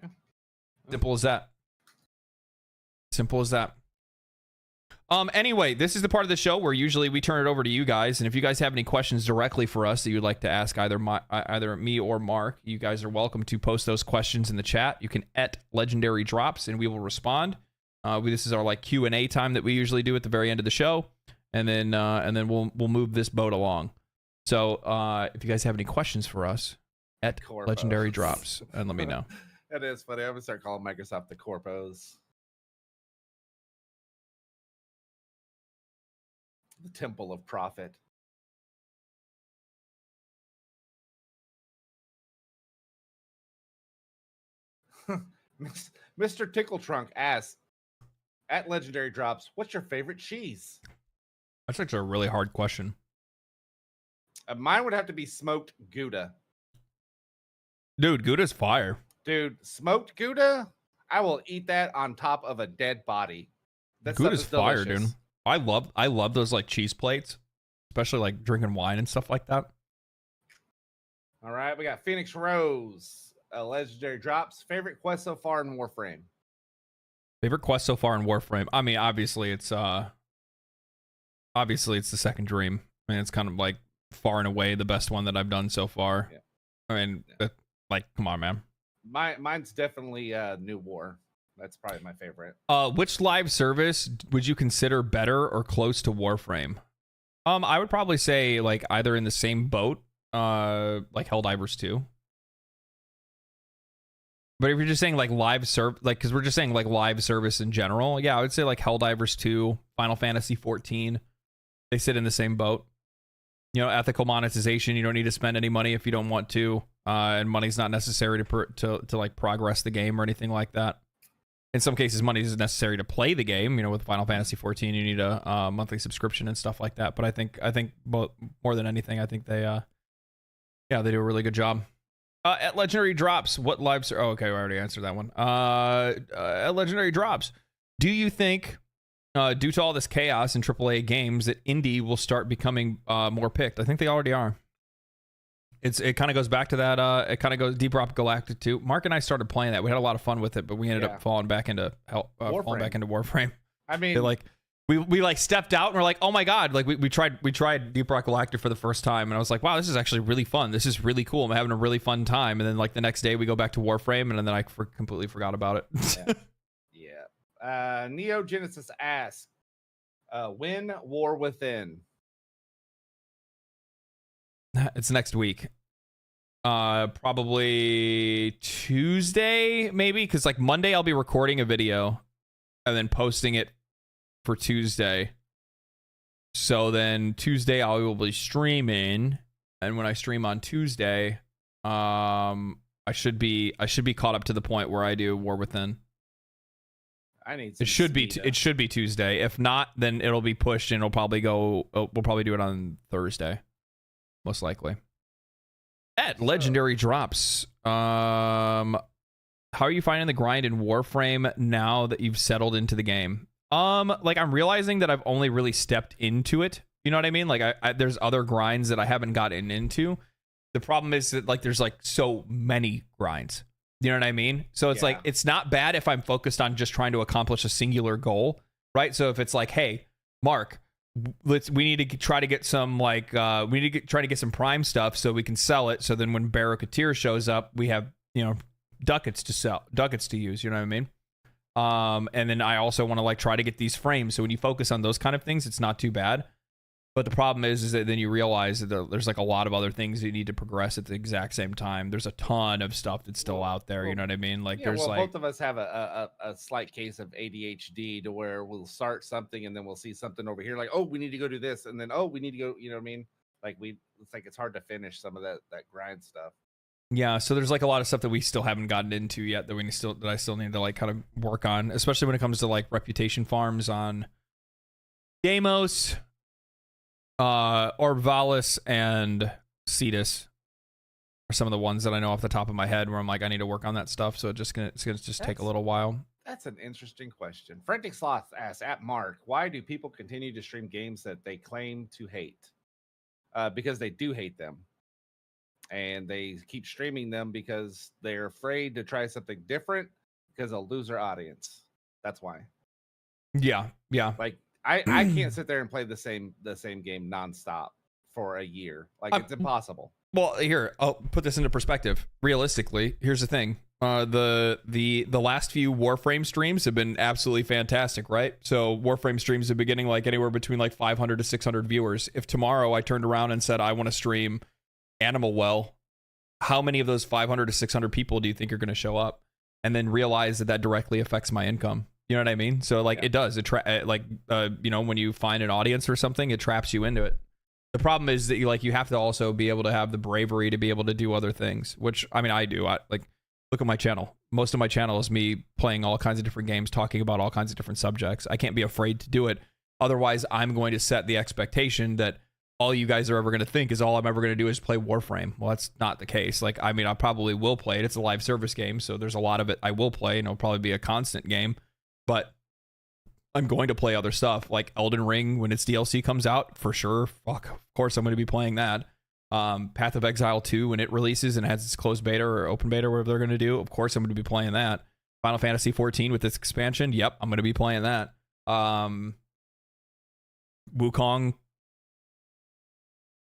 Yeah. Simple as that. Simple as that. Anyway, this is the part of the show where usually we turn it over to you guys, and if you guys have any questions directly for us that you'd like to ask either me or Mark, you guys are welcome to post those questions in the chat. You can @Legendary Drops, and we will respond. This is our like Q&A time that we usually do at the very end of the show, and then we'll move this boat along. So if you guys have any questions for us, @Legendary Drops, and let me know. It is funny. I'm gonna start calling Microsoft the Corpos. The Temple of Profit. Mr. Tickletrunk asks, @Legendary Drops, what's your favorite cheese? That's actually a really hard question. Mine would have to be smoked Gouda. Dude, Gouda's fire. Dude, smoked Gouda? I will eat that on top of a dead body. That Gouda's fire, dude. I love those like cheese plates, especially like drinking wine and stuff like that. All right, we got Phoenix Rose, Legendary Drops. Favorite quest so far in Warframe? Favorite quest so far in Warframe? I mean, obviously it's the Second Dream. I mean, it's kind of like far and away the best one that I've done so far. Yeah. I mean, like, come on, man. Mine's definitely New War. That's probably my favorite. Which live service would you consider better or close to Warframe? I would probably say like either in the same boat, like Helldivers 2. But if you're just saying like because we're just saying like live service in general, yeah, I would say like Helldivers 2, Final Fantasy 14. They sit in the same boat. You know, ethical monetization. You don't need to spend any money if you don't want to, and money's not necessary to like progress the game or anything like that. In some cases, money is necessary to play the game. You know, with Final Fantasy 14, you need a monthly subscription and stuff like that. But I think both, more than anything, I think they do a really good job. At Legendary Drops, what lives? Oh, okay, I already answered that one. At Legendary Drops, do you think, due to all this chaos in AAA games, that indie will start becoming more picked? I think they already are. It kind of goes back to that. It kind of goes Deep Rock Galactic 2. Mark and I started playing that. We had a lot of fun with it, but we ended up falling back into Warframe. I mean, like we like stepped out and we're like, oh my god! Like we tried Deep Rock Galactic for the first time, and I was like, wow, this is actually really fun. This is really cool. I'm having a really fun time. And then like the next day we go back to Warframe, and then I completely forgot about it. Yeah. Neo Genesis asks, when War Within? It's next week. Probably Tuesday, maybe, because like Monday I'll be recording a video and then posting it for Tuesday. So then Tuesday I will be streaming, and when I stream on Tuesday, I should be caught up to the point where I do War Within. It should be Tuesday. If not, then it'll be pushed and we'll probably do it on Thursday. Most likely. At Legendary Drops, how are you finding the grind in Warframe now that you've settled into the game? Like I'm realizing that I've only really stepped into it. You know what I mean? Like there's other grinds that I haven't gotten into. The problem is that like there's like so many grinds. You know what I mean? So it's like it's not bad if I'm focused on just trying to accomplish a singular goal, right? So if it's like, hey, Mark, we need to try to get some like try to get some prime stuff so we can sell it, so then when Barracuteer shows up we have, you know, ducats to use, you know what I mean? And then I also want to like try to get these frames, so when you focus on those kind of things it's not too bad. But the problem is that then you realize that there's like a lot of other things you need to progress at the exact same time. There's a ton of stuff that's still out there. You know what I mean? Like there's like both of us have a slight case of ADHD to where we'll start something and then we'll see something over here like, oh, we need to go do this, and then oh, we need to go. You know what I mean? Like it's hard to finish some of that grind stuff. Yeah, so there's like a lot of stuff that we still haven't gotten into yet that I still need to like kind of work on, especially when it comes to like reputation farms on Deimos. Orvalis and Cetus are some of the ones that I know off the top of my head where I'm like, I need to work on that stuff. So it's gonna take a little while. That's an interesting question. Frantic Sloth asks at Mark, why do people continue to stream games that they claim to hate? Because they do hate them. And they keep streaming them because they're afraid to try something different because they'll lose their audience. That's why. Yeah. Like I can't sit there and play the same game nonstop for a year. Like it's impossible. Well, here, I'll put this into perspective. Realistically, here's the thing. The last few Warframe streams have been absolutely fantastic, right? So Warframe streams have been getting like anywhere between like 500 to 600 viewers. If tomorrow I turned around and said I want to stream Animal Well, how many of those 500 to 600 people do you think are going to show up? And then realize that directly affects my income. You know what I mean? So like it does. You know, when you find an audience or something, it traps you into it. The problem is that you have to also be able to have the bravery to be able to do other things, which I mean I do. I like look at my channel. Most of my channel is me playing all kinds of different games, talking about all kinds of different subjects. I can't be afraid to do it. Otherwise, I'm going to set the expectation that all you guys are ever going to think is all I'm ever going to do is play Warframe. Well, that's not the case. Like, I mean, I probably will play it. It's a live service game, so there's a lot of it I will play, and it'll probably be a constant game. But I'm going to play other stuff, like Elden Ring when its DLC comes out, for sure. Fuck, of course I'm going to be playing that. Path of Exile 2 when it releases and has its closed beta or open beta, whatever they're going to do, of course I'm going to be playing that. Final Fantasy 14 with its expansion, yep, I'm going to be playing that. Wukong.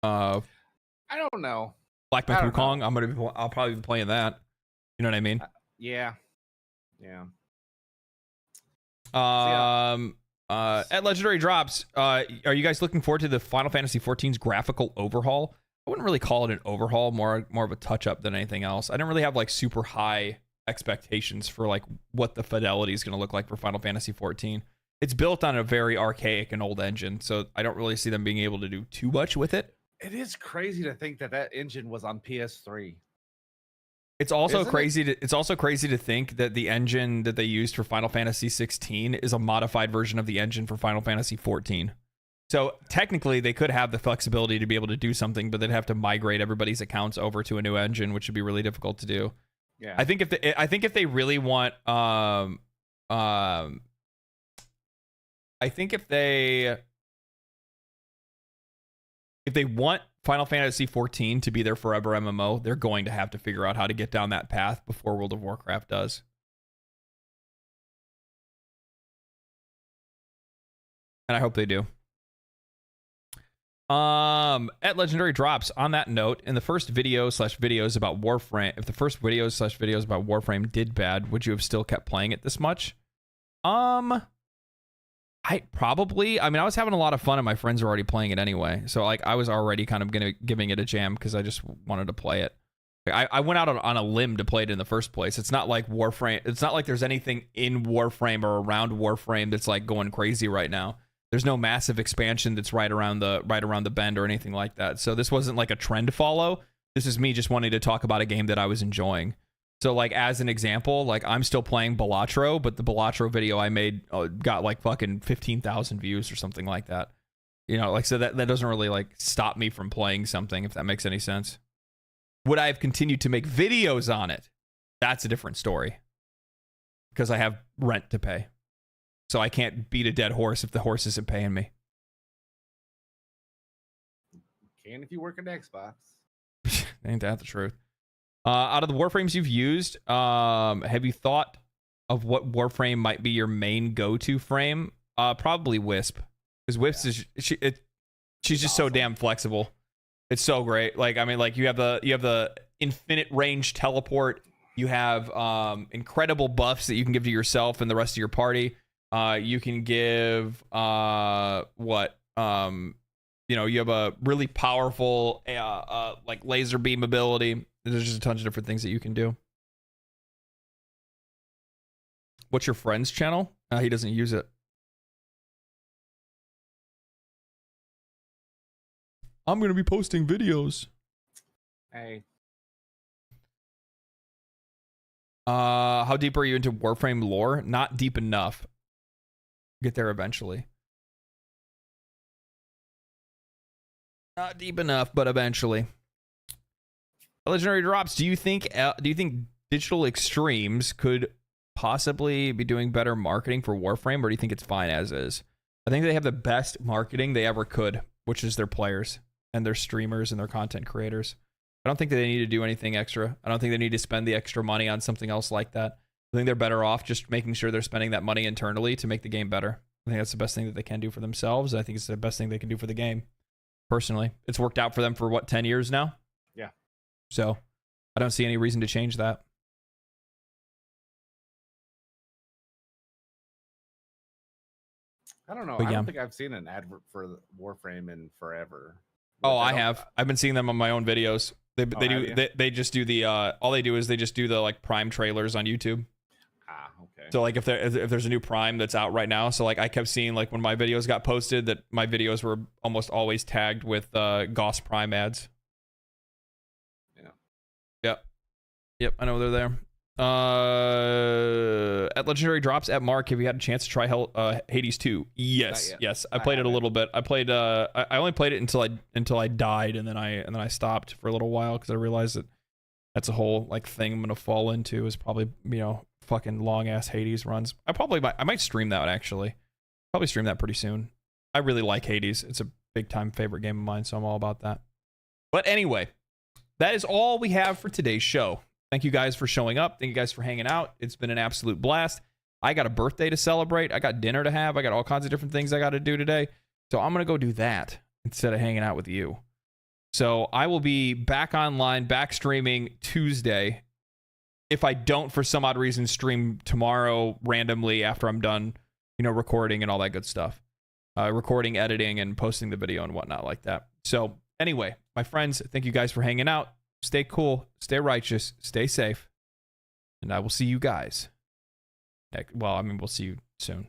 I don't know. Black Myth Wukong, I'll probably be playing that. You know what I mean? Yeah. At Legendary Drops, are you guys looking forward to the Final Fantasy XIV's graphical overhaul? I wouldn't really call it an overhaul, more of a touch up than anything else. I don't really have like super high expectations for like what the fidelity is going to look like for Final Fantasy XIV. It's built on a very archaic and old engine, so I don't really see them being able to do too much with it. It is crazy to think that engine was on PS3. It's also crazy to think that the engine that they used for Final Fantasy 16 is a modified version of the engine for Final Fantasy 14. So technically they could have the flexibility to be able to do something, but they'd have to migrate everybody's accounts over to a new engine, which would be really difficult to do. Yeah. I think if they really want I think if they want Final Fantasy 14 to be their forever MMO, they're going to have to figure out how to get down that path before World of Warcraft does. And I hope they do. At Legendary Drops, on that note, in the first videos about Warframe, if the first videos about Warframe did bad, would you have still kept playing it this much? I was having a lot of fun and my friends were already playing it anyway. So like I was already kind of giving it a jam because I just wanted to play it. I went out on a limb to play it in the first place. It's not like Warframe. It's not like there's anything in Warframe or around Warframe that's like going crazy right now. There's no massive expansion that's right around the bend or anything like that. So this wasn't like a trend follow. This is me just wanting to talk about a game that I was enjoying. So, like, as an example, like, I'm still playing Balatro, but the Balatro video I made got, like, fucking 15,000 views or something like that. You know, like, so that doesn't really, like, stop me from playing something, if that makes any sense. Would I have continued to make videos on it? That's a different story. Because I have rent to pay. So I can't beat a dead horse if the horse isn't paying me. Can if you work at Xbox. Ain't that the truth? Out of the Warframes you've used, have you thought of what Warframe might be your main go-to frame? Probably Wisp, because Wisp is she's just so damn flexible. It's so great. Like, I mean, like you have the infinite range teleport. You have incredible buffs that you can give to yourself and the rest of your party. You can give you know, you have a really powerful like laser beam ability. There's just a ton of different things that you can do. What's your friend's channel? He doesn't use it. I'm going to be posting videos. Hey. How deep are you into Warframe lore? Not deep enough. Get there eventually. Not deep enough, but eventually. Legendary Drops, do you think digital extremes could possibly be doing better marketing for Warframe, or do you think it's fine as is? I think they have the best marketing they ever could, which is their players and their streamers and their content creators. I don't think that they need to do anything extra. I don't think they need to spend the extra money on something else like that. I think they're better off just making sure they're spending that money internally to make the game better. I think that's the best thing that they can do for themselves. I think it's the best thing they can do for the game. Personally, it's worked out for them for what, 10 years now? Yeah. So I don't see any reason to change that. I don't know. But I yeah. don't think I've seen an advert for Warframe in forever. Oh, I have. I've been seeing them on my own videos. They just do the all they do is they just do the like Prime trailers on YouTube. Ah, okay. So like if there's a new Prime that's out right now, so like I kept seeing like when my videos got posted that my videos were almost always tagged with Goss Prime ads. Yeah. Yep, I know they're there. At Legendary Drops at Mark, have you had a chance to try Hades 2? Yes. I played it a little bit. I played I only played it until I died, and then I stopped for a little while because I realized that that's a whole like thing I'm gonna fall into is probably, you know, fucking long ass Hades runs. I might stream that actually. Probably stream that pretty soon. I really like Hades. It's a big time favorite game of mine, so I'm all about that. But anyway, that is all we have for today's show. Thank you guys for showing up. Thank you guys for hanging out. It's been an absolute blast. I got a birthday to celebrate. I got dinner to have. I got all kinds of different things I got to do today. So I'm going to go do that instead of hanging out with you. So I will be back online, back streaming Tuesday. If I don't, for some odd reason, stream tomorrow randomly after I'm done, you know, recording and all that good stuff. Recording, editing, and posting the video and whatnot like that. So anyway, my friends, thank you guys for hanging out. Stay cool, stay righteous, stay safe, and I will see you guys. Well, I mean, we'll see you soon.